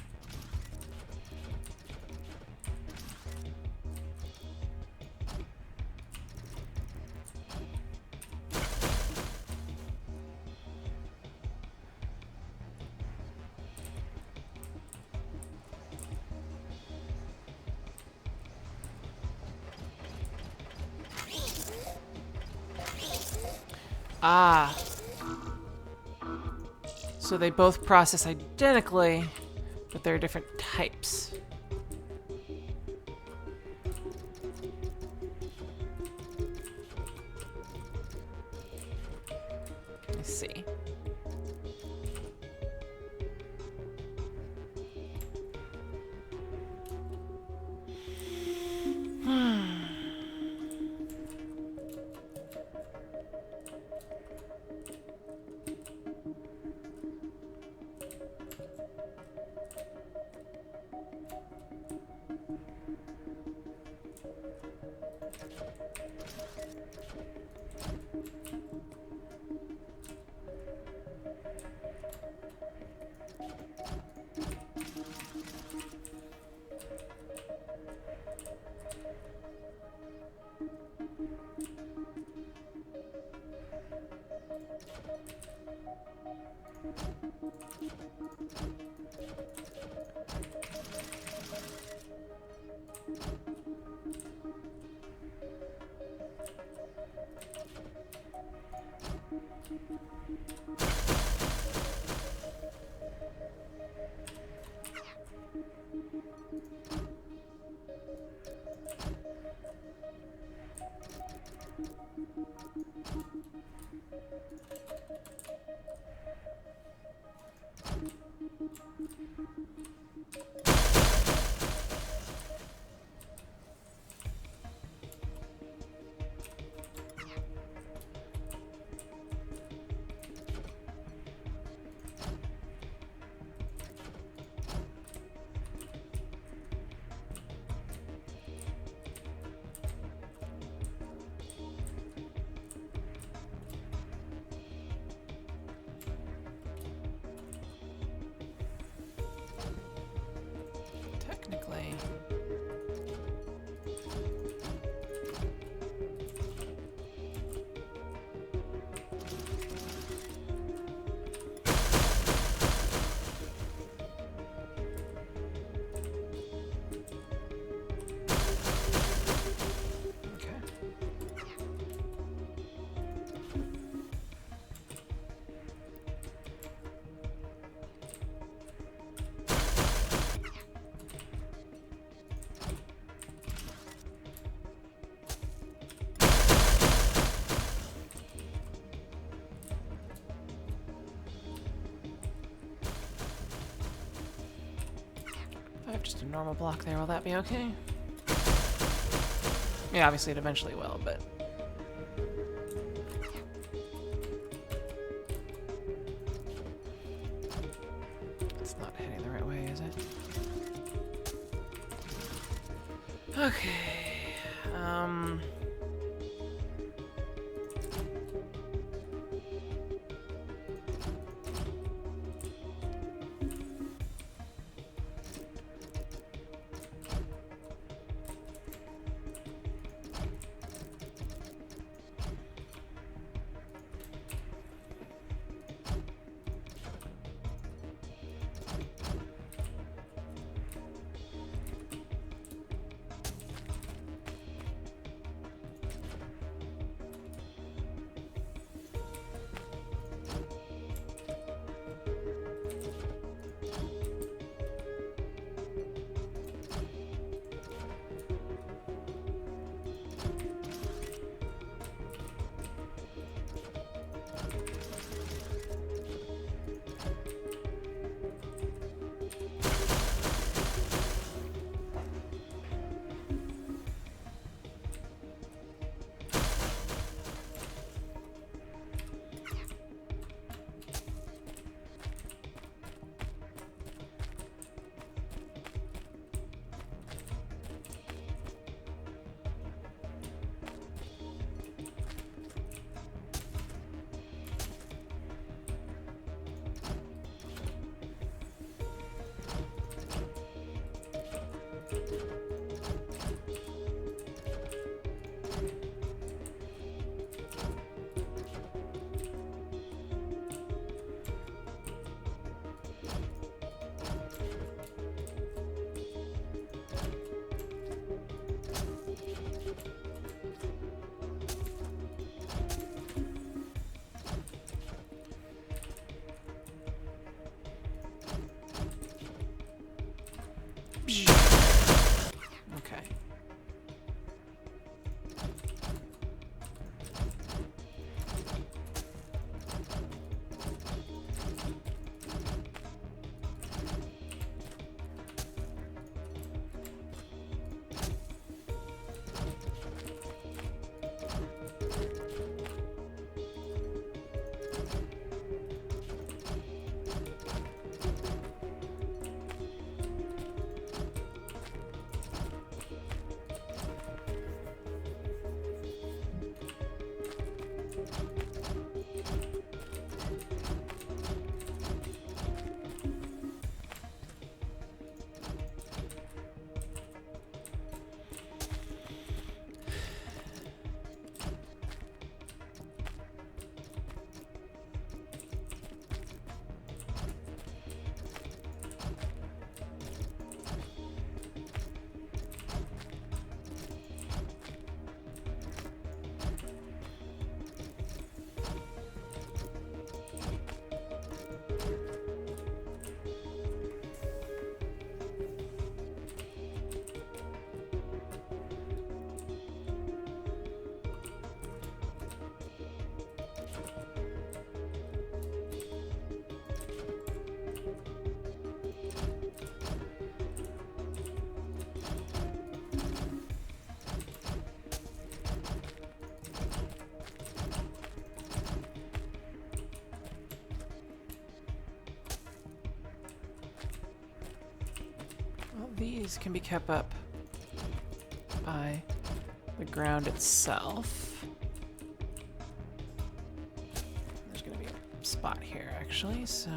Ah. So they both process identically, but they're different types. I see. have just a normal block there. Will that be okay? Yeah, obviously it eventually will, but... It's not heading the right way, is it? Okay. Okay. These can be kept up by the ground itself. There's going to be a spot here, actually, so...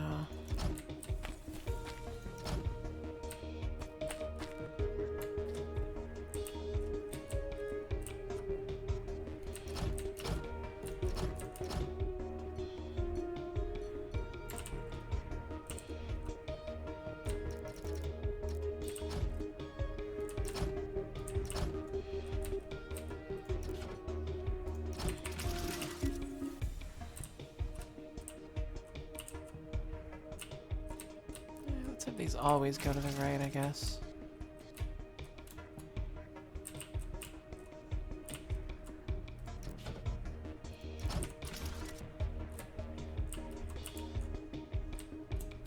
Let's have these always go to the right, I guess.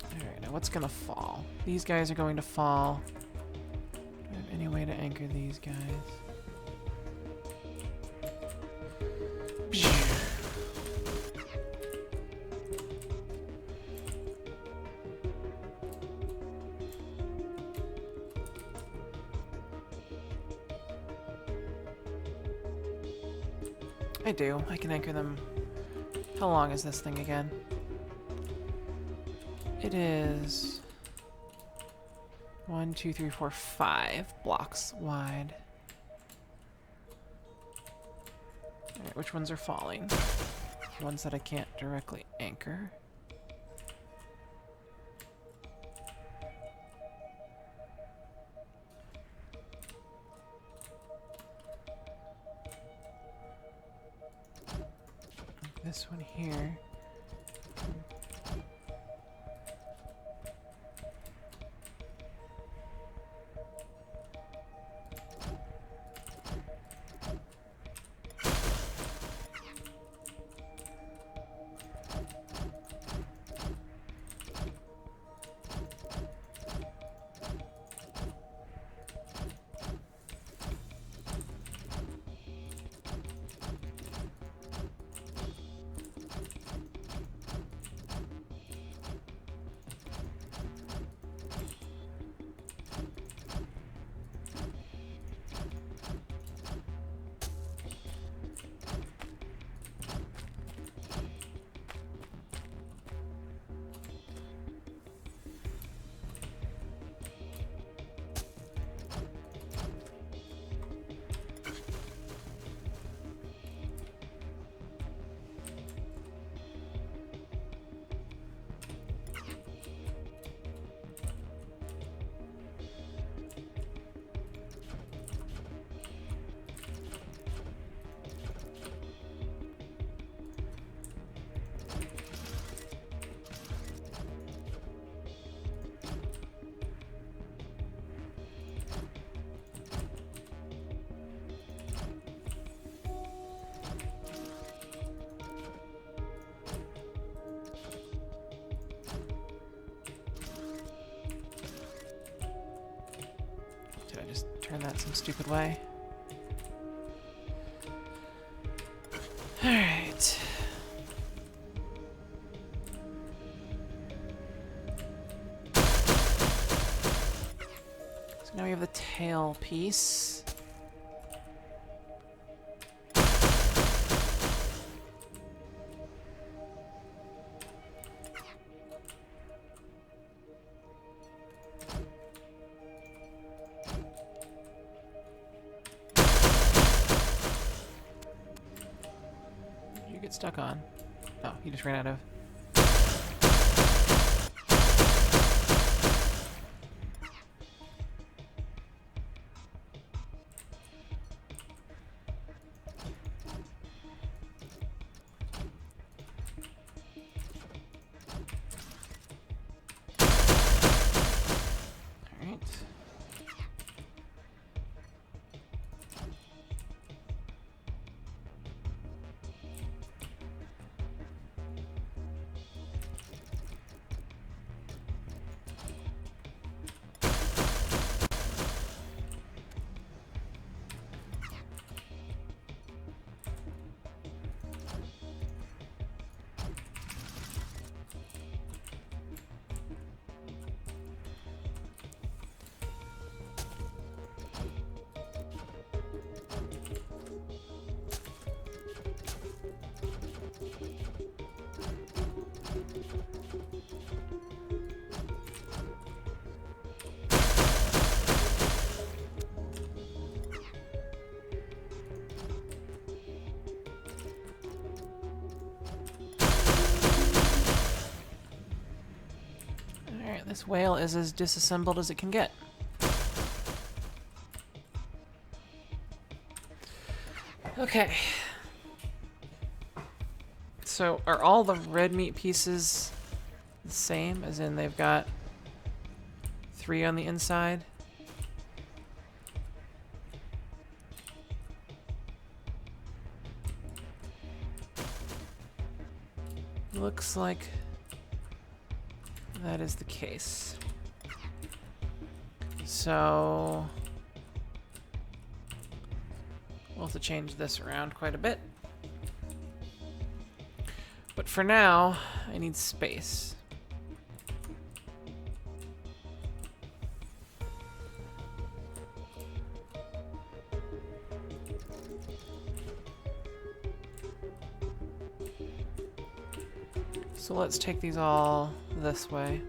Alright, now what's gonna fall? These guys are going to fall Any way to anchor these guys? I do. I can anchor them. How long is this thing again? It is 1, 2, 3, 4, 5 blocks wide. Alright, which ones are falling? Ones that I can't directly anchor. This one here. Turn that some stupid way. Alright. So now we have the tail piece. Stuck on. Oh, he just ran out of. All right. This whale is as disassembled as it can get. Okay. So, are all the red meat pieces the same? As in, they've got 3 on the inside? Looks like that is the case. So We'll have to change this around quite a bit. But for now, I need space. So let's take these all this way.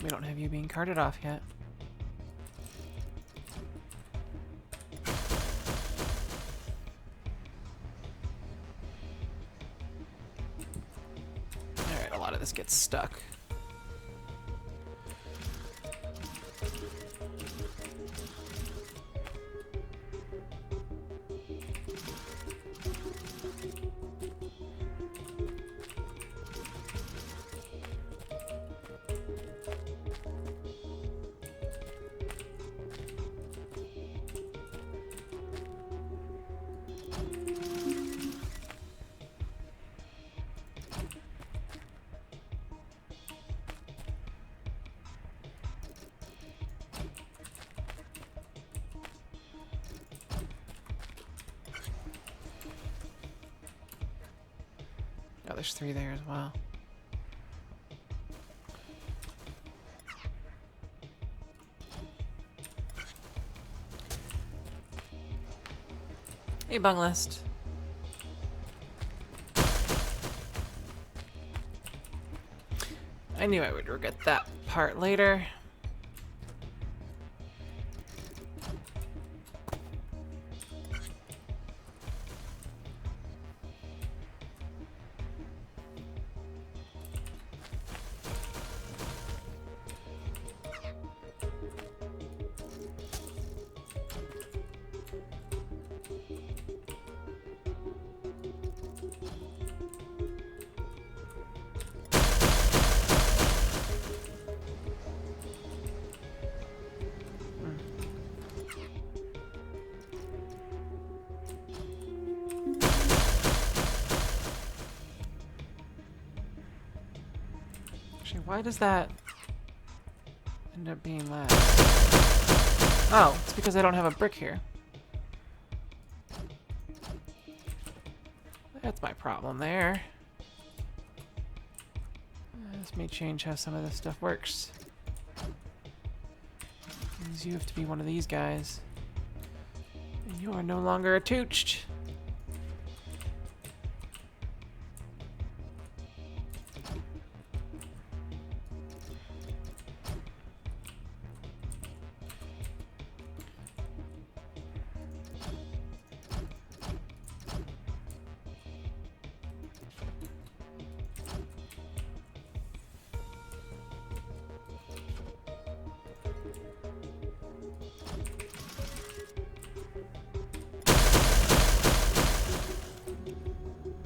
We don't have you being carted off yet. Alright, a lot of this gets stuck. Oh, there's 3 there as well. Hey, bung list. I knew I would regret that part later. Actually, why does that end up being last? Oh, it's because I don't have a brick here. That's my problem there. This may change how some of this stuff works. Means you have to be one of these guys. And you are no longer a tooched.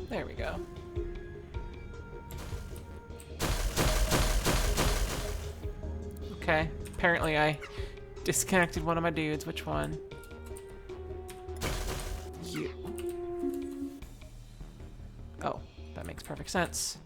There we go. Okay, apparently I disconnected one of my dudes. Which one? You. Oh, that makes perfect sense.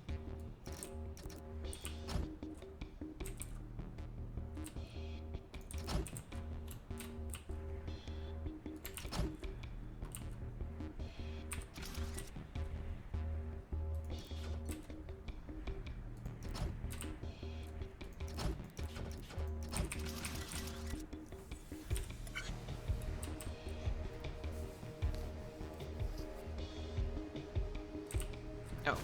Oh.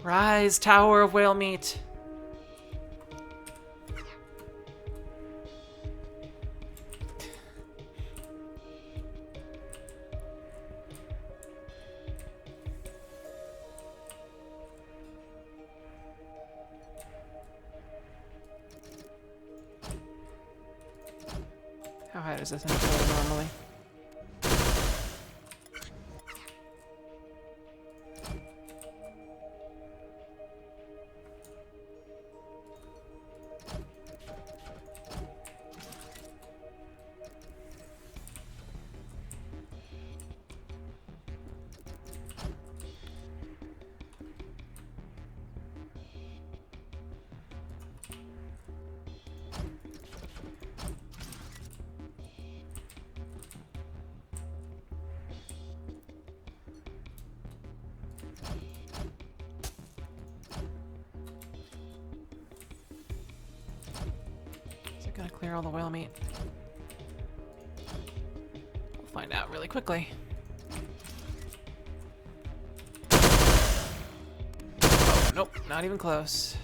Rise, Tower of Whale Meat. How high does this thing go normally? Gotta clear all the whale meat. We'll find out really quickly. Oh, nope, not even close.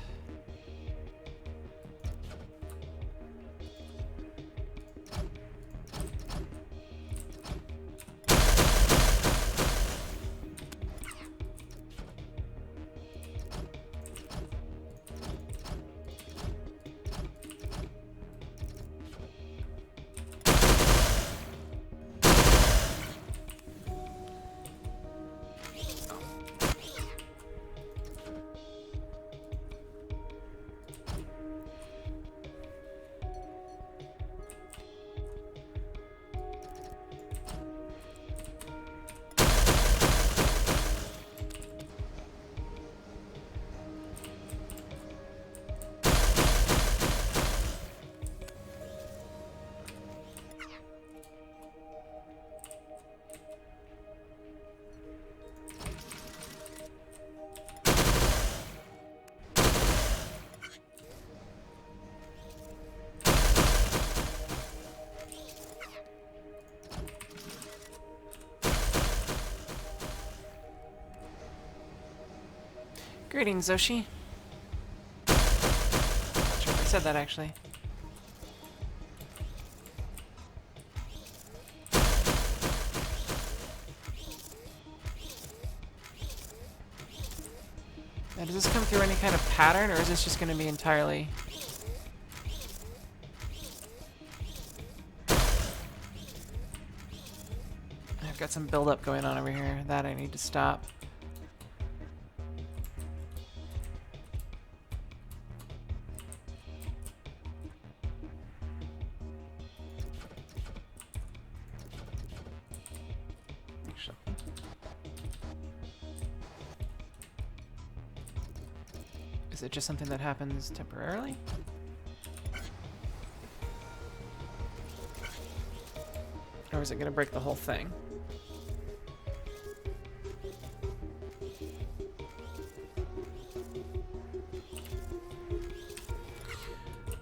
Greetings, Zoshi. Not sure if I said that actually. Now, does this come through any kind of pattern, or is this just going to be entirely... I've got some buildup going on over here. That I need to stop. Is it just something that happens temporarily? Or is it going to break the whole thing?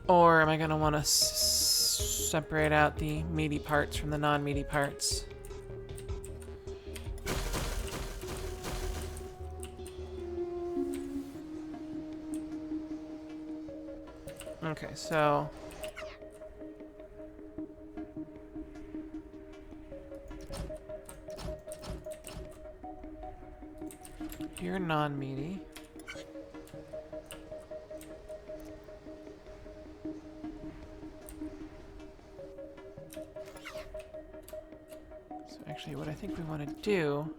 Or am I going to want to separate out the meaty parts from the non-meaty parts? Okay, so... You're non-meaty. So actually what I think we want to do...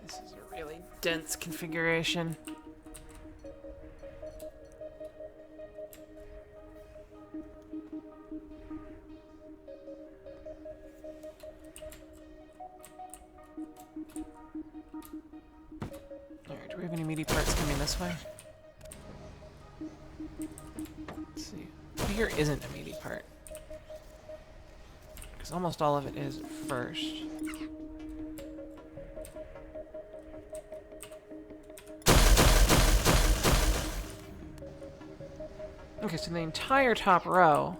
This is a really dense configuration. Alright, do we have any meaty parts coming this way? Let's see. What here isn't a meaty part? because almost all of it is first. Okay, so the entire top row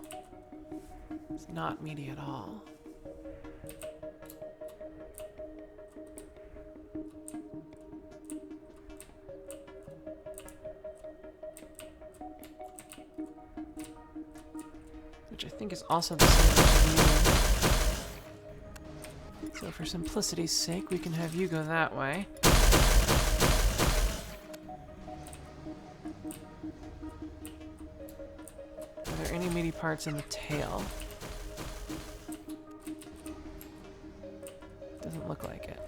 is not meaty at all. Which I think is also the same as you. So for simplicity's sake, we can have you go that way. Are there any meaty parts in the tail? Doesn't look like it.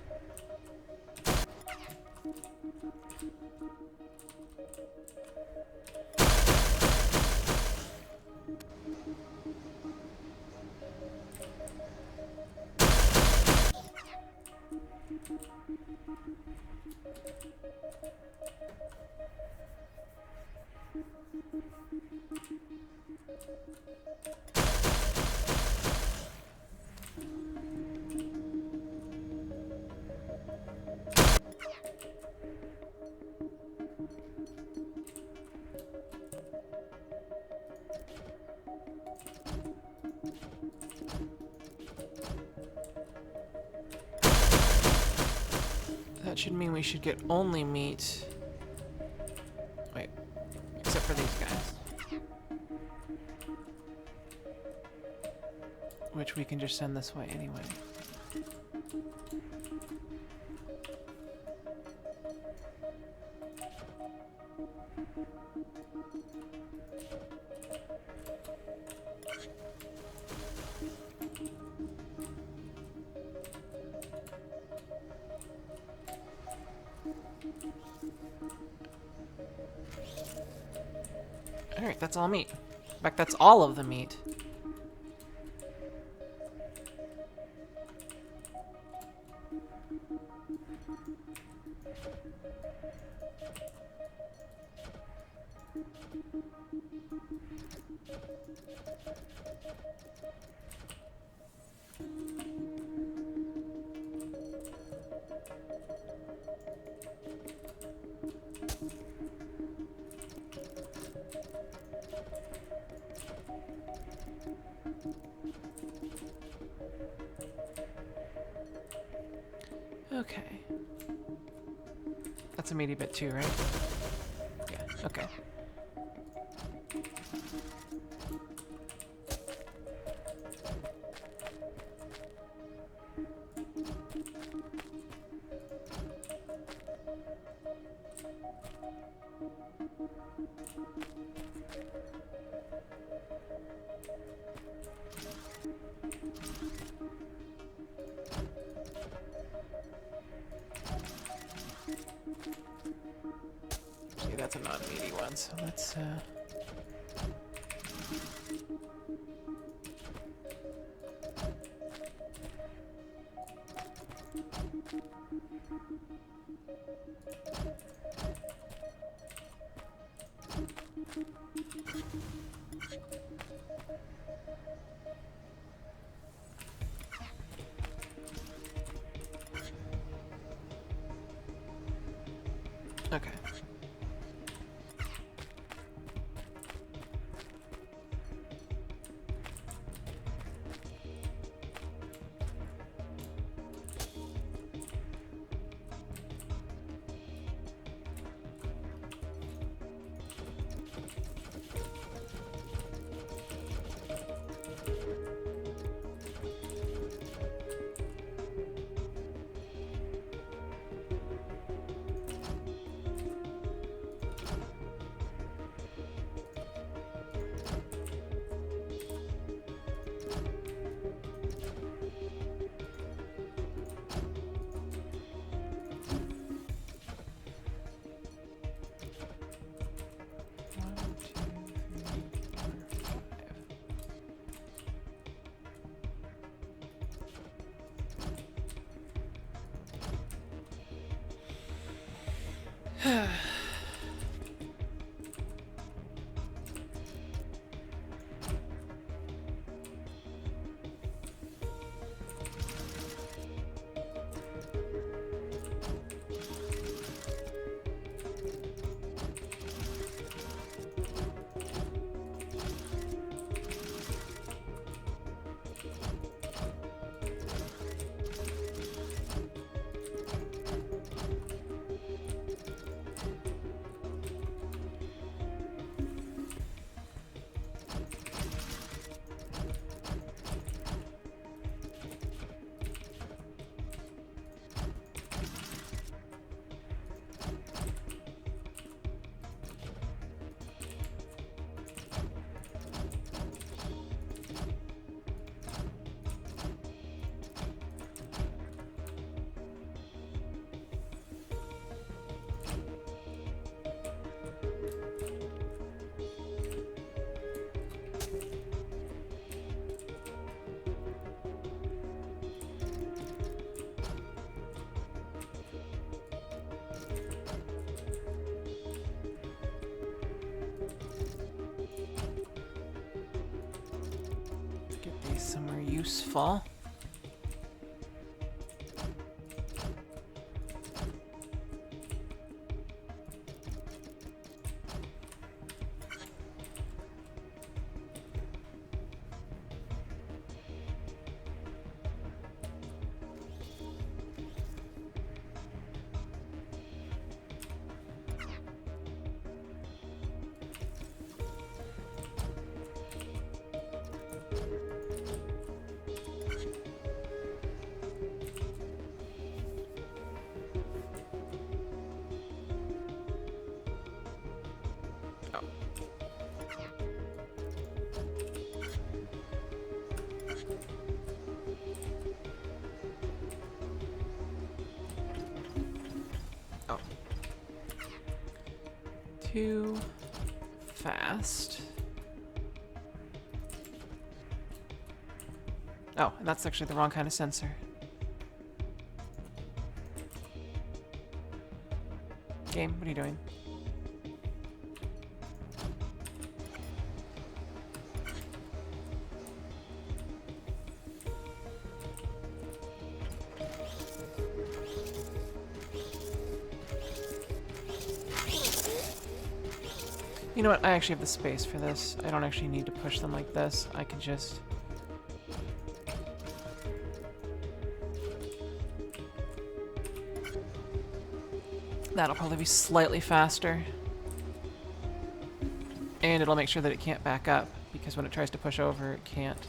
That should mean we should get only meat. Wait, except for these guys. Which we can just send this way anyway. Alright, that's all meat. In fact, that's all of the meat. Okay. That's a meaty bit too, right? Yeah, okay. See, that's a non-meaty one, so let's, okay. useful. Oh. Too fast. Oh, and that's actually the wrong kind of sensor. Game, what are you doing? You know what? I actually have the space for this. I don't actually need to push them like this. I can just... That'll probably be slightly faster. And it'll make sure that it can't back up, because when it tries to push over, it can't.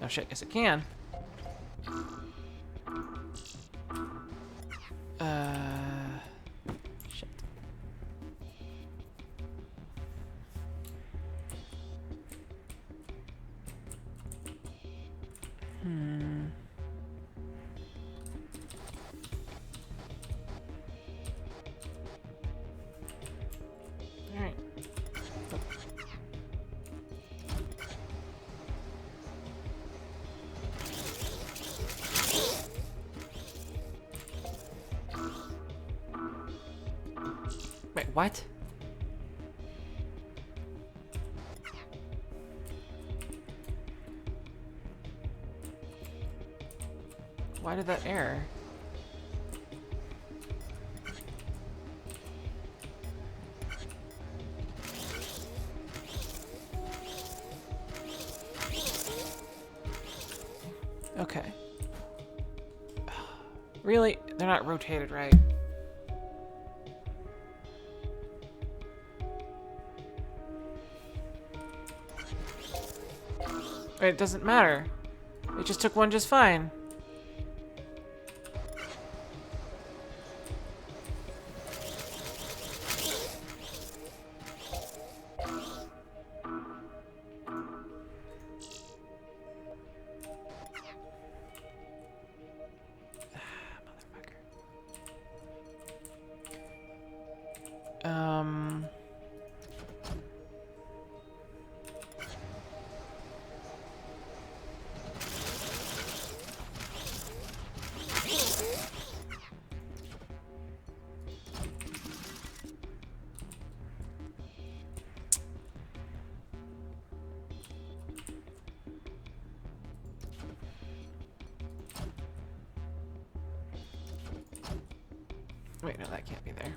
Oh shit, yes it can. Shit. Alright. Wait, what? Why did that error? Okay. Really? They're not rotated right. It doesn't matter. It just took one just fine. Um... Wait, no, that can't be there.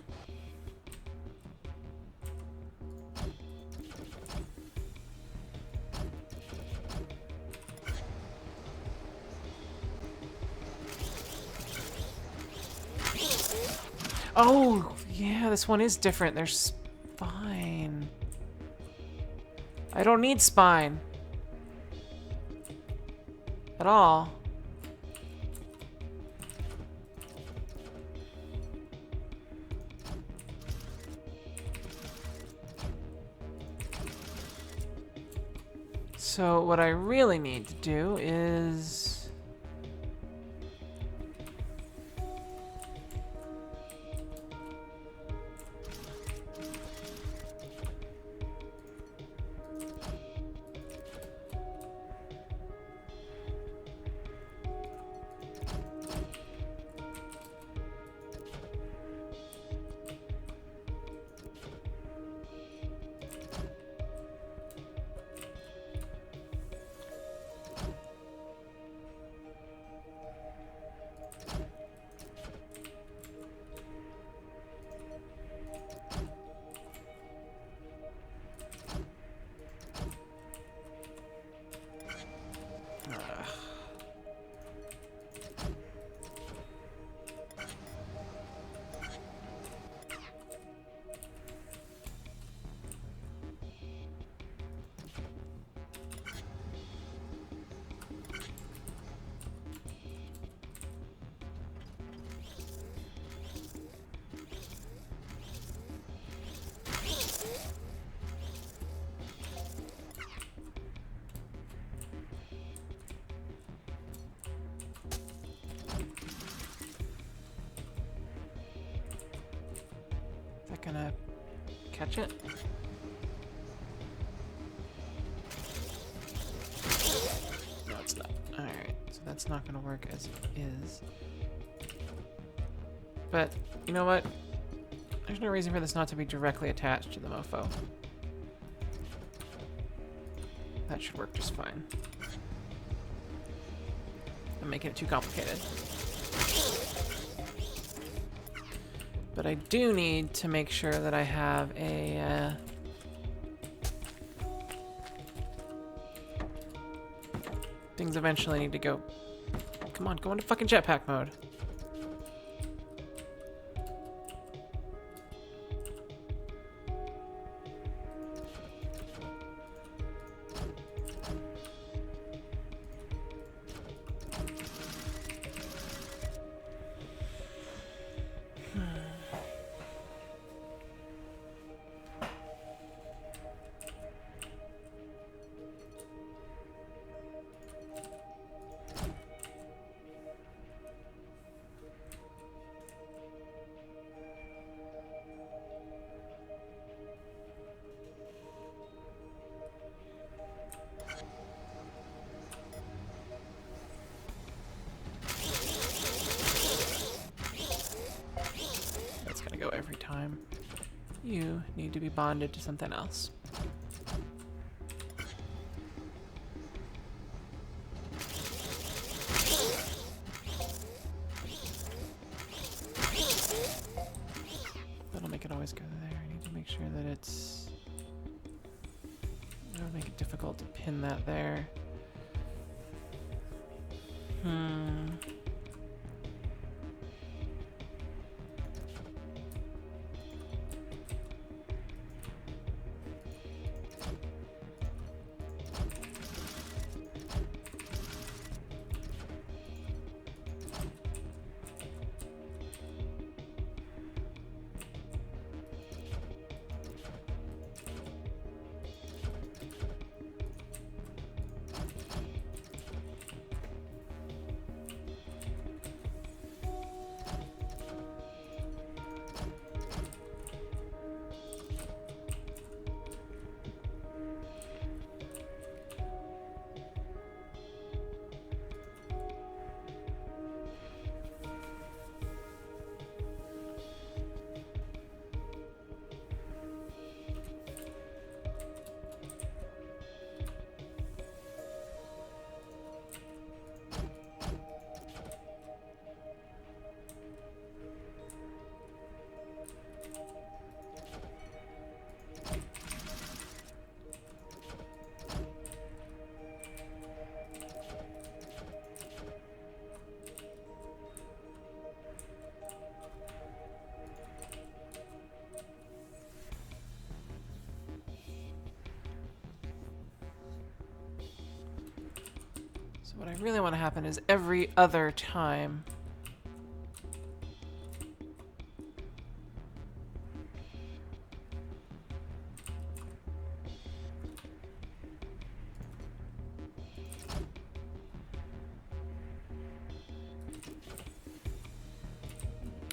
Oh, yeah, this one is different. There's spine. I don't need spine. At all. So what I really need to do is... that gonna catch it? No, it's not. Alright, so that's not gonna work as it is. But, you know what? There's no reason for this not to be directly attached to the mofo. That should work just fine. I'm making it too complicated. But I do need to make sure that I have a... things eventually need to go... Come on, go into fucking jetpack mode. Go every time. You need to be bonded to something else. That'll make it always go there. I need to make sure that it's... That'll make it difficult to pin that there. What I really want to happen is every other time.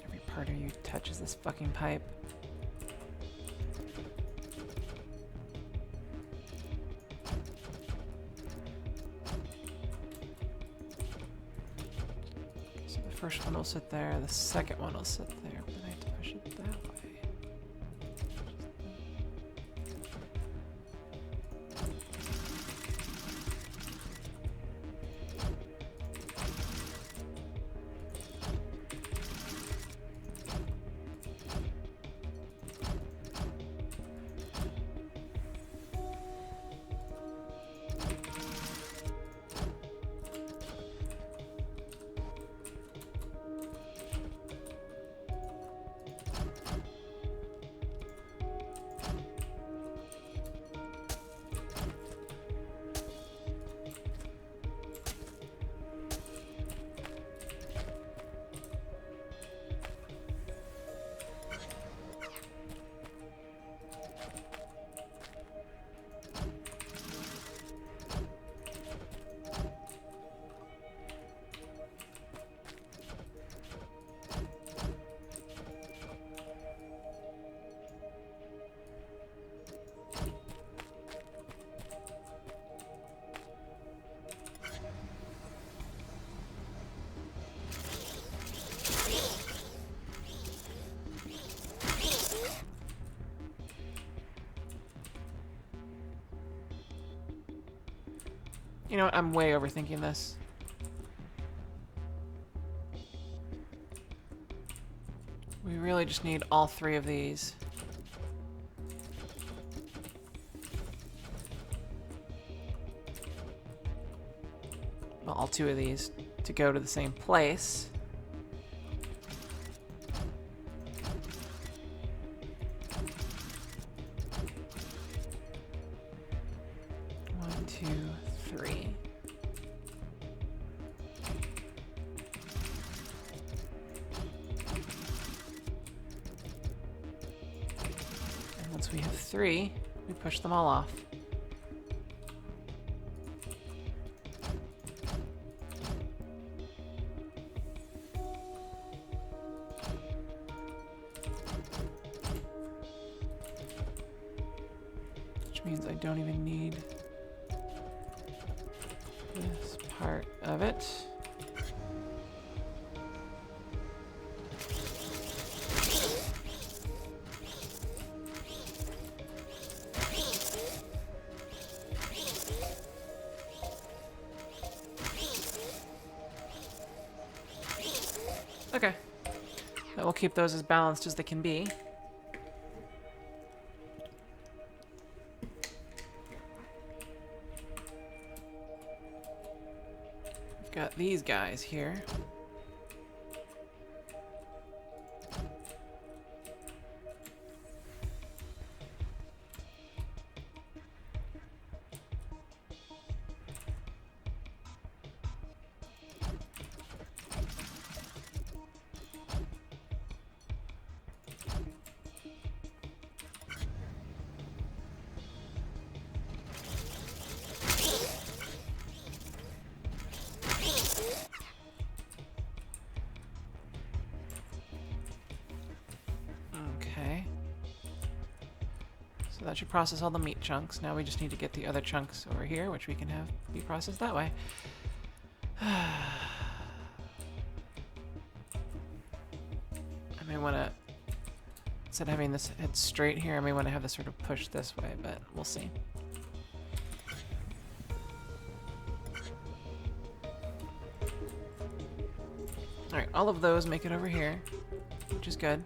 Every part of you touches this fucking pipe. First one will sit there, the second one will sit there, but then I have to push it that way. You know what? I'm way overthinking this. We really just need all 3 of these. Well, all 2 of these to go to the same place. One, two, three. And once we have 3, we push them all off. Which means I don't even need this part of it. Okay. That will keep those as balanced as they can be. We've got these guys here. Okay. So that should process all the meat chunks. Now we just need to get the other chunks over here, which we can have be processed that way. I may want to, instead of having this head straight here, I may want to have this sort of pushed this way, but we'll see. Alright, all of those make it over here, which is good.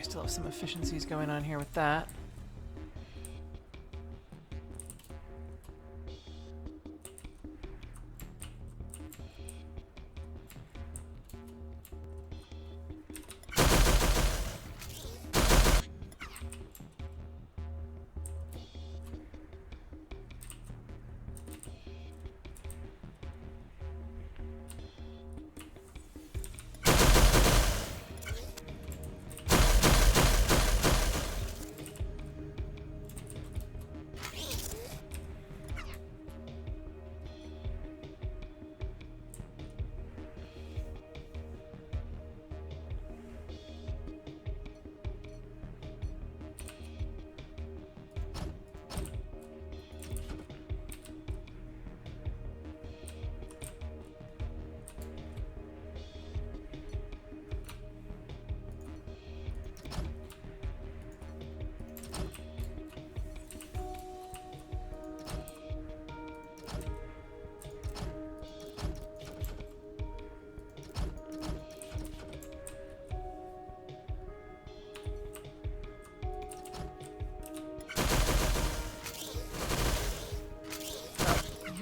Still have some efficiencies going on here with that.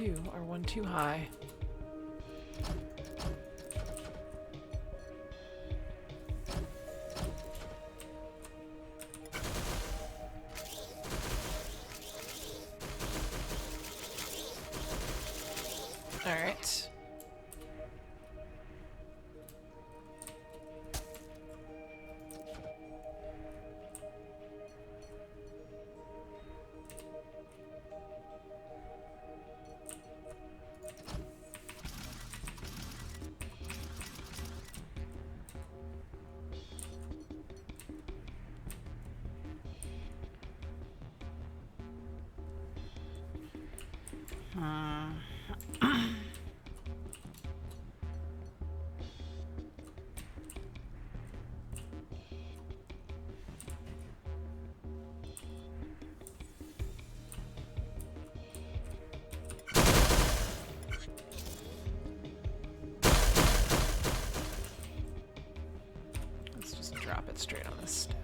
You are one too high. All right. Let's just drop it straight on this stack.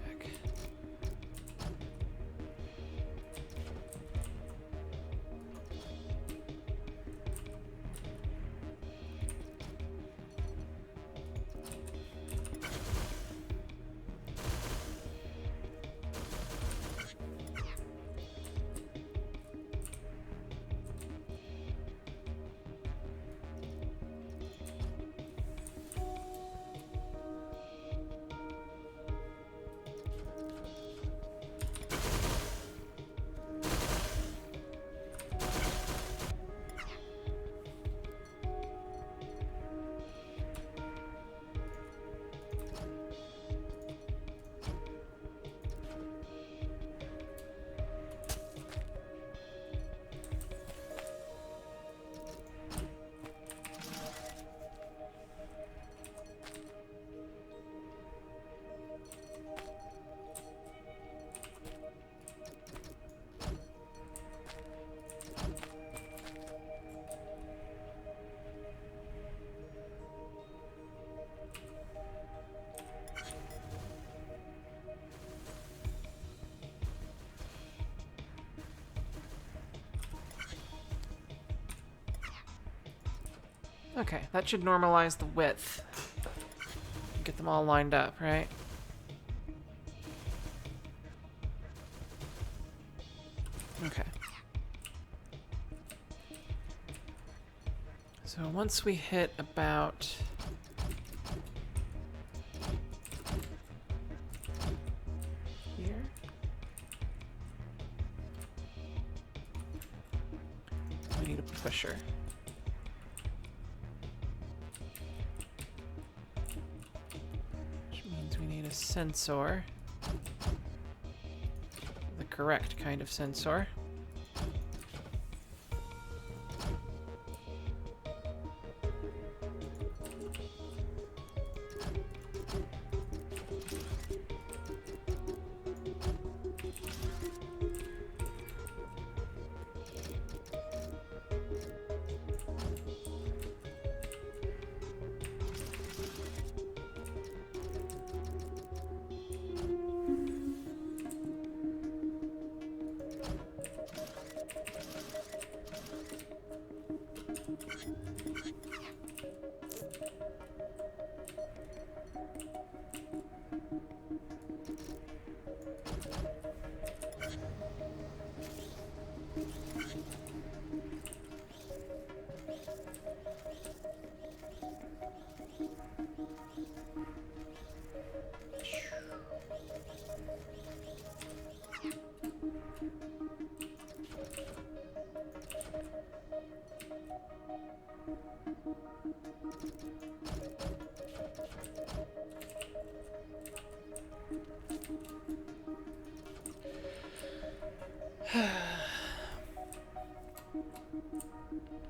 Okay, that should normalize the width. Get them all lined up, right? Okay. So once we hit about here, we need a pusher. Which means we need a sensor. The correct kind of sensor.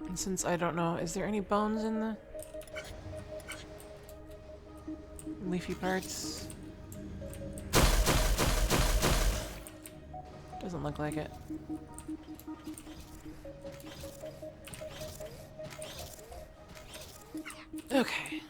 And since I don't know, is there any bones in the leafy parts? Doesn't look like it. Okay.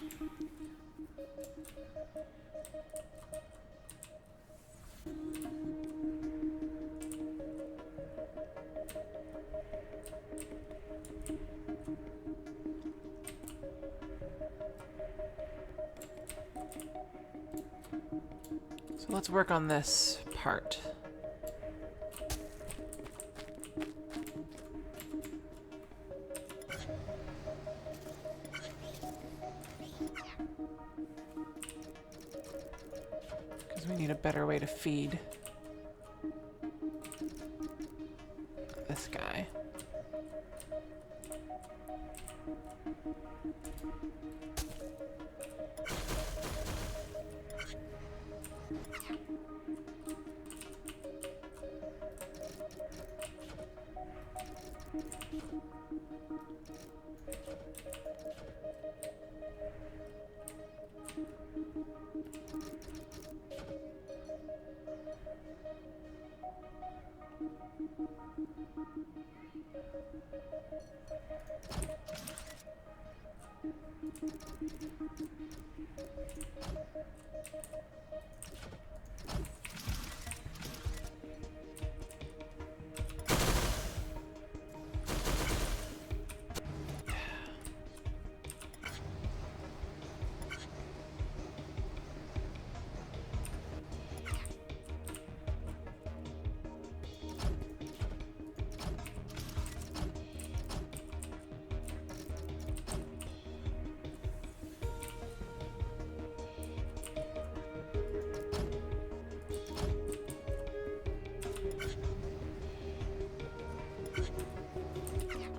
So let's work on this part. Because we need a better way to feed this guy.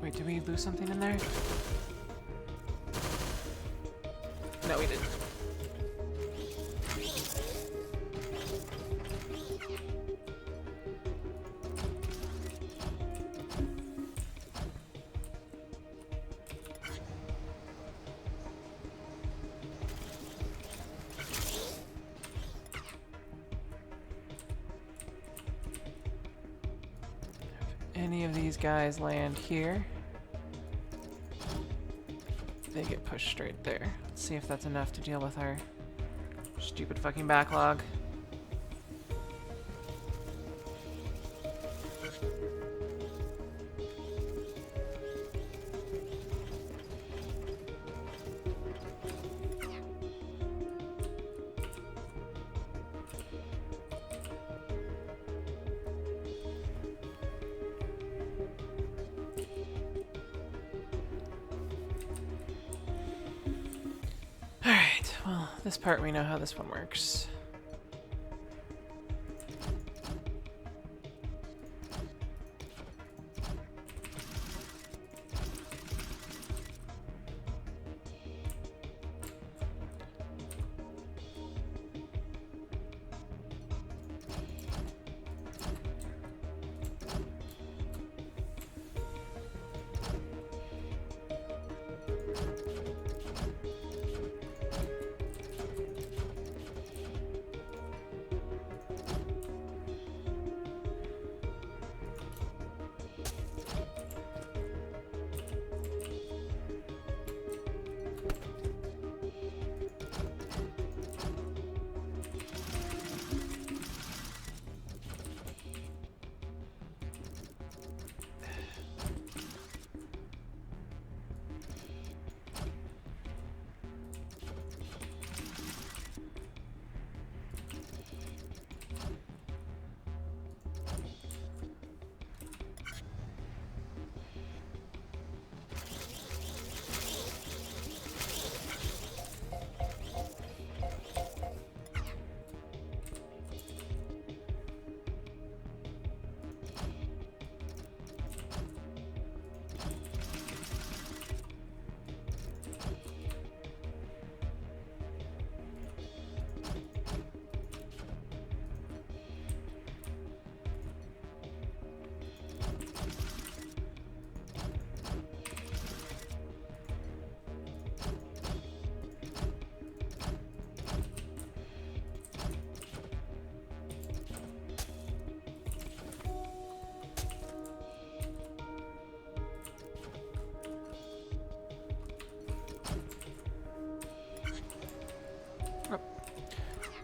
Wait, did we lose something in there? No, we didn't. Any of these guys land here, they get pushed straight there. Let's see if that's enough to deal with our stupid fucking backlog. this part we know how this one works.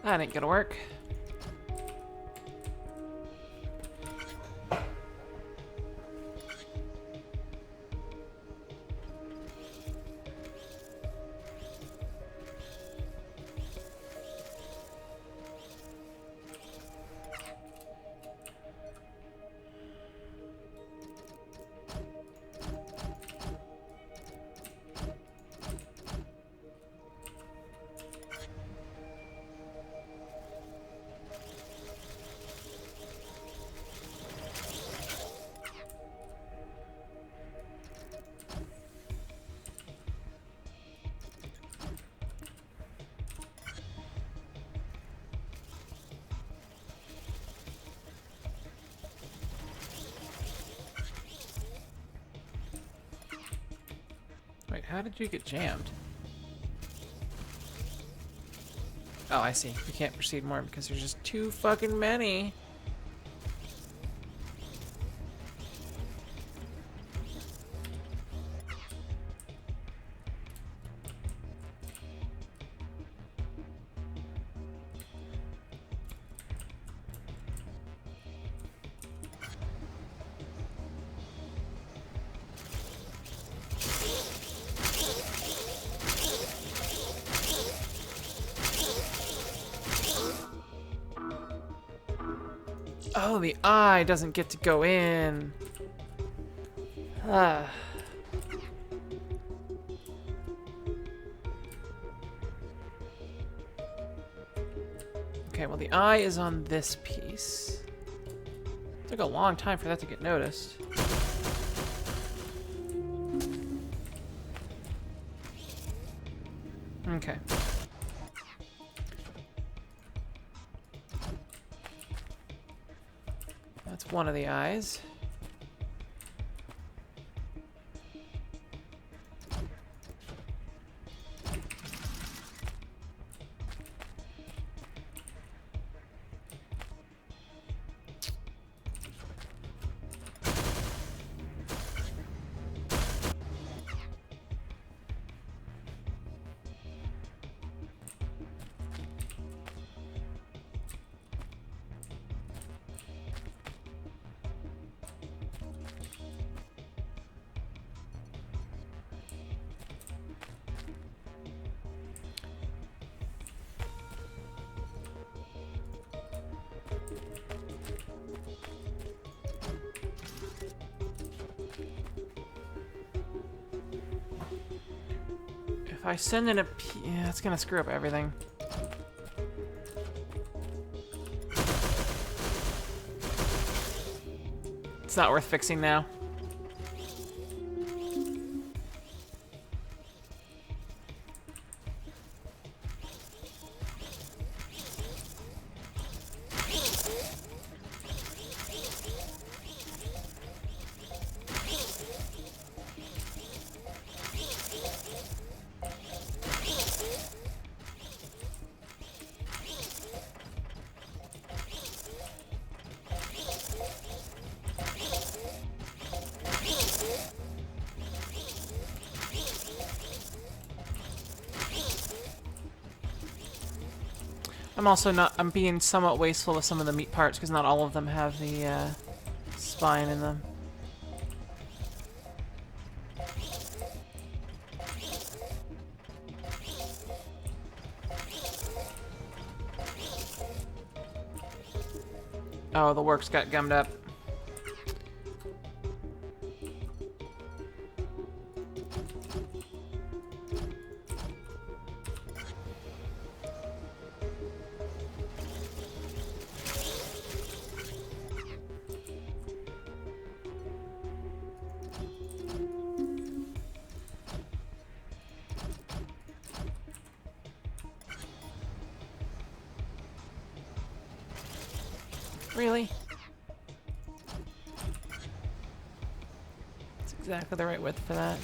That ain't gonna work. Wait, how did you get jammed? Oh, I see. You can't proceed more because there's just too fucking many. Oh, the eye doesn't get to go in. Ah. Okay, well the eye is on this piece. Took a long time for that to get noticed. Okay. That's one of the eyes. If I send in a yeah, it's gonna screw up everything. It's not worth fixing now. I'm being somewhat wasteful with some of the meat parts because not all of them have the spine in them. Oh, the works got gummed up. Really? It's exactly the right width for that.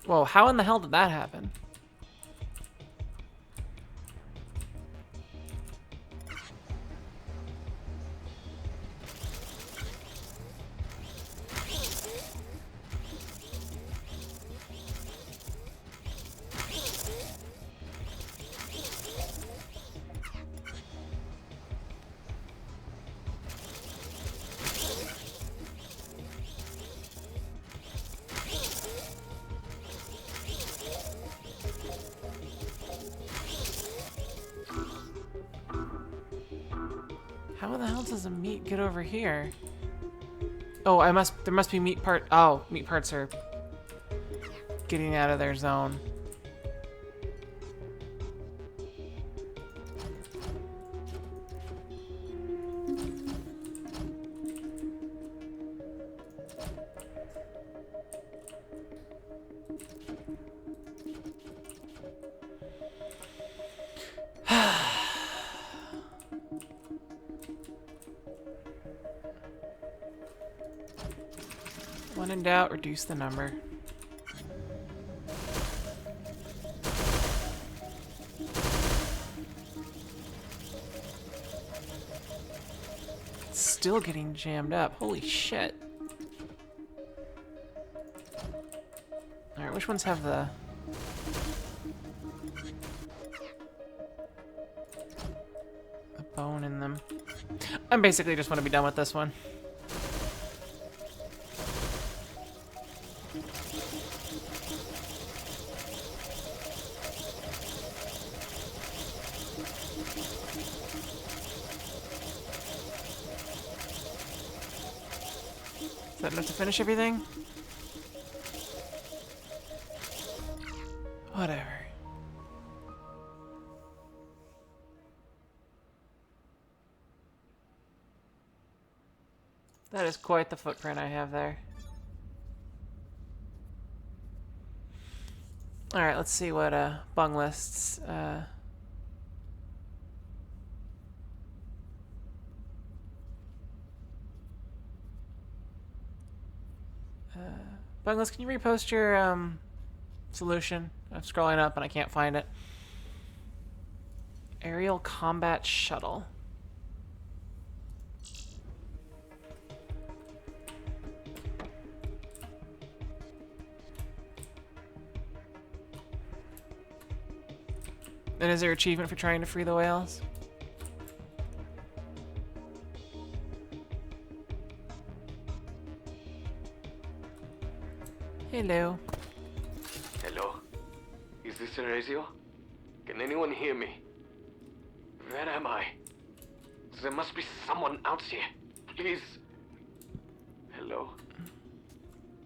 Whoa, how in the hell did that happen? How the hell does the meat get over here? Oh, there must be meat part. Oh, meat parts are getting out of their zone. When in doubt, reduce the number. It's still getting jammed up. Holy shit. Alright, which ones have the bone in them? I basically just want to be done with this one. Is that enough to finish everything? Whatever. That is quite the footprint I have there. Alright, let's see what bung lists. Bung list, can you repost your solution? I'm scrolling up and I can't find it. Aerial combat shuttle. And is there achievement for trying to free the whales? Hello. Hello? Is this a radio? Can anyone hear me? Where am I? There must be someone out here. Please. Hello?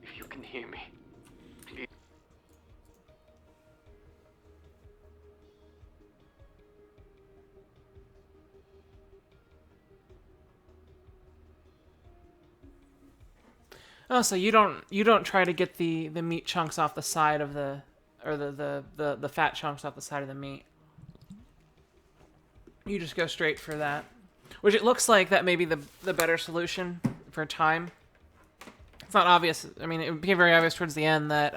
If you can hear me, please. . Oh, so you don't try to get the meat chunks off the side of the, or the fat chunks off the side of the meat. You just go straight for that, which it looks like that may be the better solution for time. It's not obvious. I mean, it became very obvious towards the end that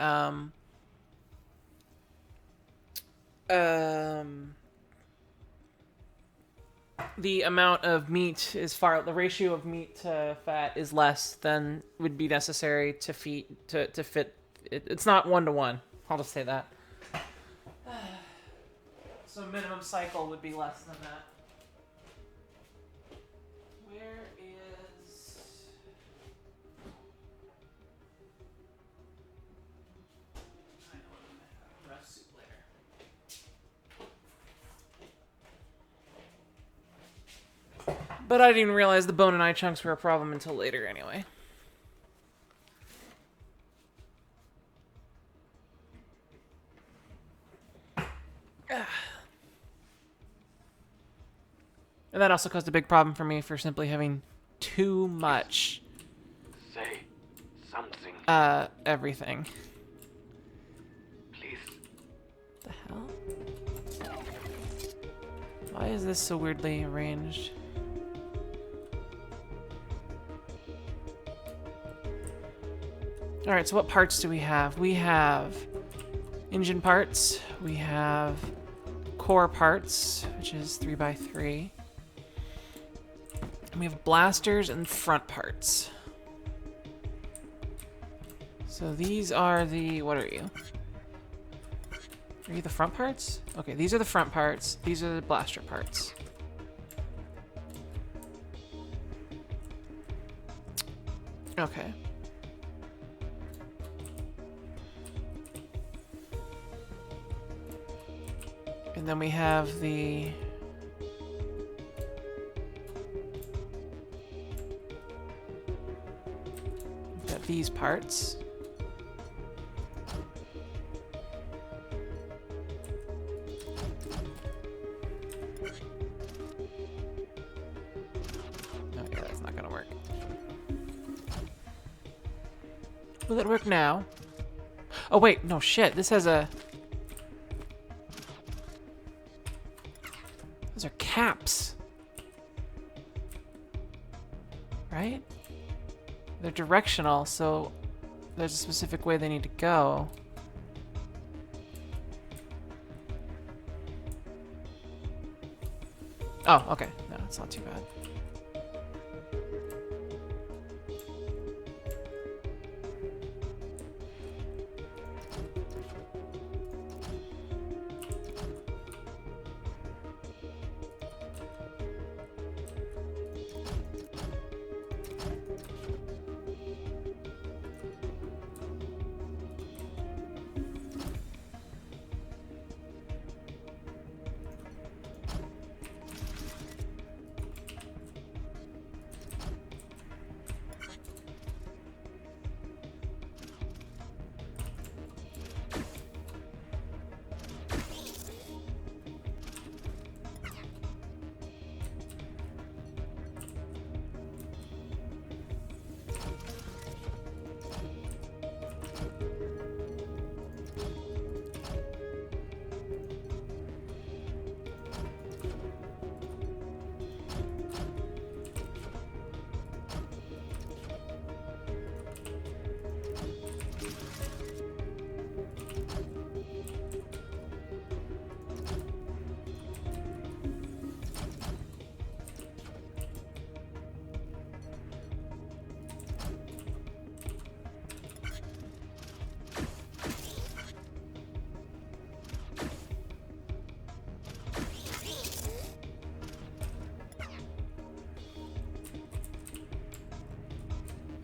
the amount of meat is the ratio of meat to fat is less than would be necessary to fit it. It's not 1-to-1. I'll just say that. So minimum cycle would be less than that. Where is... I know I'm gonna have rough soup later. But I didn't even realize the bone and eye chunks were a problem until later anyway. And that also caused a big problem for me for simply having too much Say something, everything. please. The hell? Why is this so weirdly arranged? Alright, so what parts do we have? We have engine parts, we have core parts, which is 3x3. And we have blasters and front parts. So these are the... what are you? Are you the front parts? Okay, these are the front parts. These are the blaster parts. Okay. And then we have the... we've got these parts. Okay, that's not gonna work. Will it work now? Oh wait, no shit, this has a... those are caps. Right? They're directional, so there's a specific way they need to go. Oh, okay. No, it's not too bad.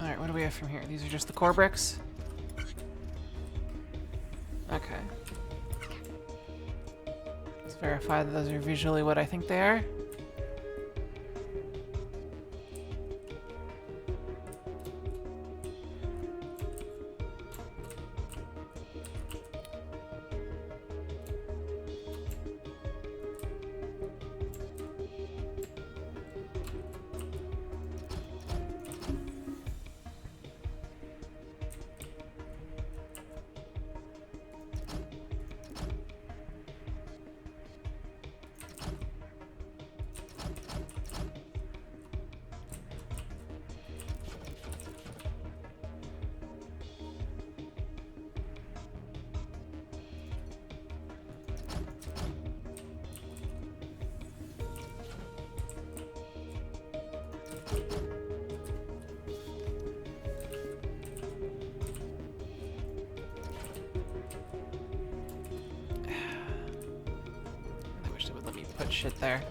Alright, what do we have from here? These are just the core bricks? Okay. Let's verify that those are visually what I think they are. shit there.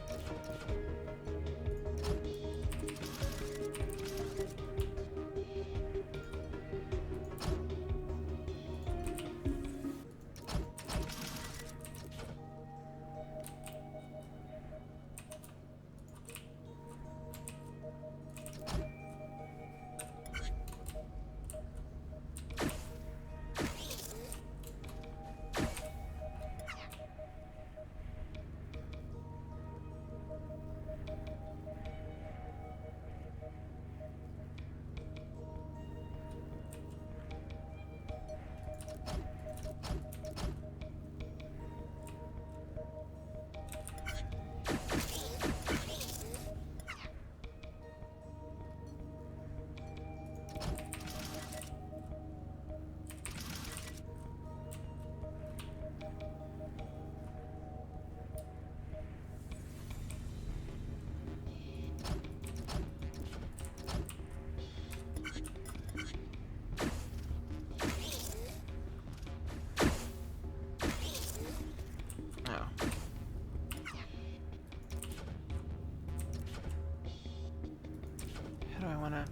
How do I want to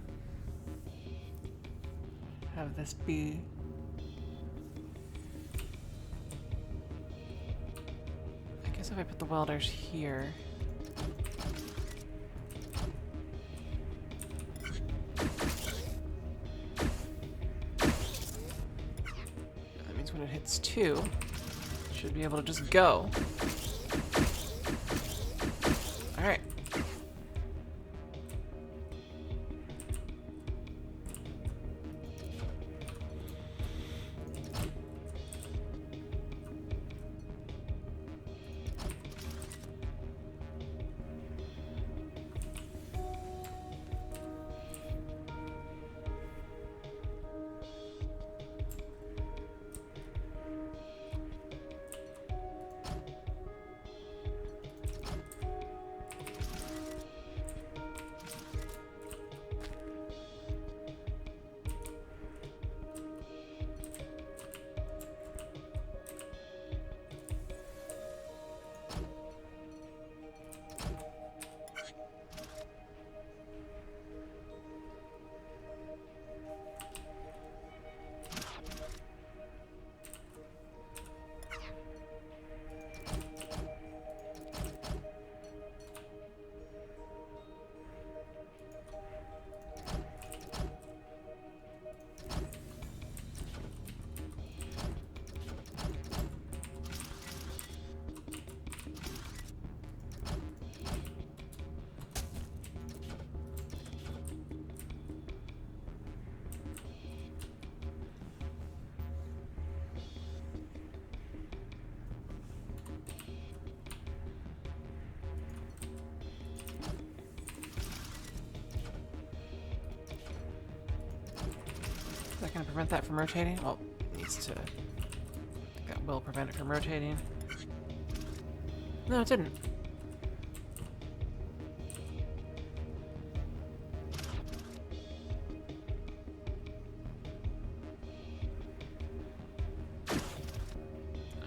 have this be? I guess if I put the welders here. That means when it hits 2, it should be able to just go. Alright. Is that going to prevent that from rotating? Well, it needs to. I think that will prevent it from rotating. No, it didn't.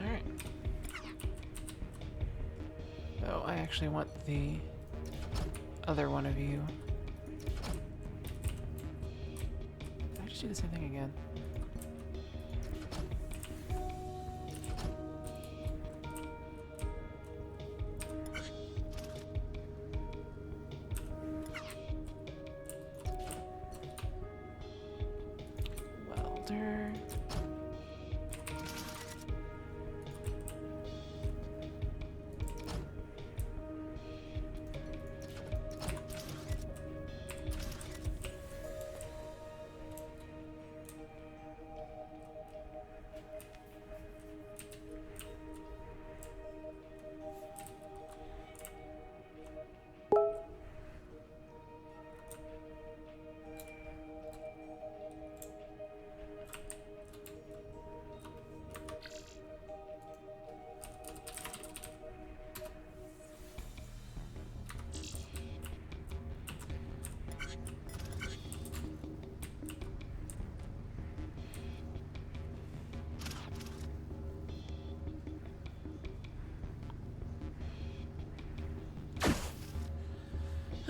Alright. Oh, I actually want the other one of you. Do the same thing again. Welder.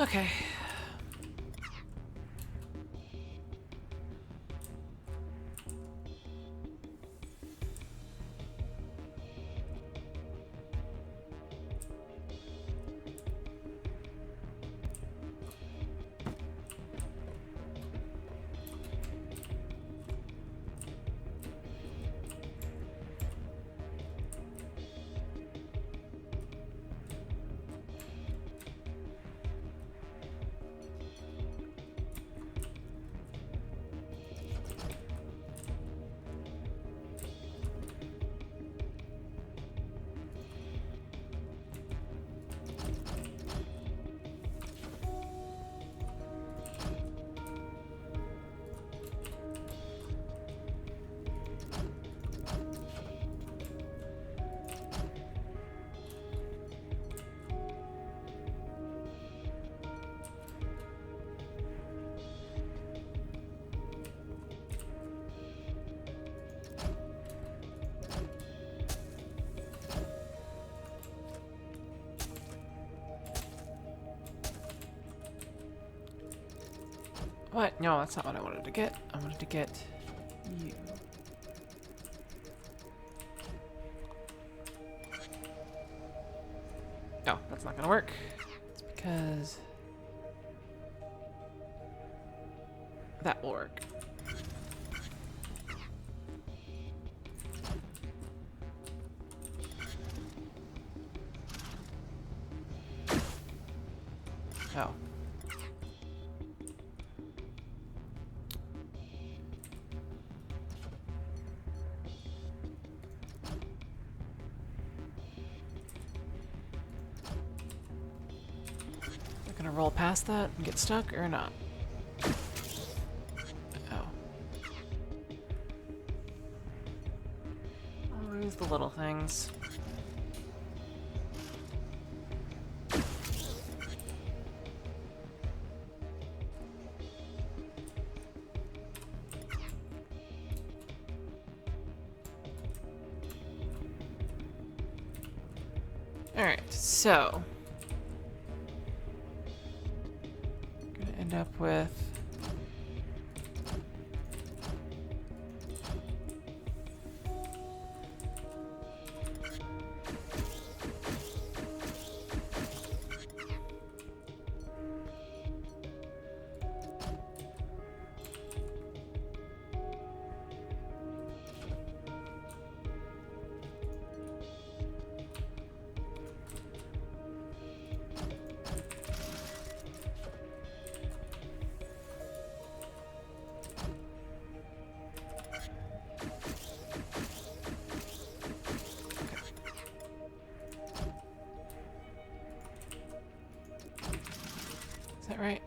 Okay. What? No, that's not what I wanted to get. I wanted to get you. No, that's not gonna work. It's because that will work. Oh. Gonna roll past that and get stuck or not? Oh. Always the little things. Alright, so end up with that right?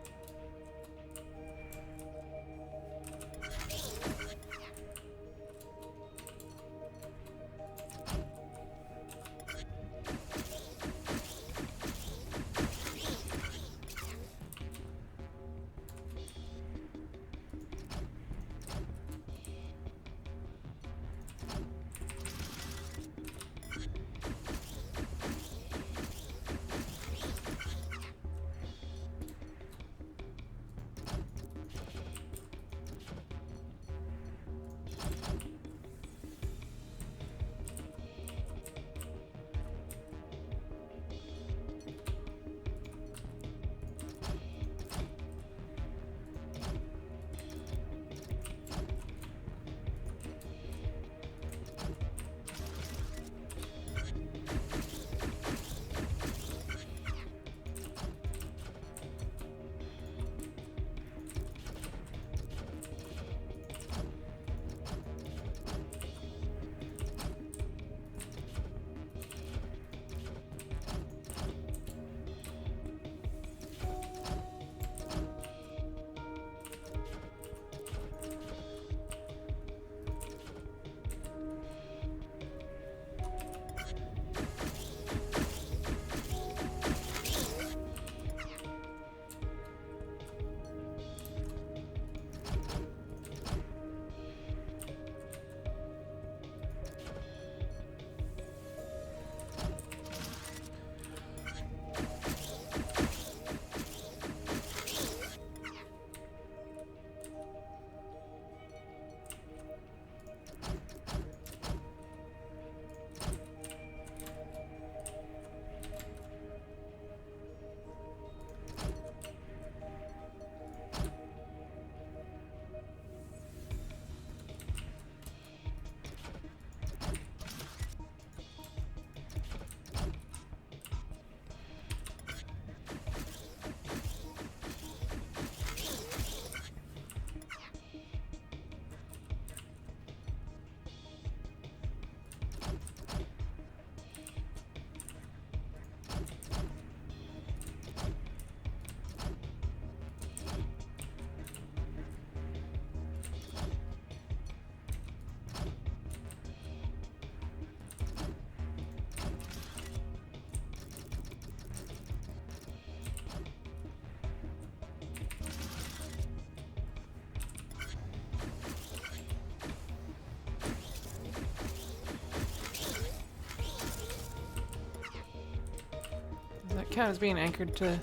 count as being anchored to...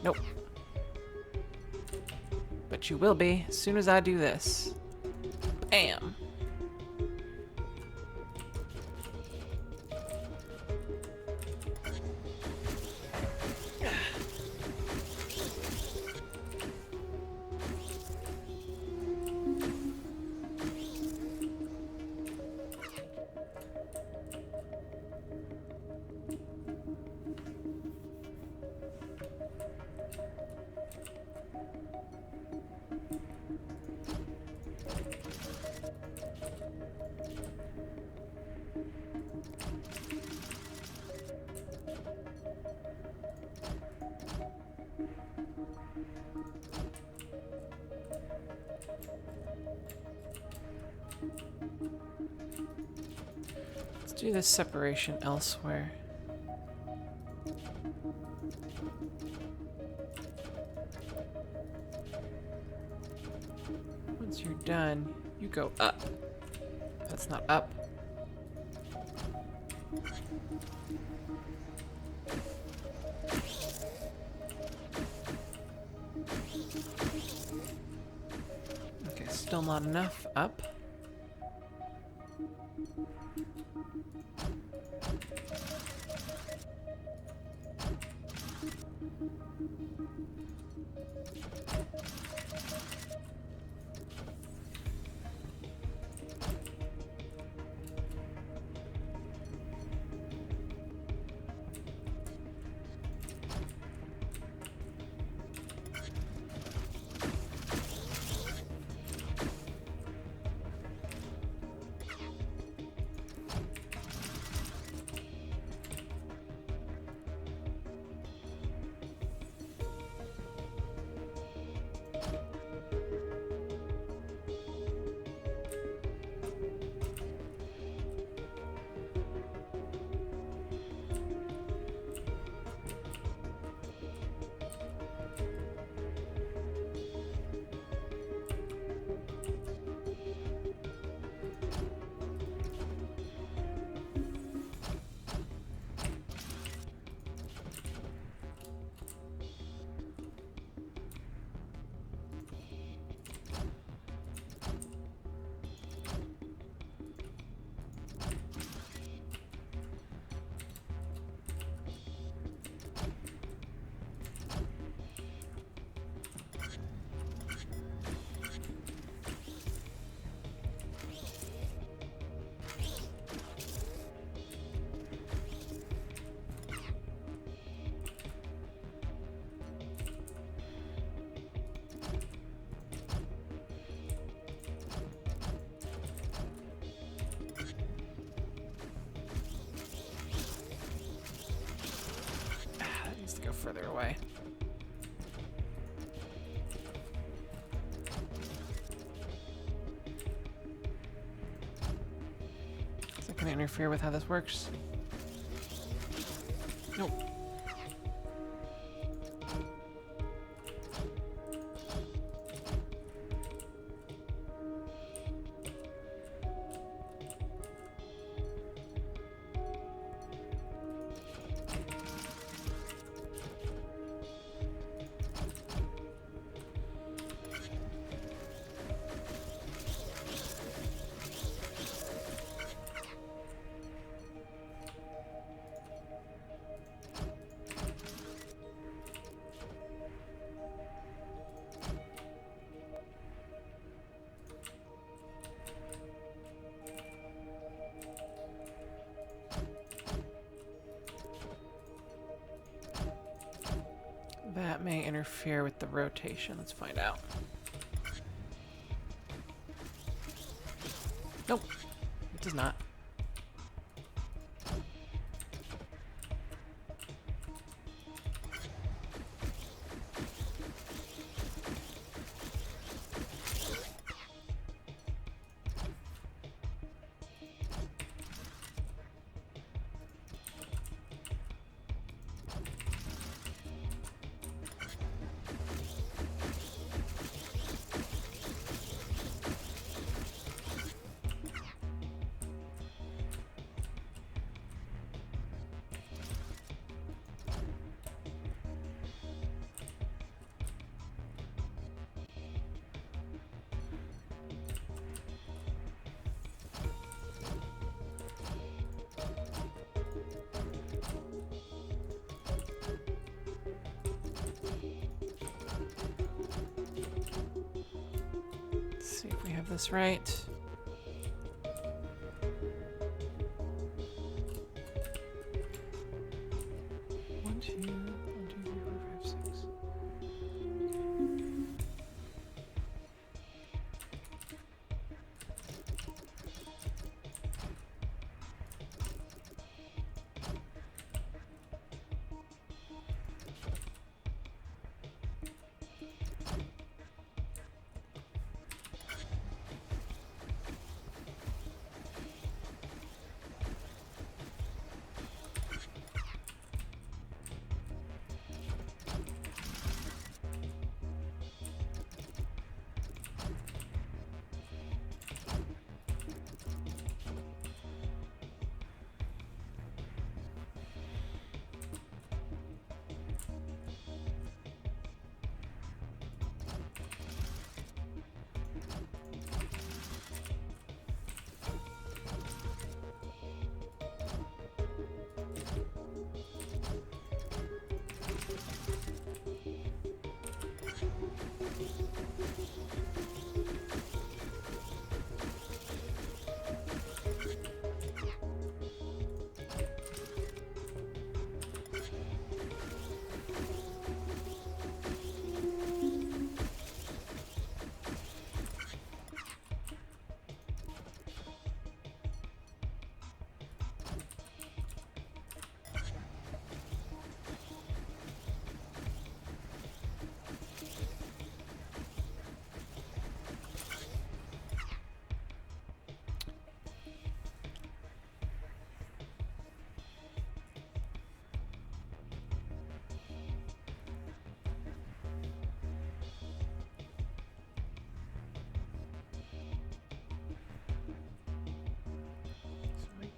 Nope. But you will be as soon as I do this. Bam! Let's do this separation elsewhere. Once you're done, you go up. That's not up. Okay, still not enough. Up. Further away. Is that going to interfere with how this works? Nope. That may interfere with the rotation. Let's find out. Nope, it does not. have this right. One, two, 3, 4, 5, 6.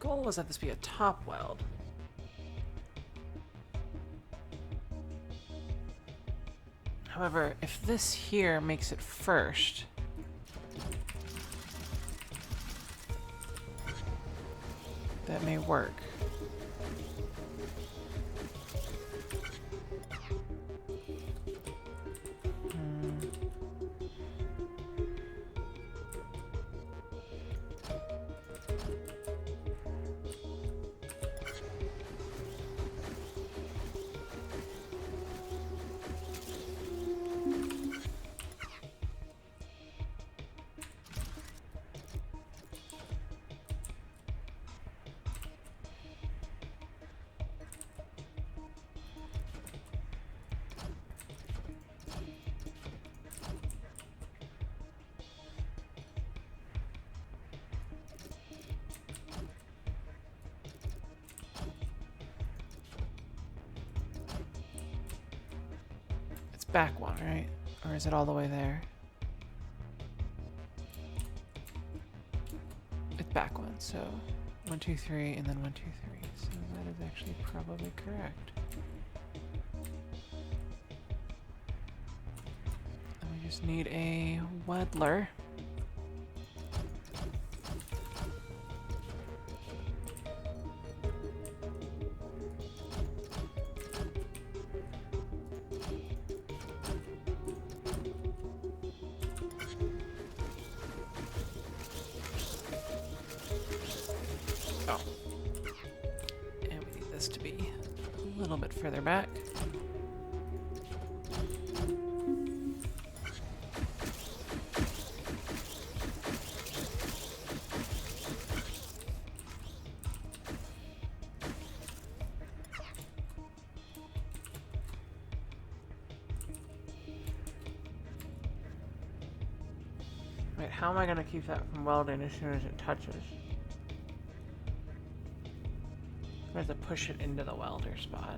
Goal was that this be a top weld. However, if this here makes it first, that may work. Back one, right? Or is it all the way there? It's back one, so 1, 2, 3, and then 1, 2, 3. So that is actually probably correct. And we just need a Wedler. To be a little bit further back. Wait, how am I going to keep that from welding as soon as it touches? I have to push it into the welder spot.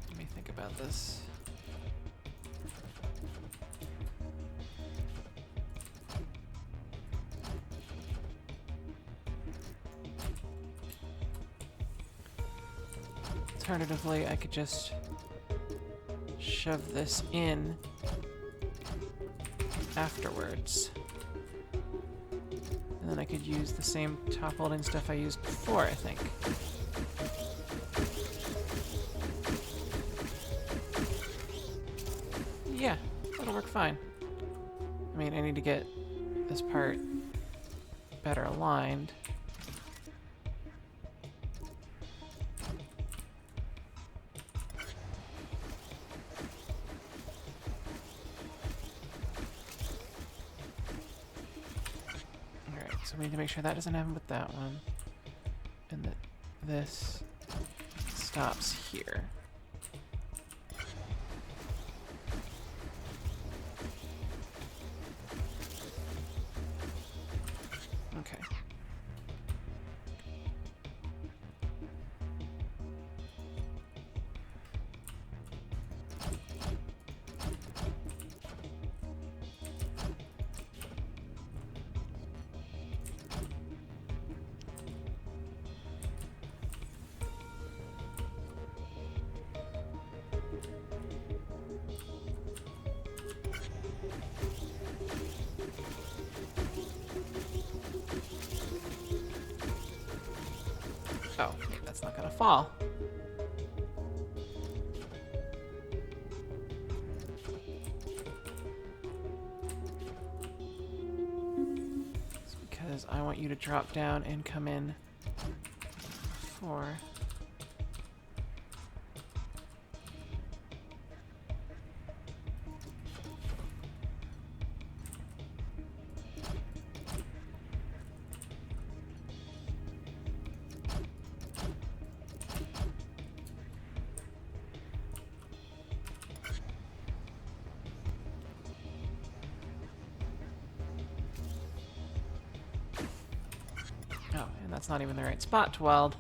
Let me think about this. Alternatively, I could just shove this in afterwards. And then I I could use the same top holding stuff I used before, I think. Yeah, that'll work fine. I mean, I need to get this part better aligned. Alright, so we need to make sure that doesn't happen with that one. And that this stops here. Okay. Oh, wait, that's not gonna fall. It's because I want you to drop down and come in for... Oh, and that's not even the right spot to weld.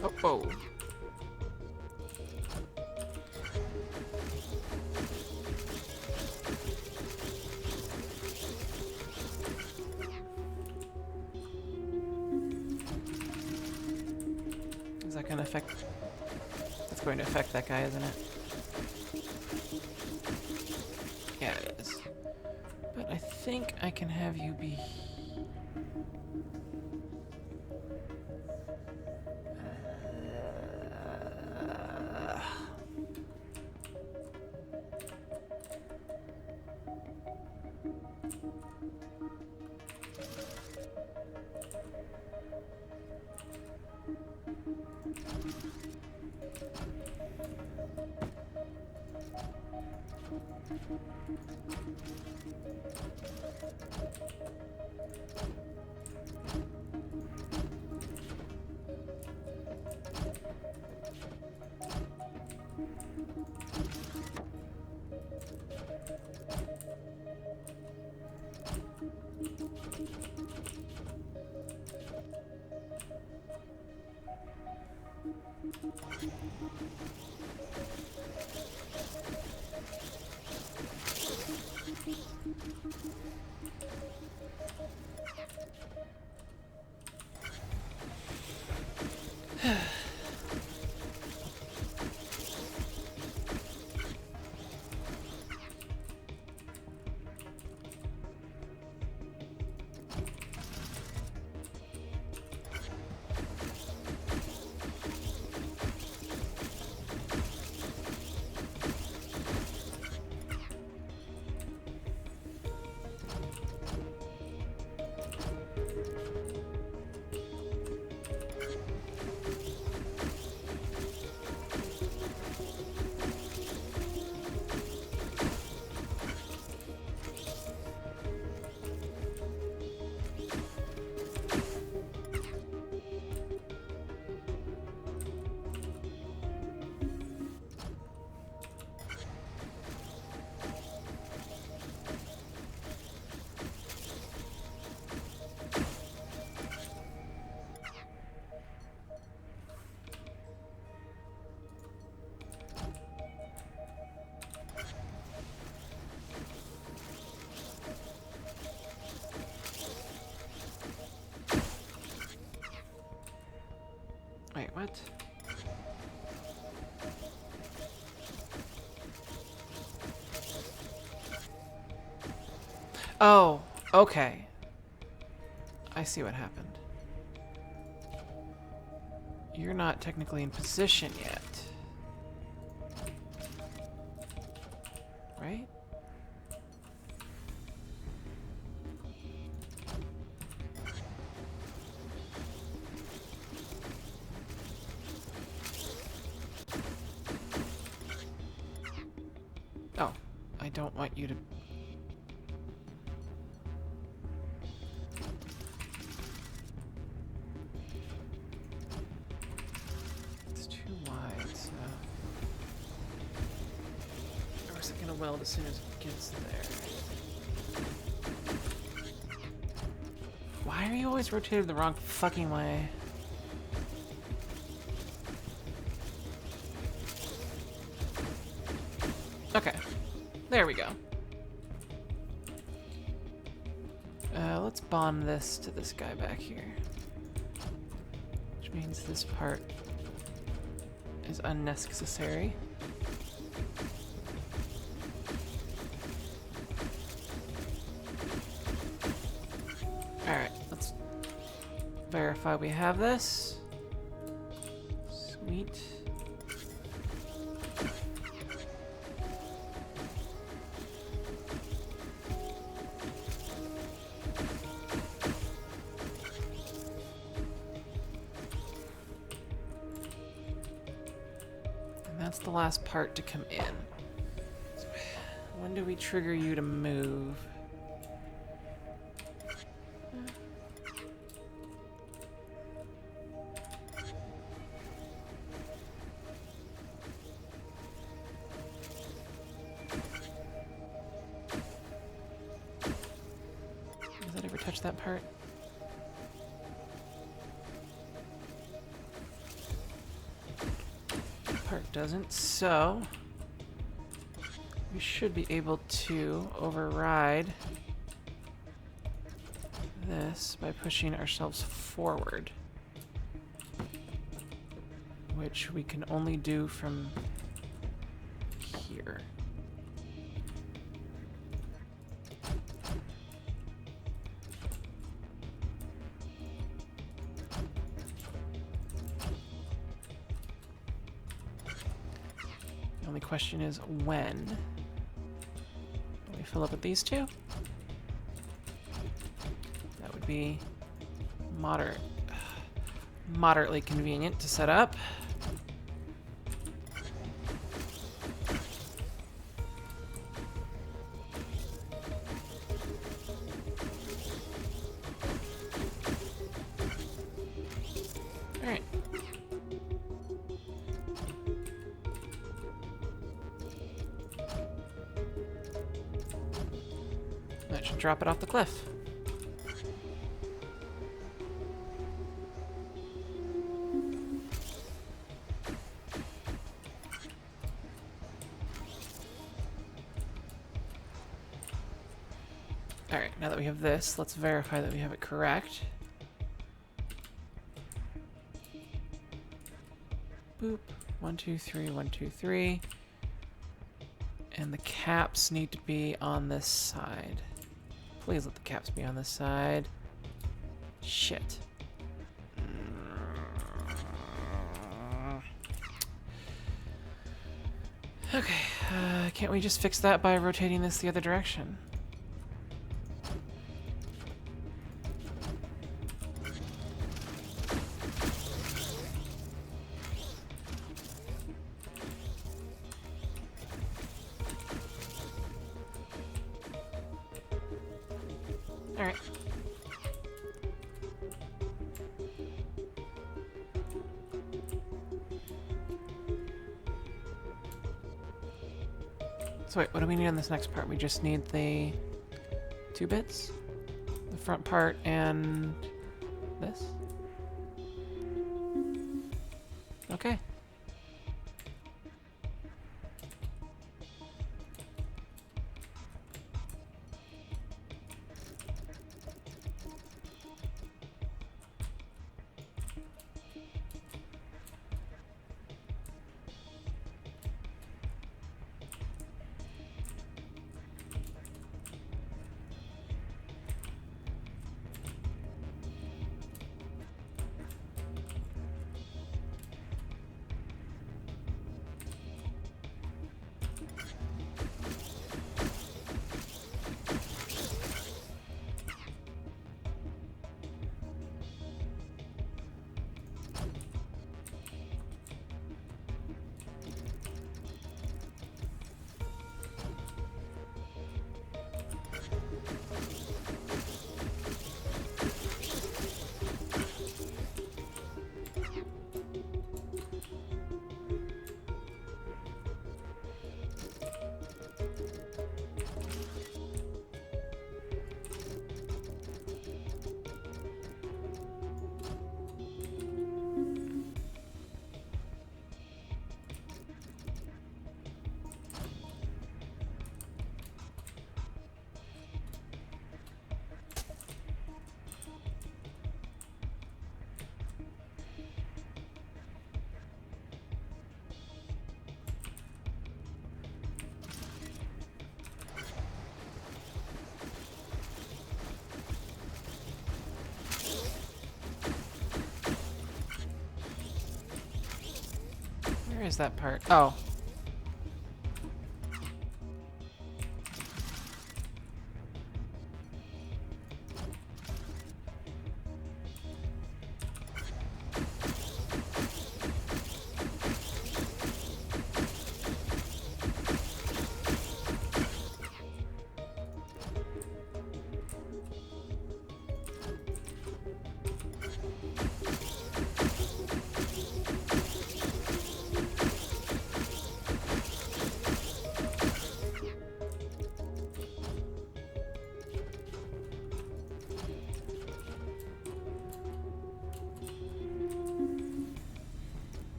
Oh, oh. Is that going to affect... It's going to affect that guy, isn't it? Yeah, it is. But I think I can have you be... Wait, what? Oh, okay. I see what happened. You're not technically in position yet. Right? Oh, I don't want you to... It's too wide, so... Or is it gonna weld as soon as it gets there? Why are you always rotated the wrong fucking way? Okay, there we go. Let's bond this to this guy back here. Which means this part is unnecessary. Alright, let's verify we have this. Sweet. That's the last part to come in. So when do we trigger you to move? Does that ever touch that part? Part doesn't, so we should be able to override this by pushing ourselves forward, which we can only do from here. The only question is when. Do we fill up with these two? That would be moderately convenient to set up. All right. That should drop it off the cliff. Alright, now that we have this, let's verify that we have it correct. Boop. 1, 2, 3, 1, 2, 3. And the caps need to be on this side. Please let the caps be on this side. Shit. Okay, can't we just fix that by rotating this the other direction? Alright. So wait, what do we need on this next part? We just need the 2 bits? The front part and this? Okay. is that part? Oh.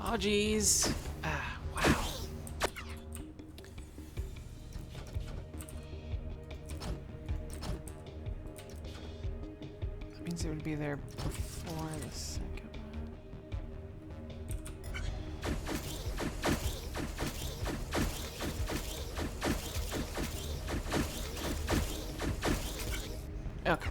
Oh, jeez. Ah, wow. That means it would be there before the second one. Okay.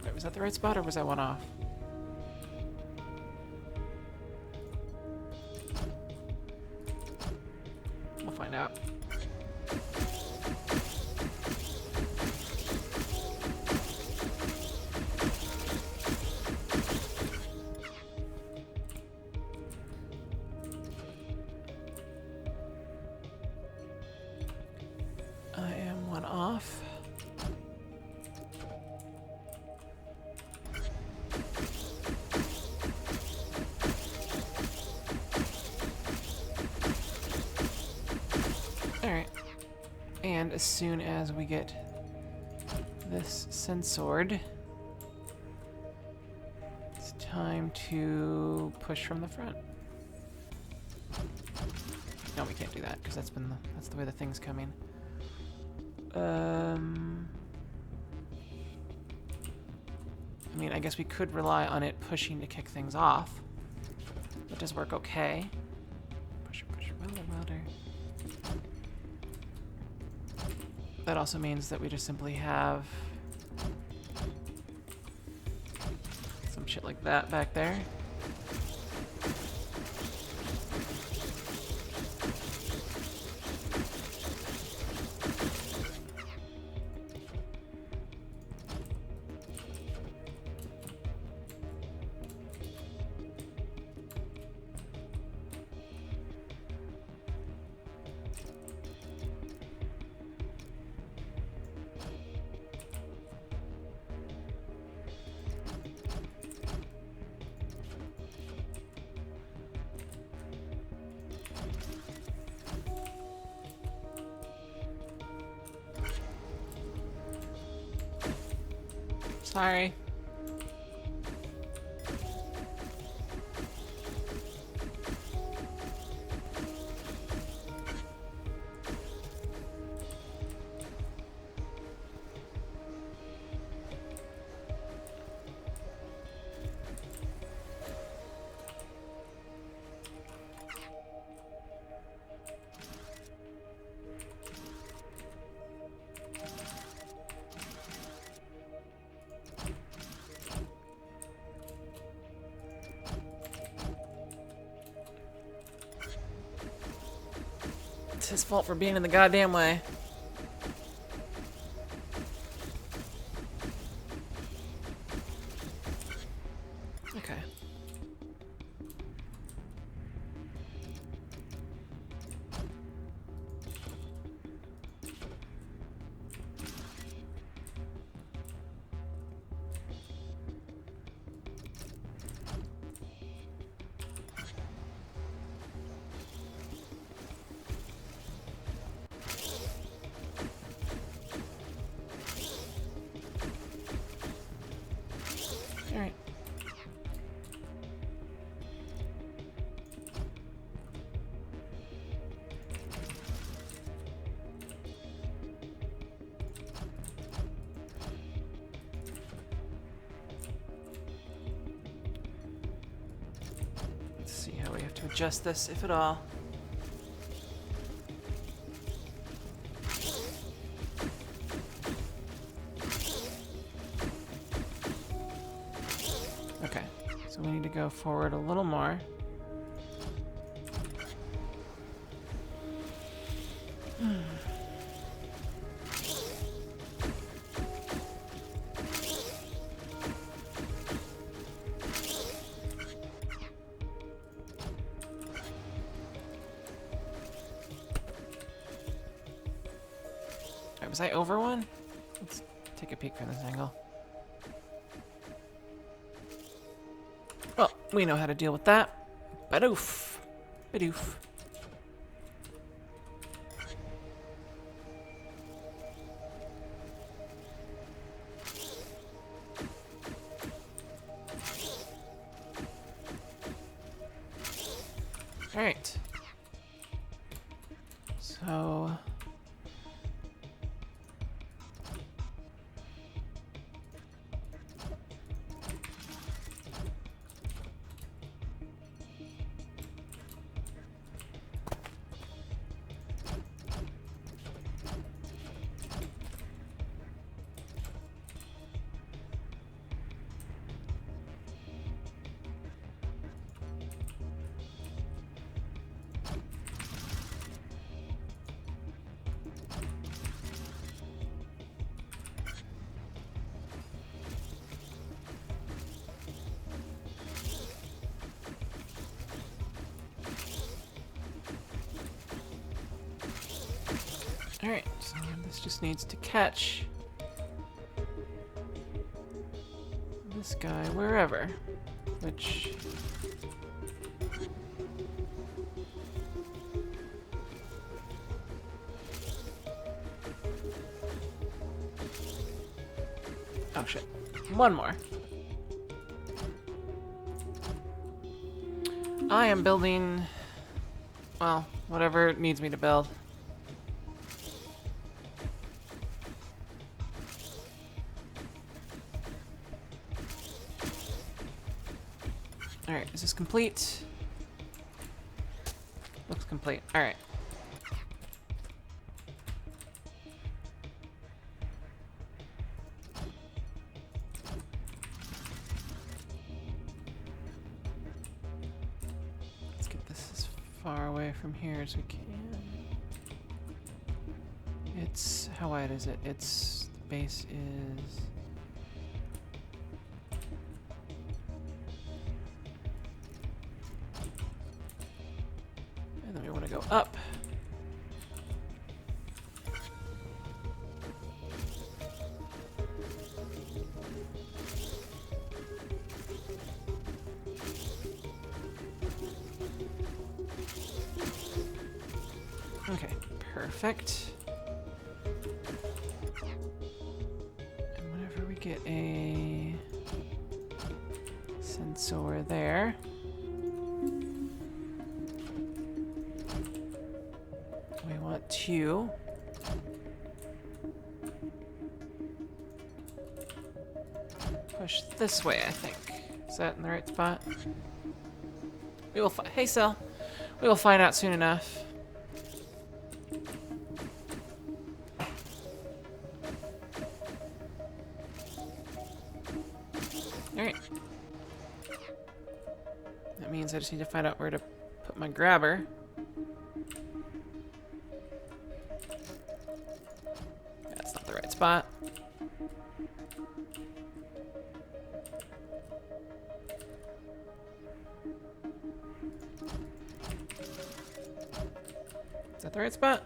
Wait, was that the right spot or was that one off? We'll find out. I am one off. Alright. And as soon as we get this censored, it's time to push from the front. No, we can't do that because that's the way the thing's coming. I mean, I guess we could rely on it pushing to kick things off. That does work okay. Pusher, pusher, welder, welder. That also means that we just simply have some shit like that back there. Sorry. It's his fault for being in the goddamn way. Okay. to adjust this, if at all. Okay, so we need to go forward a little more. Alright, was I over one? Let's take a peek from this angle. Well, we know how to deal with that. Badoof. Badoof. Alright. So... Alright, so this just needs to catch this guy wherever, which... Oh shit. One more. I am building, well, whatever it needs me to build. Alright, is this complete? Looks complete. Alright. Let's get this as far away from here as we can. It's... how wide is it? Its base is... and then we want to go up. Okay, perfect. And whenever we get a sensor there, we want to push this way, I think. Is that in the right spot? We will hey, Cell. We will find out soon enough. Alright. That means I just need to find out where to put my grabber. That's not the right spot. Is that the right spot?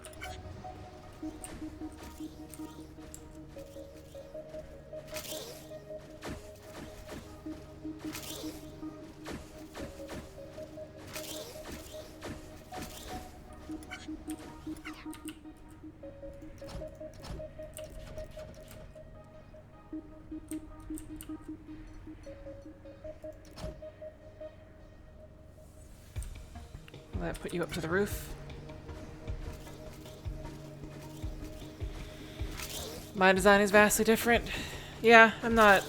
Will that put you up to the roof? My design is vastly different. Yeah, I'm not...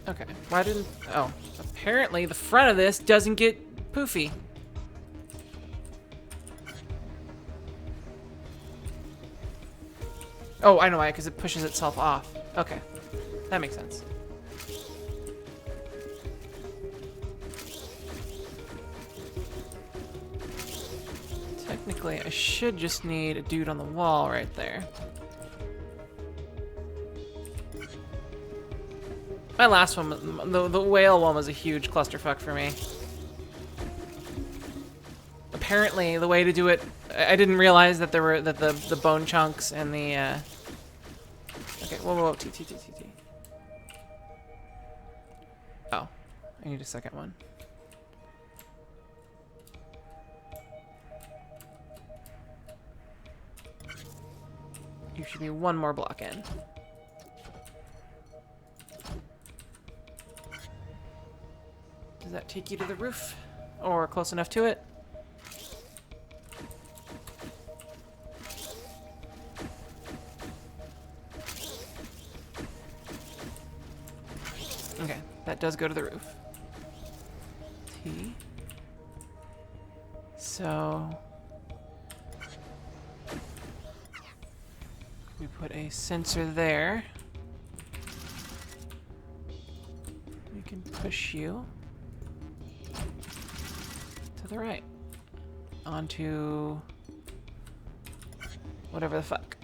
Okay, Why didn't... Oh, apparently the front of this doesn't get poofy. Oh, I know why, because it pushes itself off. Okay, that makes sense. Technically, I should just need a dude on the wall right there. My last one, the whale one, was a huge clusterfuck for me. Apparently, the way to do it, I didn't realize that there were the bone chunks and the. Okay, whoa, T. Oh, I need a second one. You should be one more block in. Does that take you to the roof? Or close enough to it? Okay, that does go to the roof. T. So... we put a sensor there. We can push you to the right onto whatever the fuck.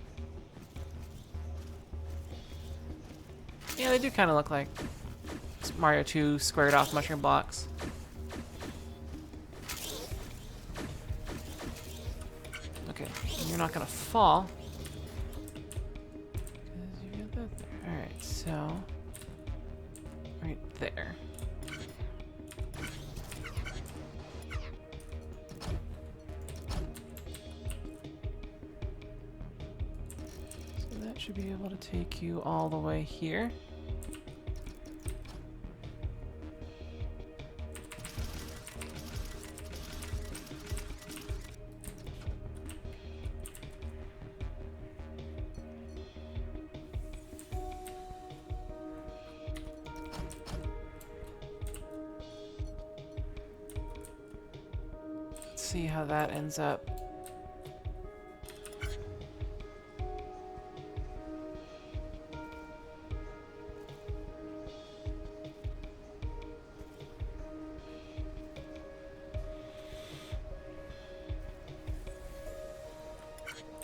Yeah, they do kind of look like Mario 2 squared off mushroom blocks. Okay, you're not gonna fall. Alright, so right there. So that should be able to take you all the way here. See how that ends up.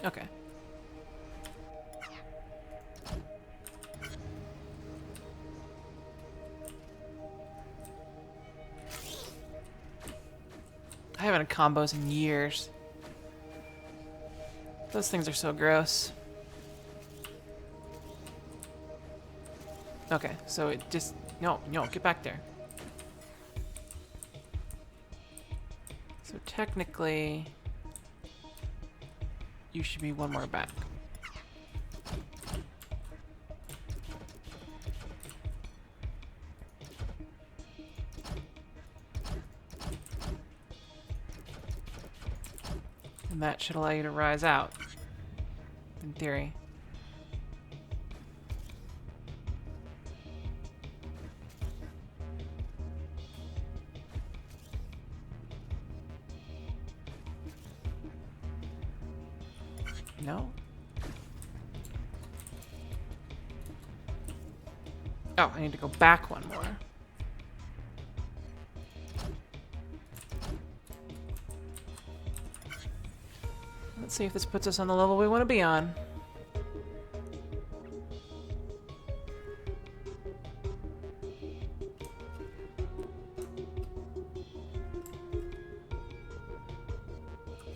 Okay. I haven't had combos in years. Those things are so gross. Okay, so it just... No, get back there. So technically... you should be one more back. And that should allow you to rise out, in theory. No? Oh, I need to go back one more. Let's see if this puts us on the level we want to be on.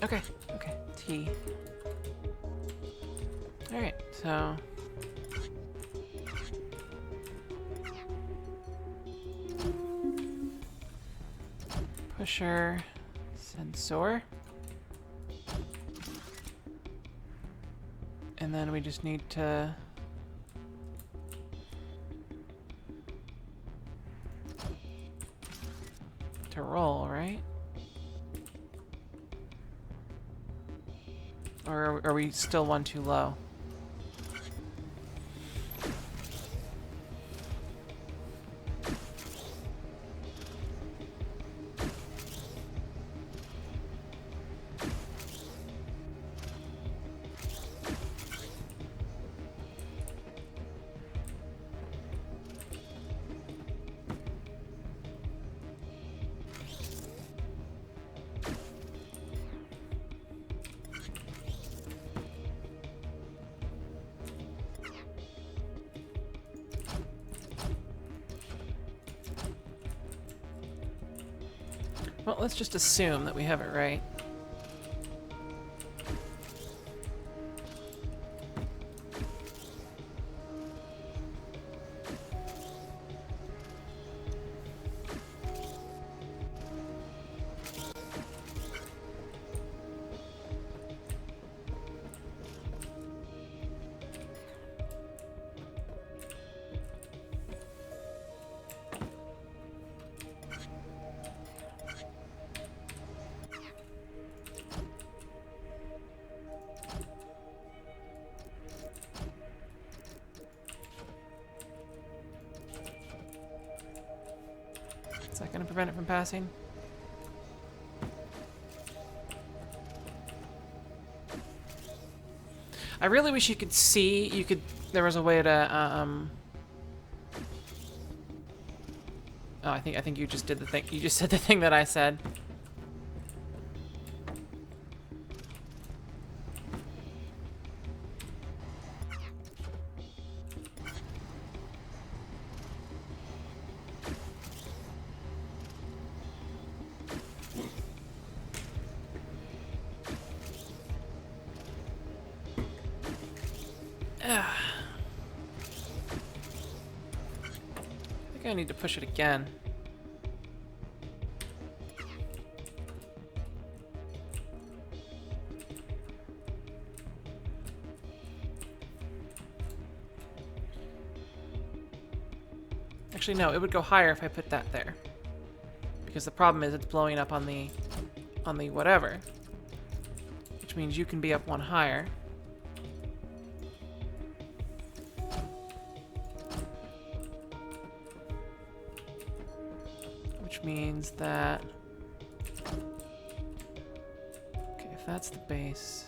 Okay, T. Alright, so... pusher, sensor. And then we just need to... roll, right? Or are we still one too low? Well, let's just assume that we have it right. Is that going to prevent it from passing? I really wish you could see. There was a way to. Oh, I think you just did the thing. You just said the thing that I said. I think I need to push it again. Actually, no, it would go higher if I put that there. Because the problem is it's blowing up on the whatever. Which means you can be up one higher. Which means that... Okay, if that's the base...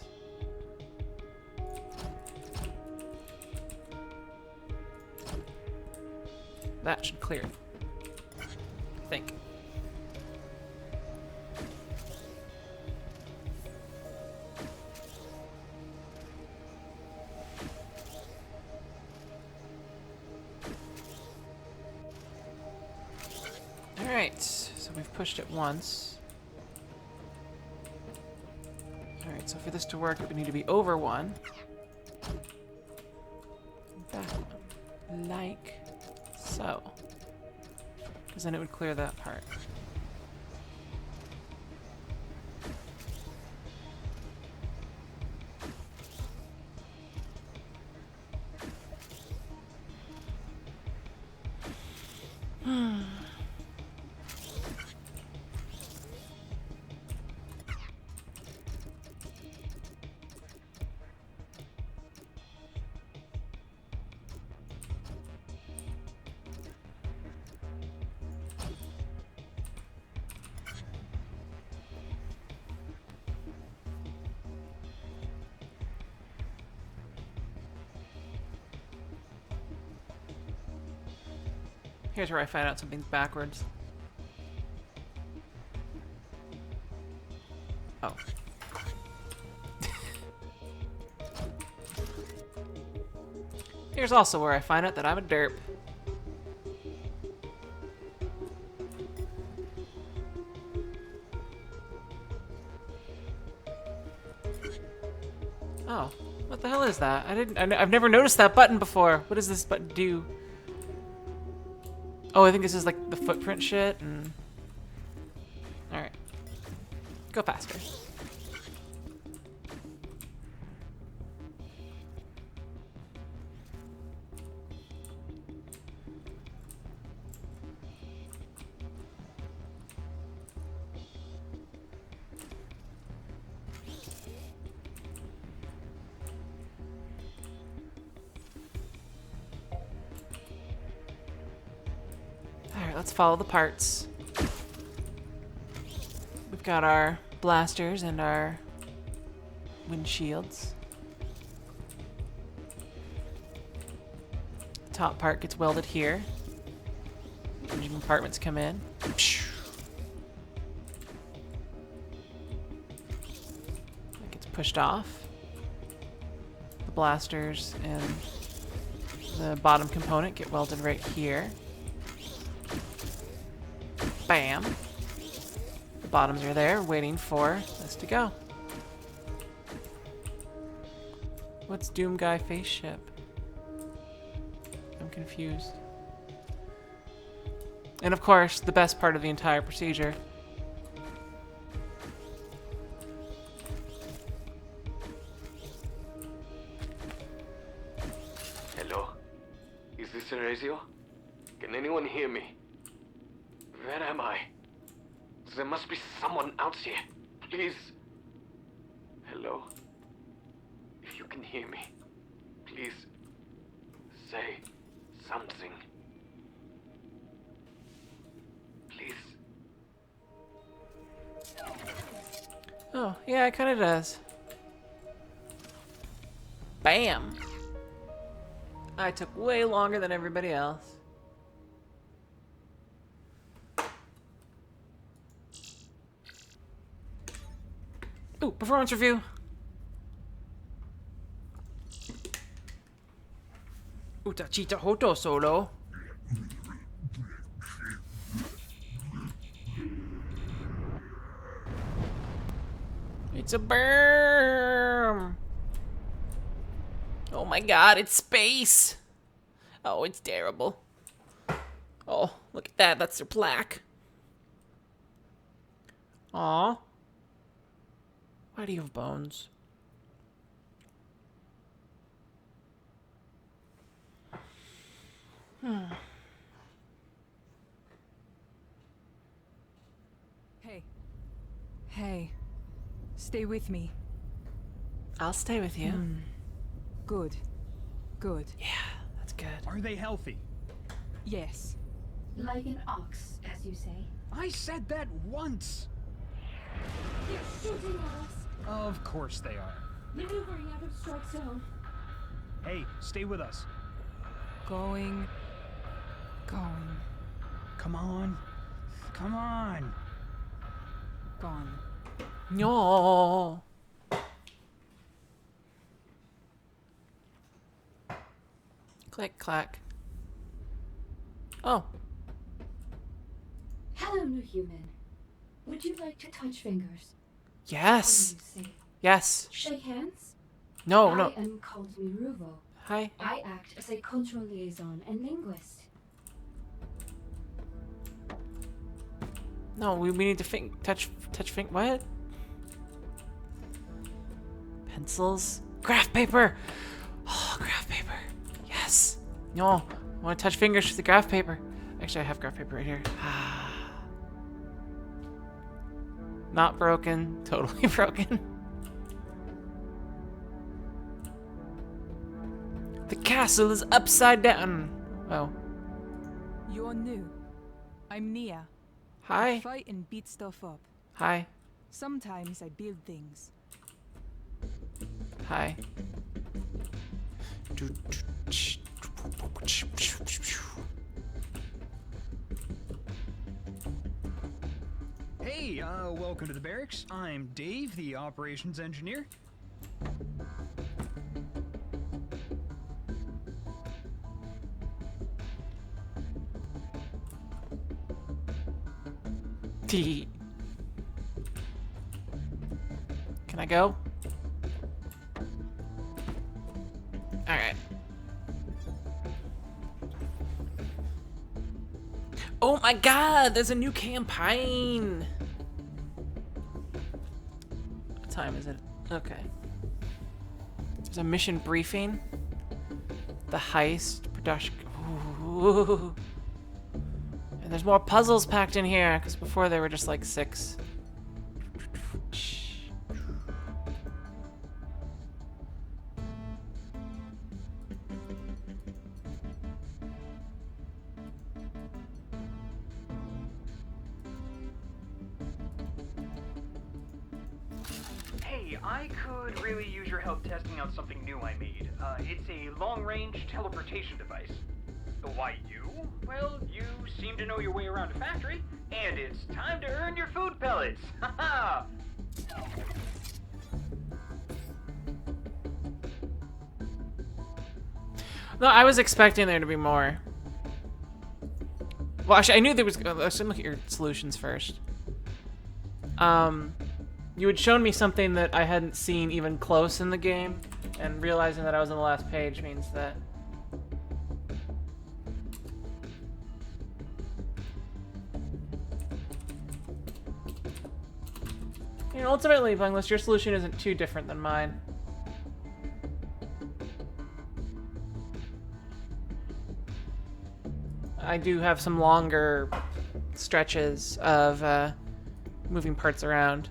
That should clear it. I think. Alright, so we've pushed it once. Alright, so for this to work, it would need to be over one. Back one. Like so. Because then it would clear that part. Here's where I find out something's backwards. Oh. Here's also where I find out that I'm a derp. Oh, what the hell is that? I've never noticed that button before. What does this button do? Oh, I think this is like the footprint shit and... Alright. Go faster. Let's follow the parts. We've got our blasters and our windshields. The top part gets welded here. Engine compartments come in. That gets pushed off. The blasters and the bottom component get welded right here. Bam. The bottoms are there, waiting for this to go. What's Doom Guy face ship? I'm confused. And of course, the best part of the entire procedure. Hello? Is this Erasio? Can anyone hear me? Where am I? There must be someone out here. Please. Hello? If you can hear me, please say something. Please. Oh, yeah, it kind of does. Bam! I took way longer than everybody else. Ooh, performance review. Utachita Hoto solo. It's a berm. Oh my god, it's space. Oh, it's terrible. Oh, look at that. That's their plaque. Aw. Why do you have bones? Hey. Stay with me. I'll stay with you. Good. Good. Yeah, that's good. Are they healthy? Yes. Like an ox, as you say. I said that once! They're shooting at us. Of course they are. Maneuvering out of strike zone. Hey, stay with us. Going. Come on. Come on. Gone. No. Click, clack. Oh. Hello, new human. Would you like to touch fingers? Yes. What do you say? Yes. Shake hands? No, no. I am called Miruvo. Hi. I act as a cultural liaison and linguist. No, we need to touch what? Pencils? Graph paper! Oh, graph paper. Yes. No, I want to touch fingers with the graph paper. Actually, I have graph paper right here. Not broken. Totally broken. The castle is upside down. Oh. You're new. I'm Nia. Hi. Fight and beat stuff up. Hi. Sometimes I build things. Hi. Hey, welcome to the barracks. I'm Dave, the operations engineer. T. Can I go? Alright. Oh my god, there's a new campaign! What time is it? Okay. There's a mission briefing. The heist, production. Ooh. And there's more puzzles packed in here, because before they were just like 6. Hey, I could really use your help testing out something new I made. It's a long-range teleportation device. Why you? Well, you seem to know your way around a factory, and it's time to earn your food pellets. Haha! No, I was expecting there to be more. Well, actually, I knew there was. Let's look at your solutions first. you had shown me something that I hadn't seen even close in the game, and realizing that I was on the last page means that... You know, ultimately, Bungless, your solution isn't too different than mine. I do have some longer stretches of moving parts around.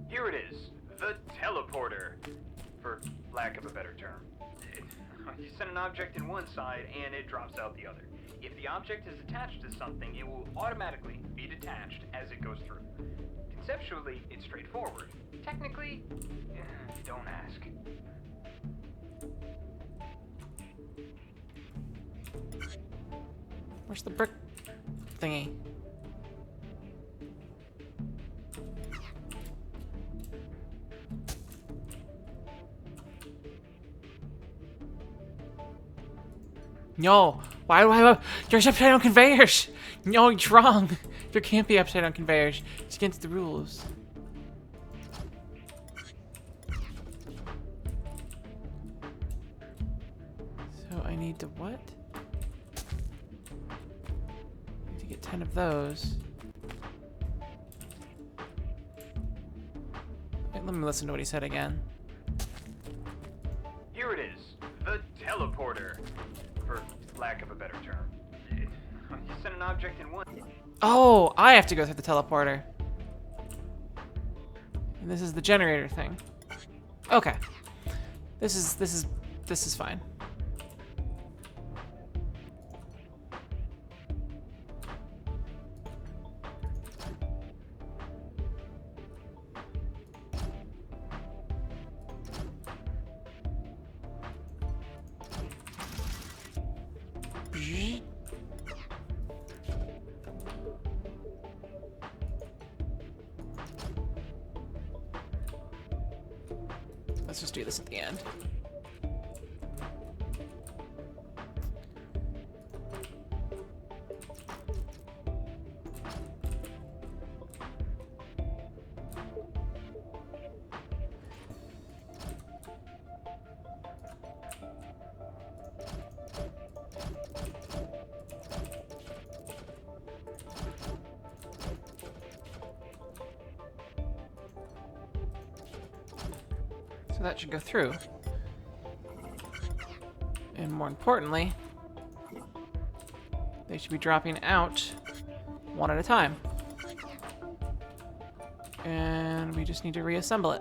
Here it is, the teleporter, for lack of a better term. You send an object in one side and it drops out the other. If the object is attached to something, it will automatically be detached as it goes through. Conceptually, it's straightforward. Technically, don't ask. Where's the brick thingy? No, why, there's upside down conveyors! No, you're wrong! There can't be upside down conveyors. It's against the rules. So I need to what? I need to get 10 of those. Wait, let me listen to what he said again. Here it is, the teleporter, for lack of a better term. You send an object in one... Oh, I have to go through the teleporter. And this is the generator thing. Okay. This is fine. Let's just do this at the end. So that should go through. And more importantly, they should be dropping out one at a time. And we just need to reassemble it.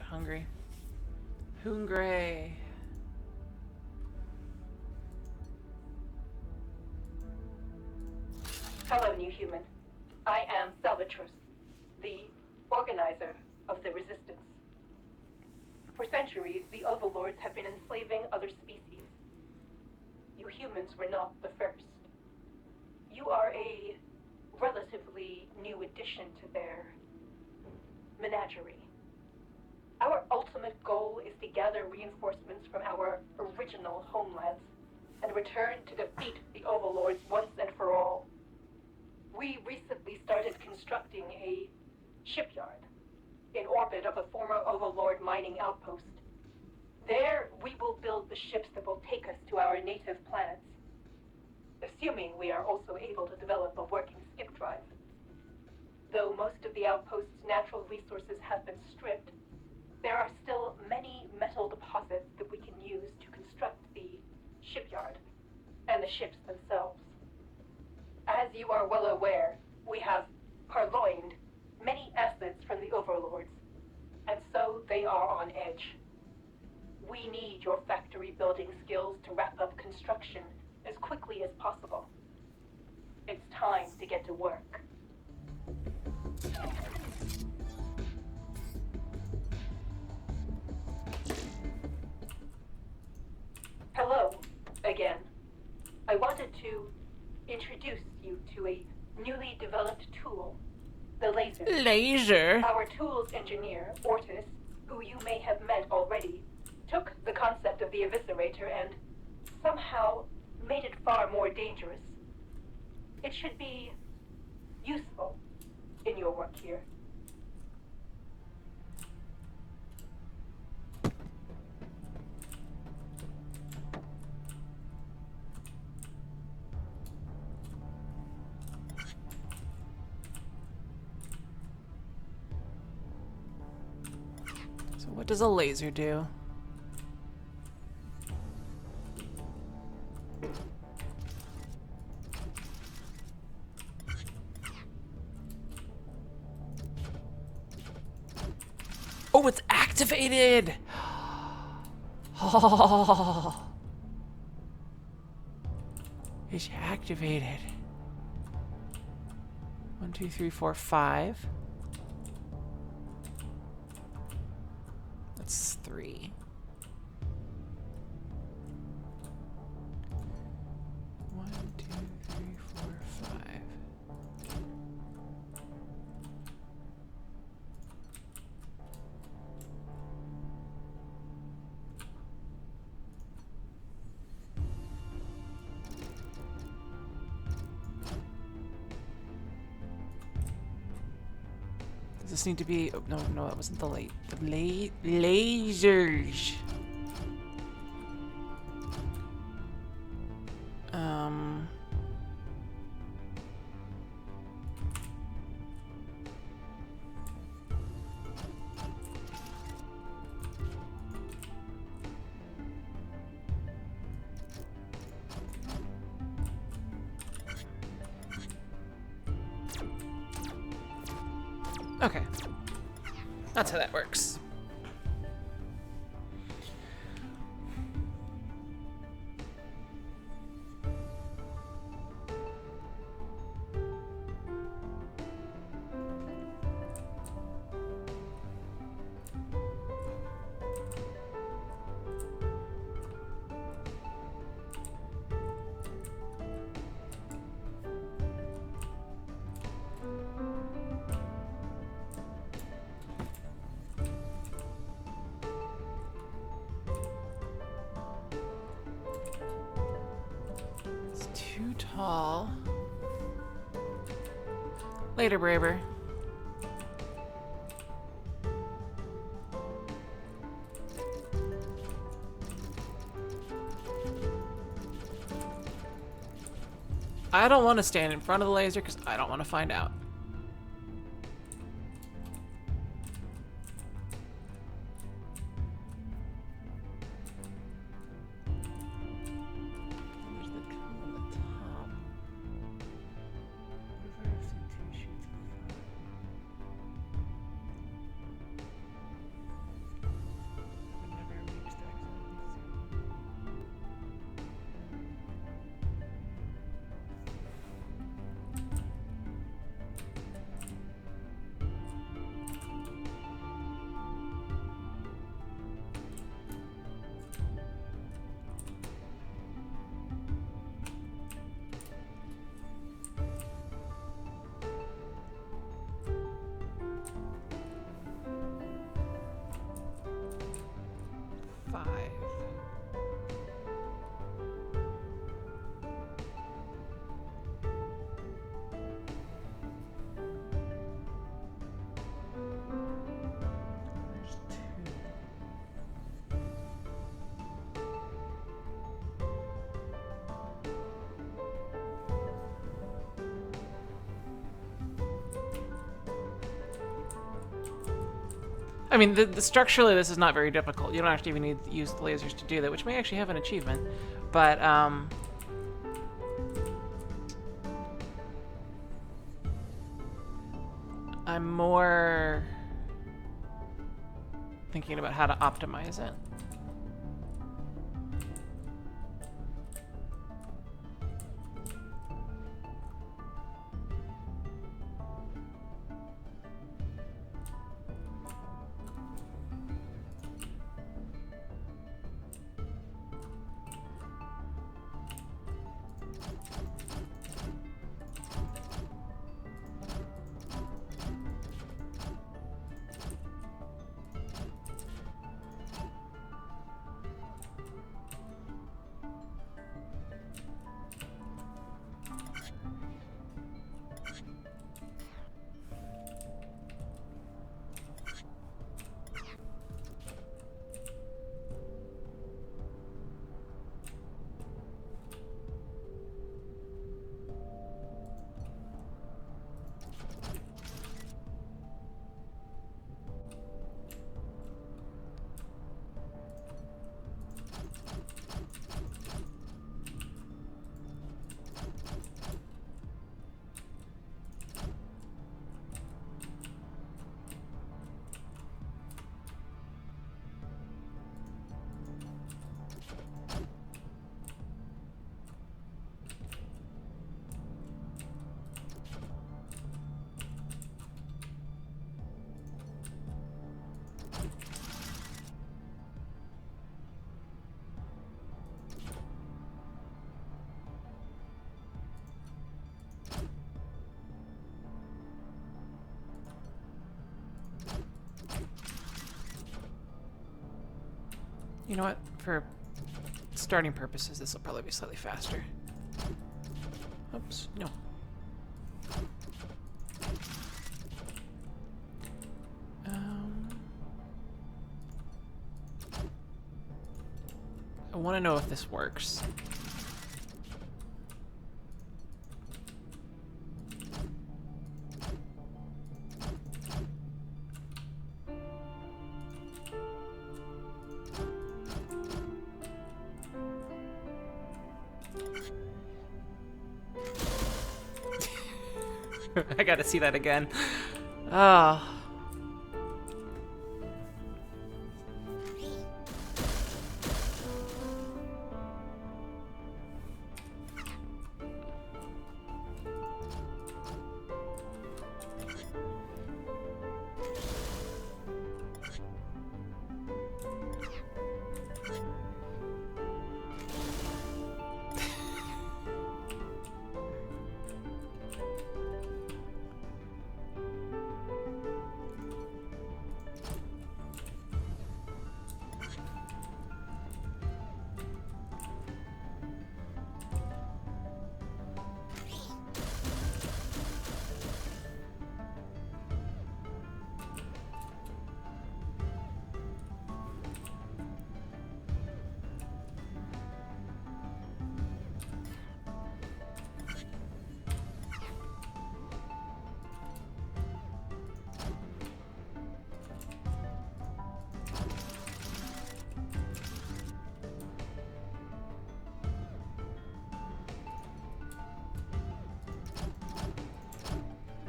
hungry. Hungry. Hello, new human. I am Salvatrus, the organizer of the resistance. For centuries, the overlords have been enslaving other species. You humans were not the first. You are a relatively new addition to their menagerie. Our ultimate goal is to gather reinforcements from our original homelands and return to defeat the overlords once and for all. We recently started constructing a shipyard in orbit of a former overlord mining outpost. There, we will build the ships that will take us to our native planets, assuming we are also able to develop a working skip drive. Though most of the outpost's natural resources have been stripped, there are still many metal deposits that we can use to construct the shipyard and the ships themselves. As you are well aware, we have purloined many assets from the overlords, and so they are on edge. We need your factory building skills to wrap up construction as quickly as possible. It's time to get to work. Hello, again. I wanted to introduce you to a newly developed tool, the laser. Laser? Our tools engineer, Ortis, who you may have met already, took the concept of the eviscerator and somehow made it far more dangerous. It should be useful in your work here. So what does a laser do? Oh, it's activated! Oh, it's activated. 1, 2, 3, 4, 5. That's 3. 1, 2, 3, 4, 5. Does this need to be? Oh, no, no, that wasn't the lasers. Okay. That's how that works. Too tall. Later, Braver. I don't want to stand in front of the laser because I don't want to find out. There's the tool on the top. What if I have some 2 sheets of I mean, the structurally this is not very difficult. You don't actually even need to use the lasers to do that, which may actually have an achievement. But I'm more thinking about how to optimize it. You know what? For starting purposes, this will probably be slightly faster. Oops, no. I want to know if this works. I gotta see that again. Ah.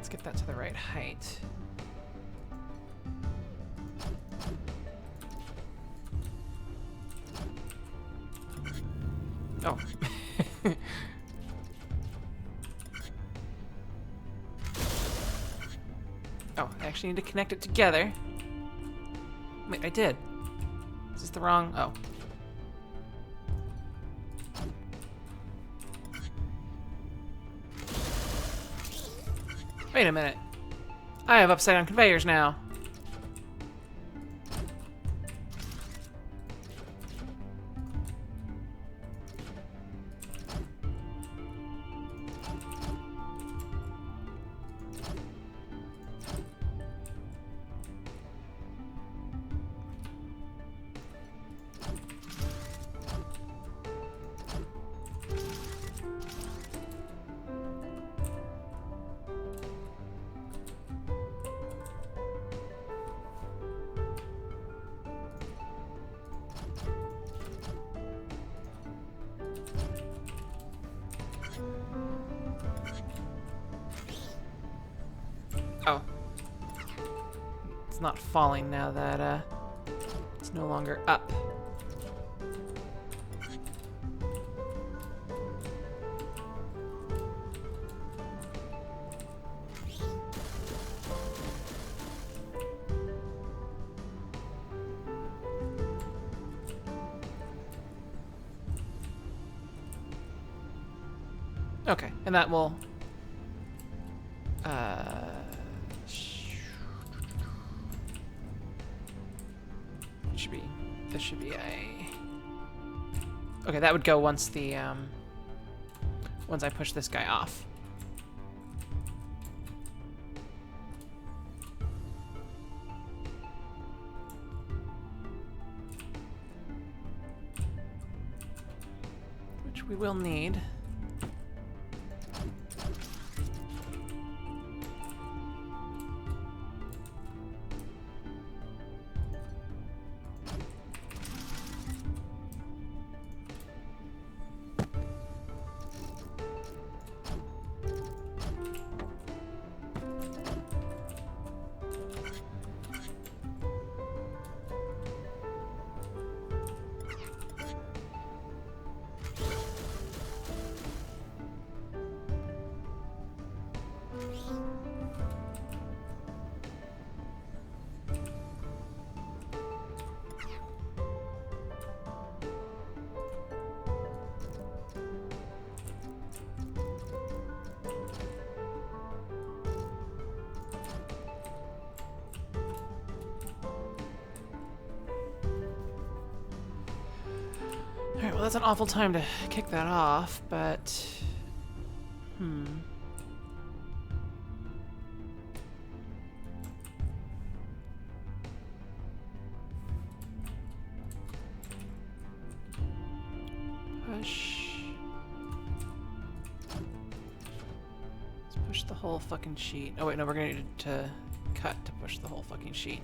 Let's get that to the right height. Oh. Oh, I actually need to connect it together. Wait, I did. Is this the wrong? Oh. Wait a minute. I have upside down conveyors now. it's not falling now that it's no longer up. Okay, and that will this should be a okay, that would go once the once I push this guy off. Which we will need. Alright, well that's an awful time to kick that off, but... Push... Let's push the whole fucking sheet. Oh wait, no, we're gonna need to cut to push the whole fucking sheet.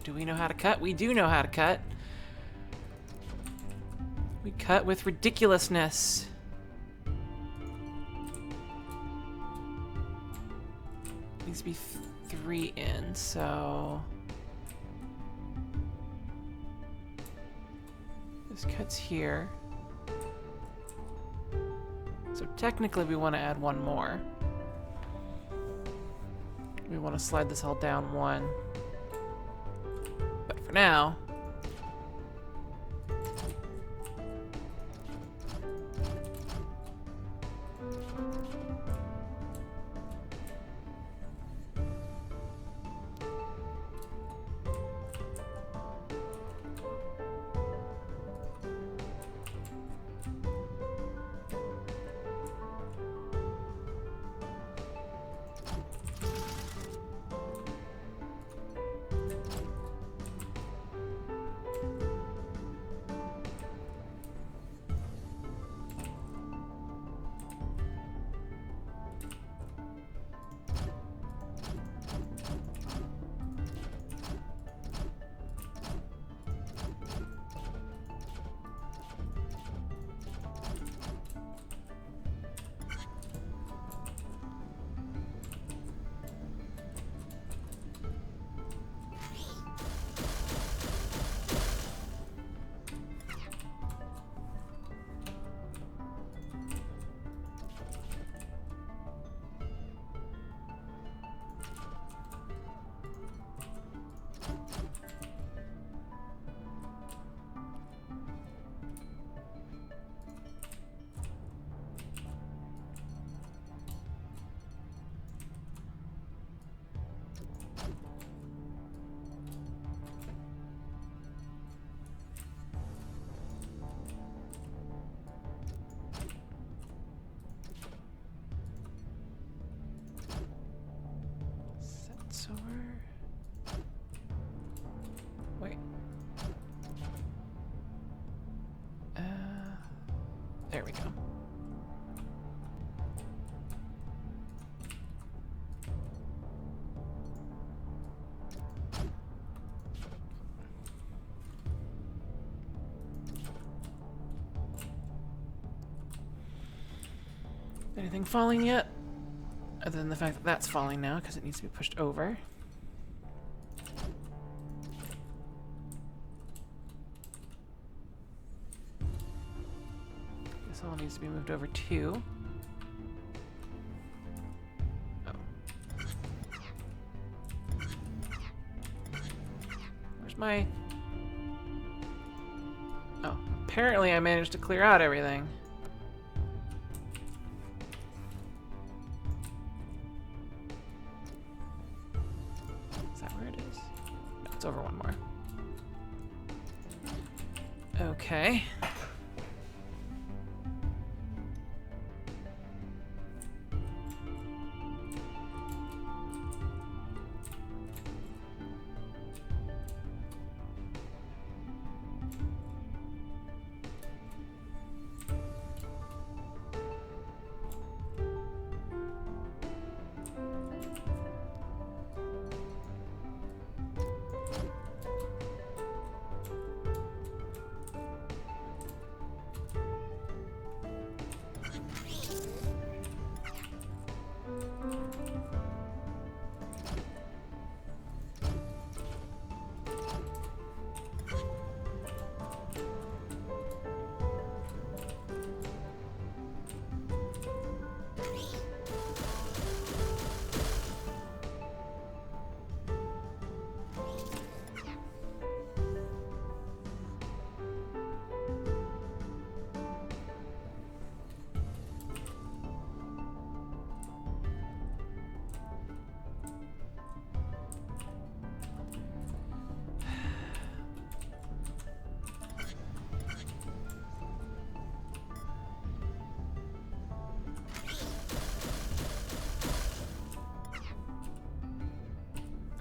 Do we know how to cut? We do know how to cut. We cut with ridiculousness. Needs to be 3 in, so... This cuts here. So technically we want to add 1 more. We want to slide this all down 1. For now, wait. There we go. Anything falling yet? Other than the fact that that's falling now because it needs to be pushed over. This all needs to be moved over too. Oh. Where's my... Oh, apparently I managed to clear out everything. It's over one more. Okay.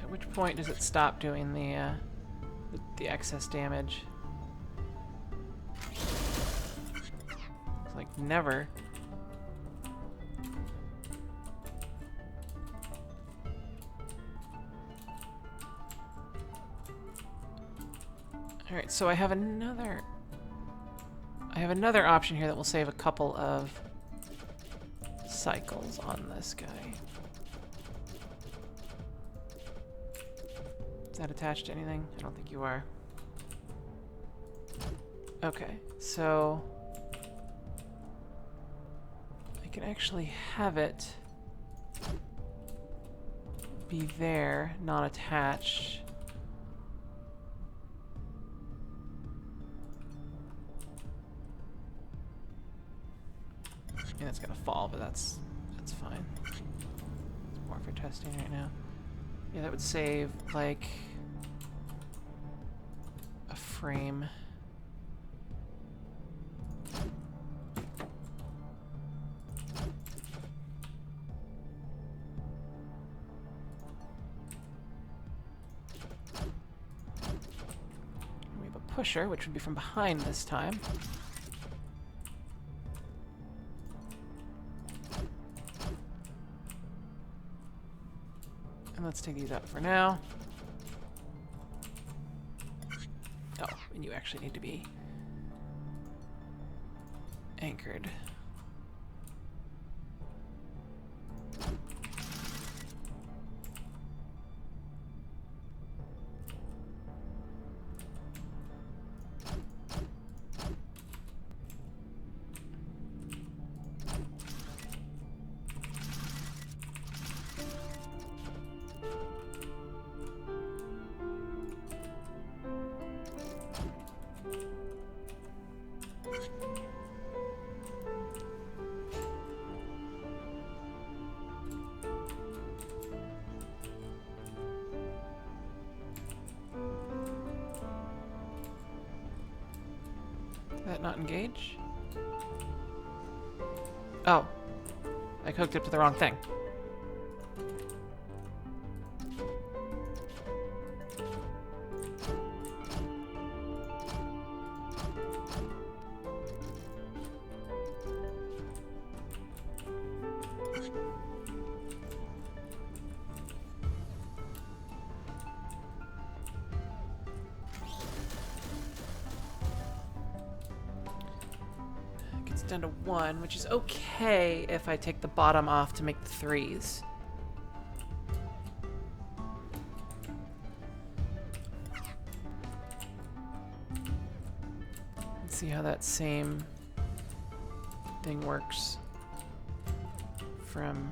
At which point does it stop doing the excess damage? It's like never. All right, so I have another option here that will save a couple of cycles on this guy. Is that attached to anything? I don't think you are. Okay, so I can actually have it be there, not attached. I mean, that's gonna fall, but that's fine. It's more for testing right now. Yeah, that would save like a frame. We have a pusher, which would be from behind this time. And let's take these out for now. Oh, and you actually need to be anchored. Did that not engage? Oh. I hooked up to the wrong thing. down to 1, which is okay if I take the bottom off to make the 3s. Let's see how that same thing works from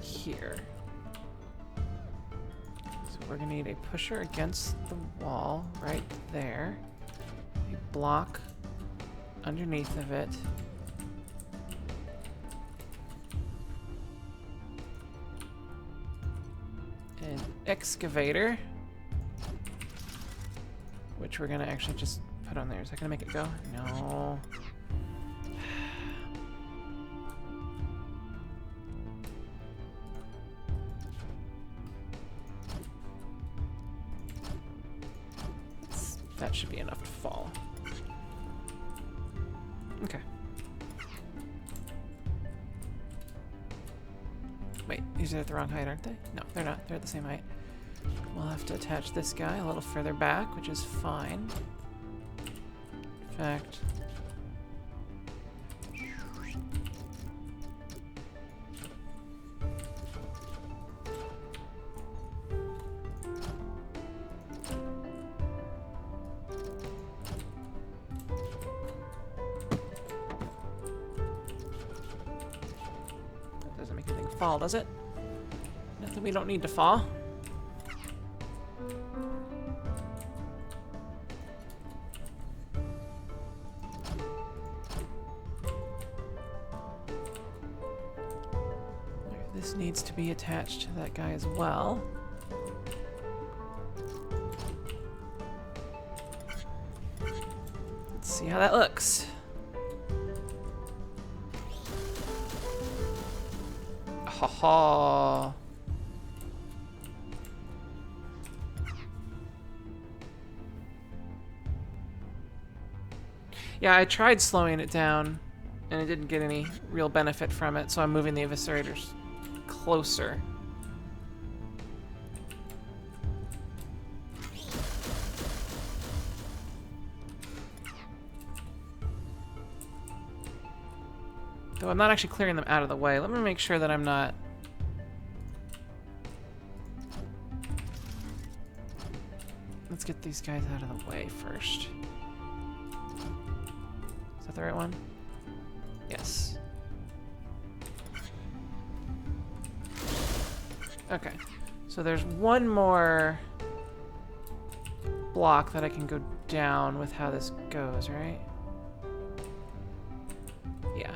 here. So we're gonna need a pusher against the wall right there, a block underneath of it, an excavator, which we're gonna actually just put on there. Is that gonna make it go? No. That should be enough to fall. Okay. Wait, these are at the wrong height, aren't they? No, they're not. They're at the same height. We'll have to attach this guy a little further back, which is fine. In fact... That doesn't make anything fall, does it? Nothing we don't need to fall. This needs to be attached to that guy as well. Let's see how that looks. Ha ha. Yeah, I tried slowing it down, and it didn't get any real benefit from it, so I'm moving the eviscerators closer. Though I'm not actually clearing them out of the way. Let me make sure that I'm not... Let's get these guys out of the way first. Is that the right one? Yes. Okay. So there's one more block that I can go down with how this goes, right? Yeah.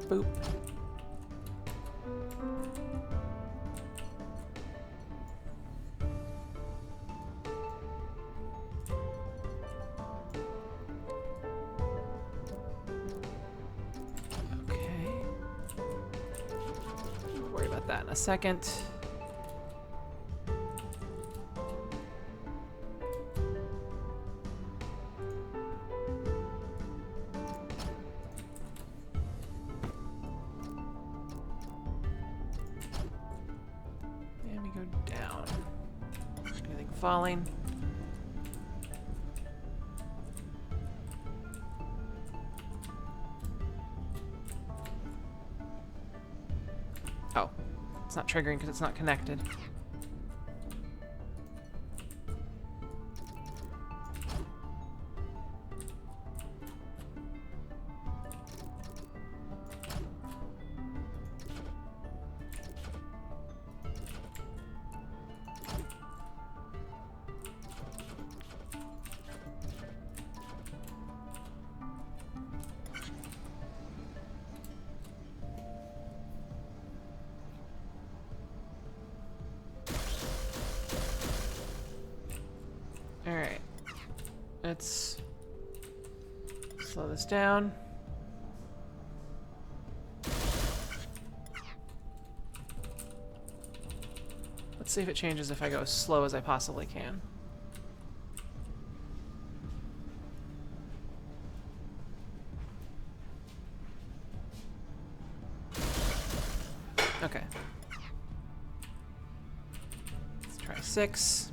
Boop. Okay. We'll worry about that in a second. And we go down. Anything falling? Oh, it's not triggering because it's not connected. Alright. Let's slow this down. Let's see if it changes if I go as slow as I possibly can. Try 6.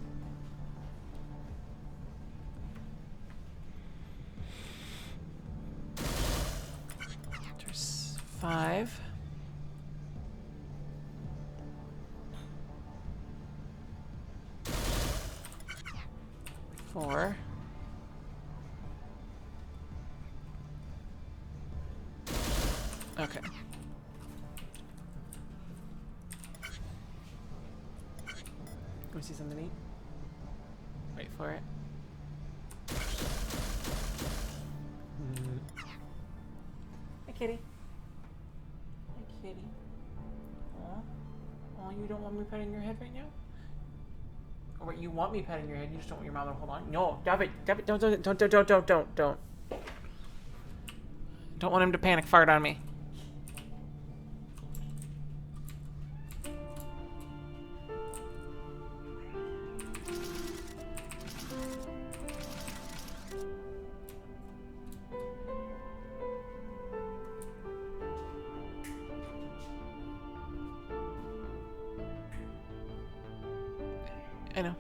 There's 5. 4. Okay. Can we see something neat? Wait for it. Hi, kitty. Hi, kitty. Aw. Aw, you don't want me petting your head right now? Or wait, you want me petting your head, you just don't want your mom to hold on? No, stop it, don't. Don't want him to panic fart on me. I know.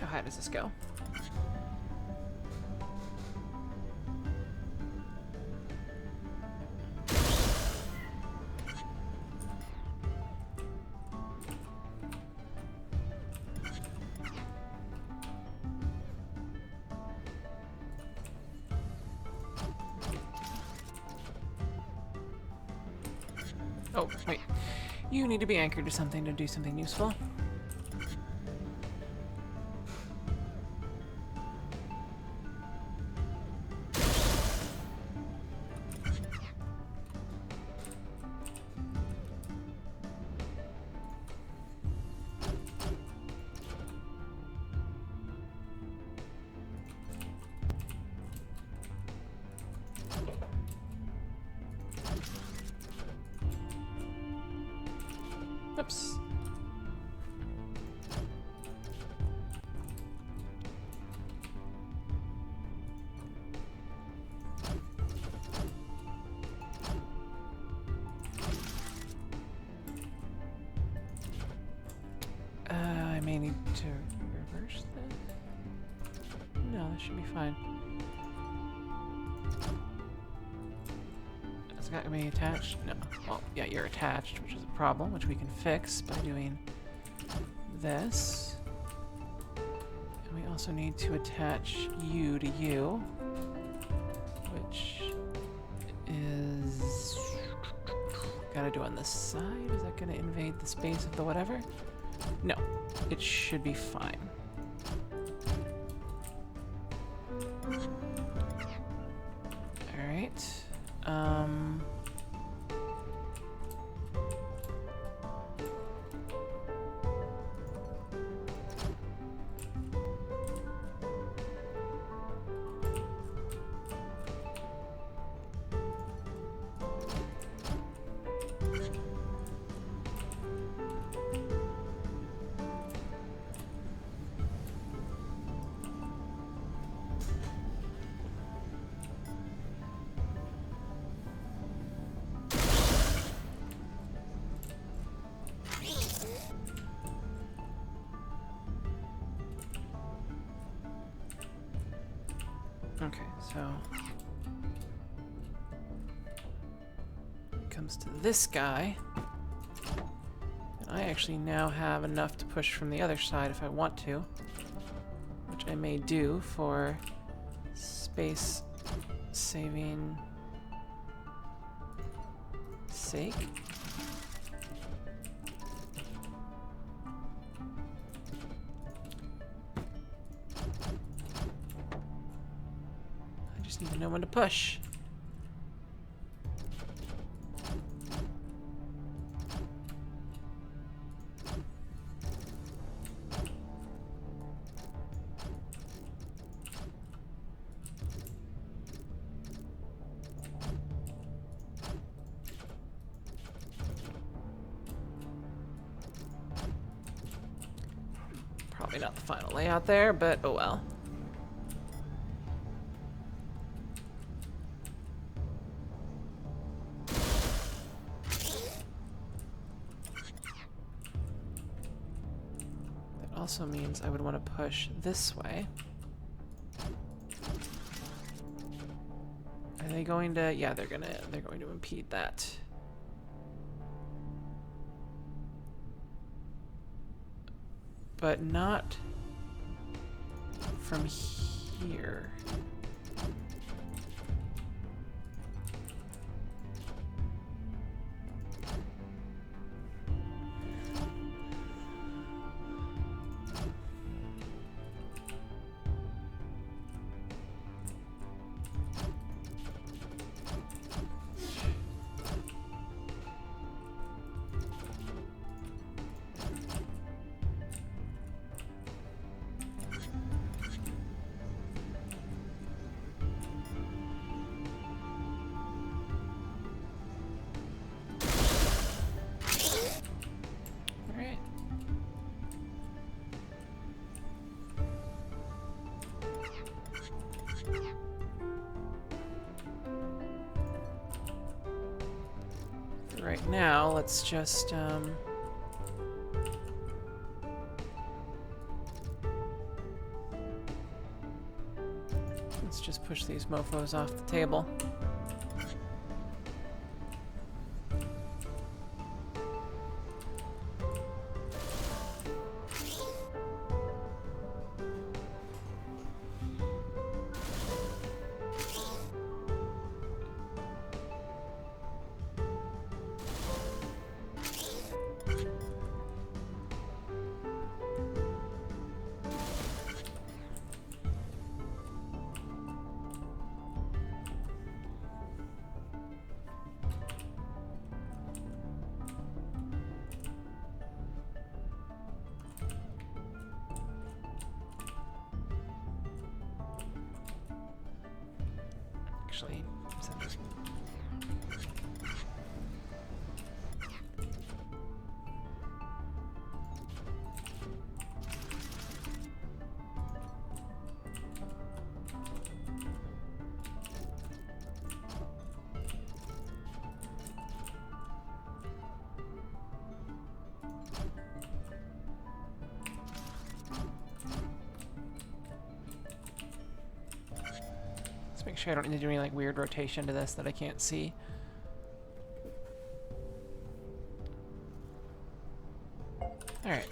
How high does this go? Oh, wait. You need to be anchored to something to do something useful. Oops. I may need to reverse this. No, that should be fine. Has it got me attached? No. Well, yeah, you're attached, which is a problem, which we can fix by doing this. And we also need to attach you to you, which is... Gotta do on this side. Is that gonna invade the space of the whatever? No. It should be fine. Alright. Okay, so it comes to this guy. And I actually now have enough to push from the other side if I want to, which I may do for space saving sake. Just need to know when to push. Probably not the final layout there, but oh well. That also means I would want to push this way. Are they going to? Yeah, they're going to impede that. But not from here. Right now, let's just, let's just push these mofos off the table. Actually, send this. Let's make sure I don't need to do any like weird rotation to this that I can't see. All right.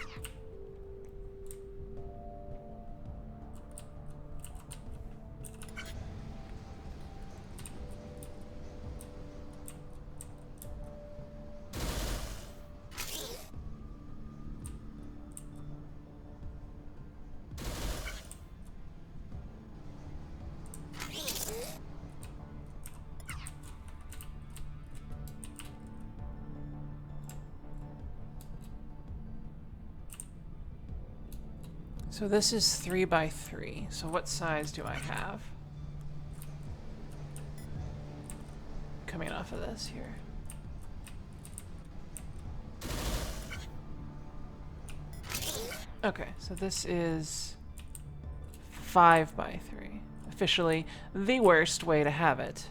So this is 3 by 3. So what size do I have coming off of this here? Okay, so this is 5 by 3. Officially the worst way to have it.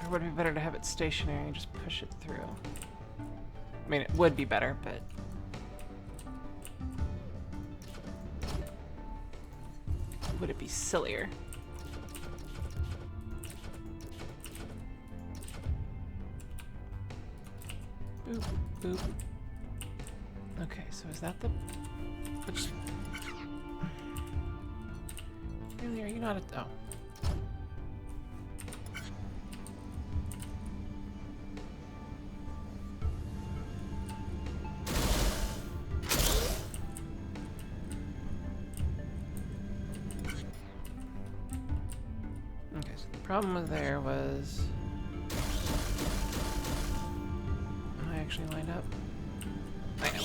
Or would it be better to have it stationary and just push it through? I mean, it would be better, but... would it be sillier? Boop, boop. Okay, so is that the... which... Really, are you not a... oh. Okay, so the problem with there was... am I actually lined up? I am.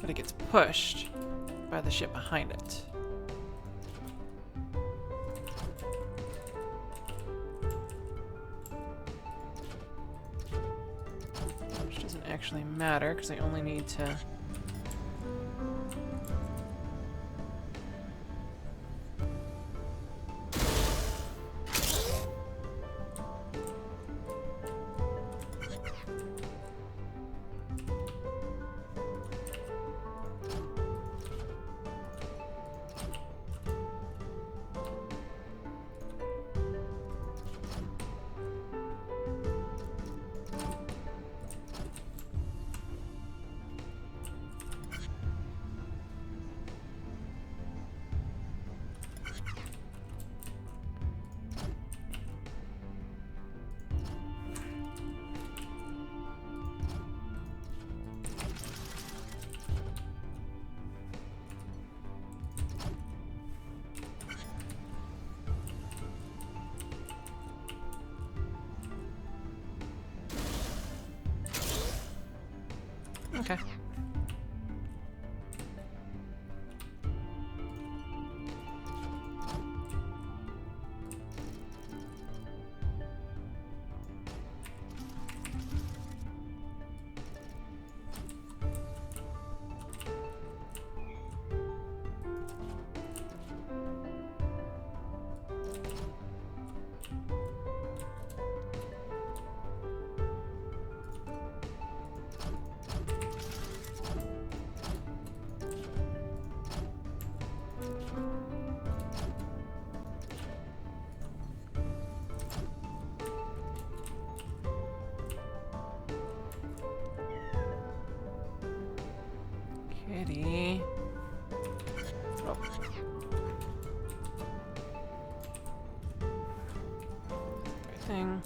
But it gets pushed by the ship behind it. Which doesn't actually matter, because I only need to... Okay. Kitty. Oh. Right thing.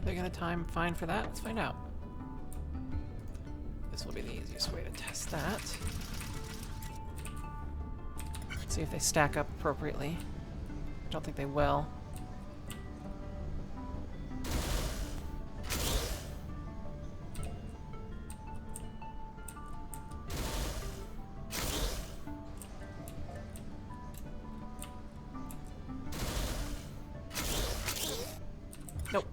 they're gonna time fine for that? Let's find out. This will be the easiest way to test that. Let's see if they stack up appropriately. I don't think they will. Nope.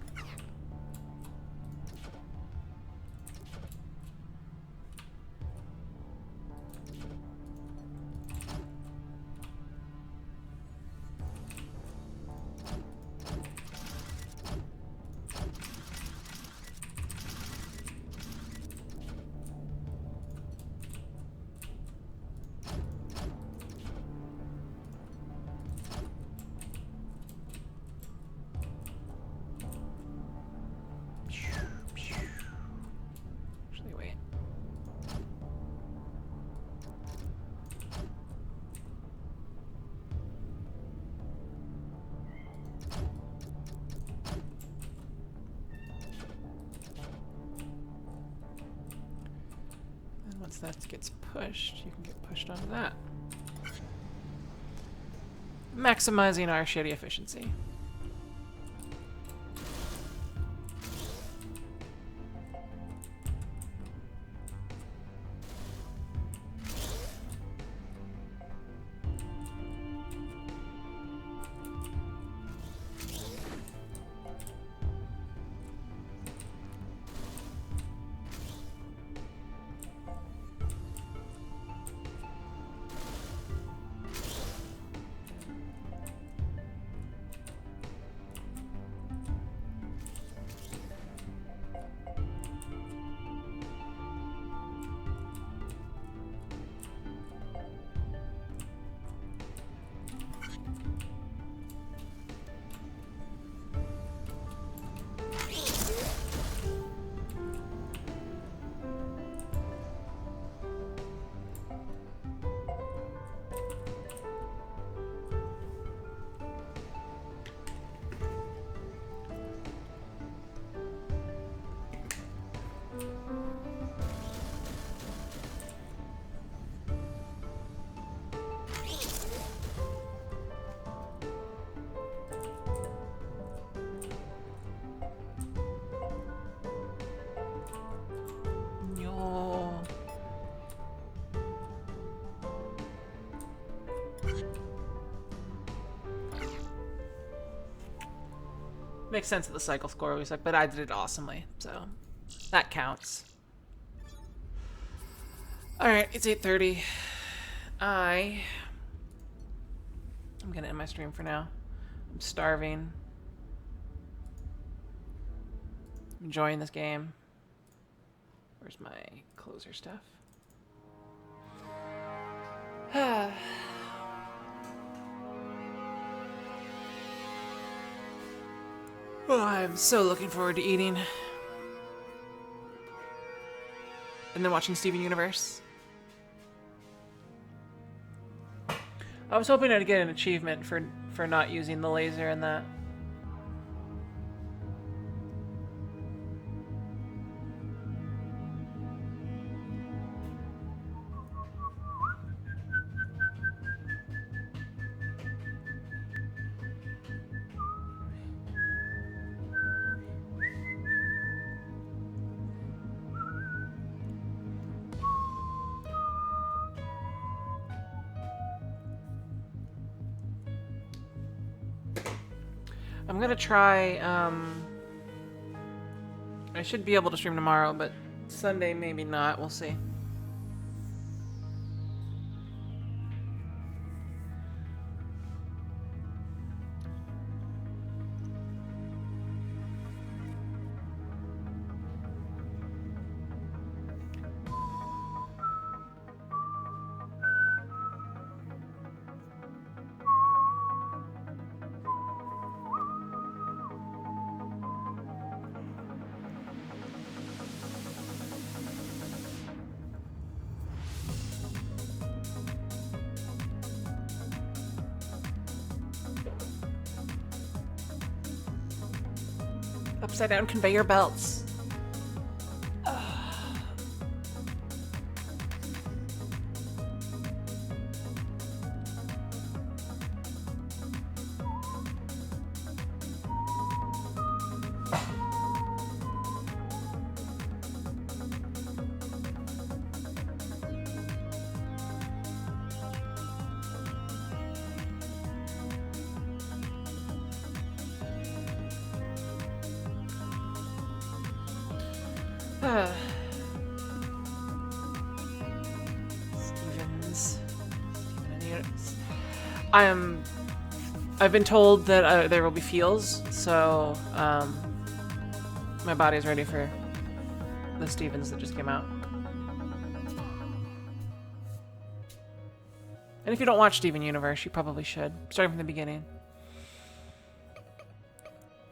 Actually, wait. And once that gets pushed, you can get pushed onto that. Maximizing our shitty efficiency. No. Makes sense that the cycle score was like, but I did it awesomely, so that counts. All right, it's 8:30. I'm gonna end my stream for now. I'm starving. I'm enjoying this game. Where's my closer stuff? Oh, I'm so looking forward to eating. And then watching Steven Universe. I was hoping I'd get an achievement for not using the laser in that. I'm gonna try, I should be able to stream tomorrow, but Sunday maybe not, we'll see. Upside down conveyor belts. Stevens. I've been told that there will be feels, so my body is ready for the Stevens that just came out. And if you don't watch Steven Universe, you probably should, starting from the beginning.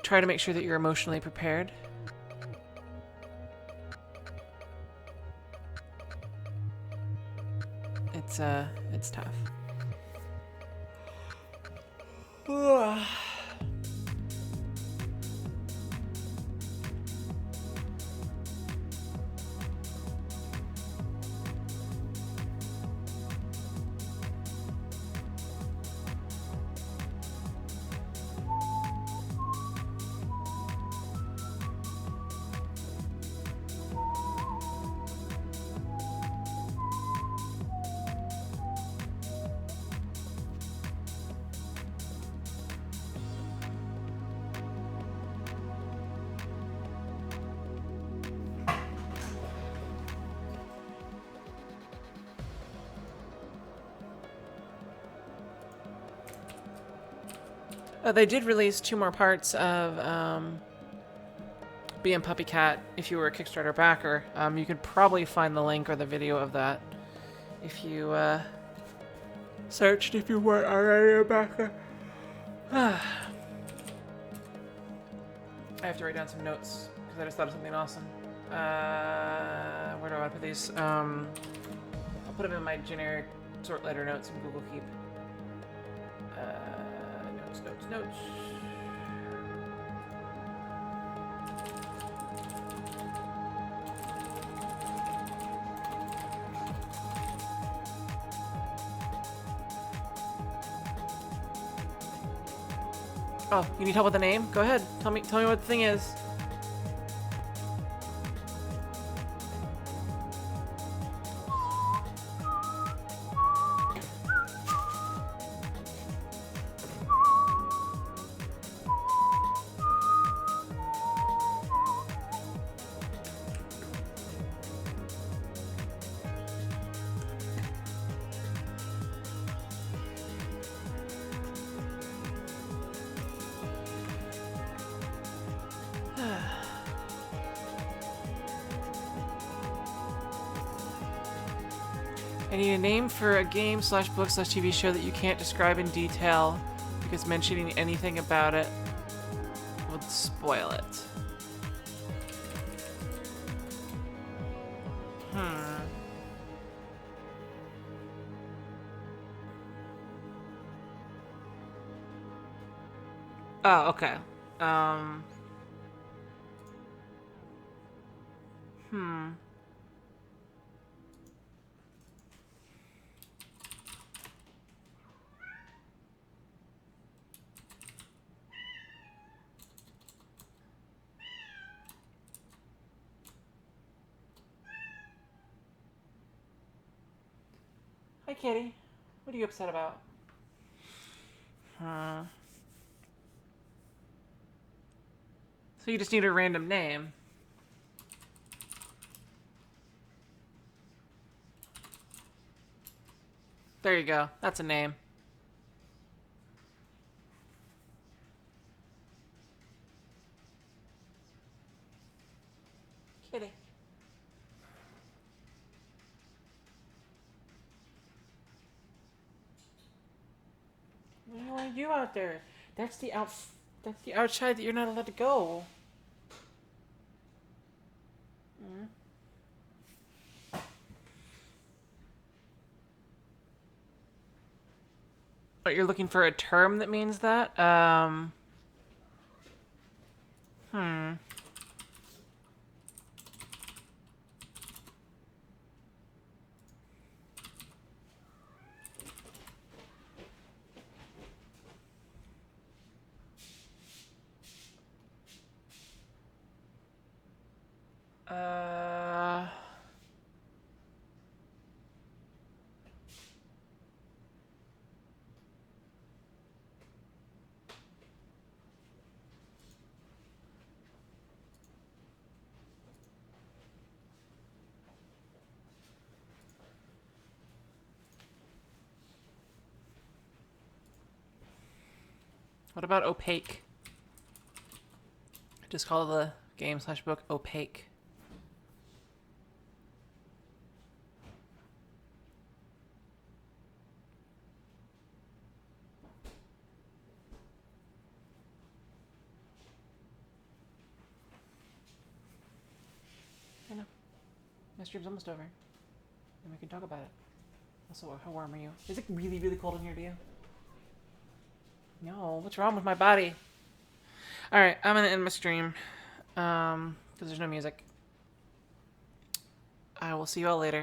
Try to make sure that you're emotionally prepared. It's tough. They did release 2 more parts of Being Puppy Cat. If you were a Kickstarter backer, you could probably find the link or the video of that if you searched if you weren't already a backer. I have to write down some notes because I just thought of something awesome. Where do I want to put these? I'll put them in my generic sort letter notes in Google Keep. Notes. Oh, you need help with the name? Go ahead. Tell me what the thing is. I need a name for a game slash book slash TV show that you can't describe in detail because mentioning anything about it would spoil it. Oh, okay. Hi, kitty. What are you upset about? So you just need a random name. There you go. That's a name. Kitty. What do you want to do out there? That's the outside that you're not allowed to go. But you're looking for a term that means that? What about opaque? Just call the game/book opaque. I know. My stream's almost over. And we can talk about it. Also, how warm are you? Is it really, really cold in here to you? No, what's wrong with my body? Alright, I'm gonna end my stream. Because there's no music. I will see you all later.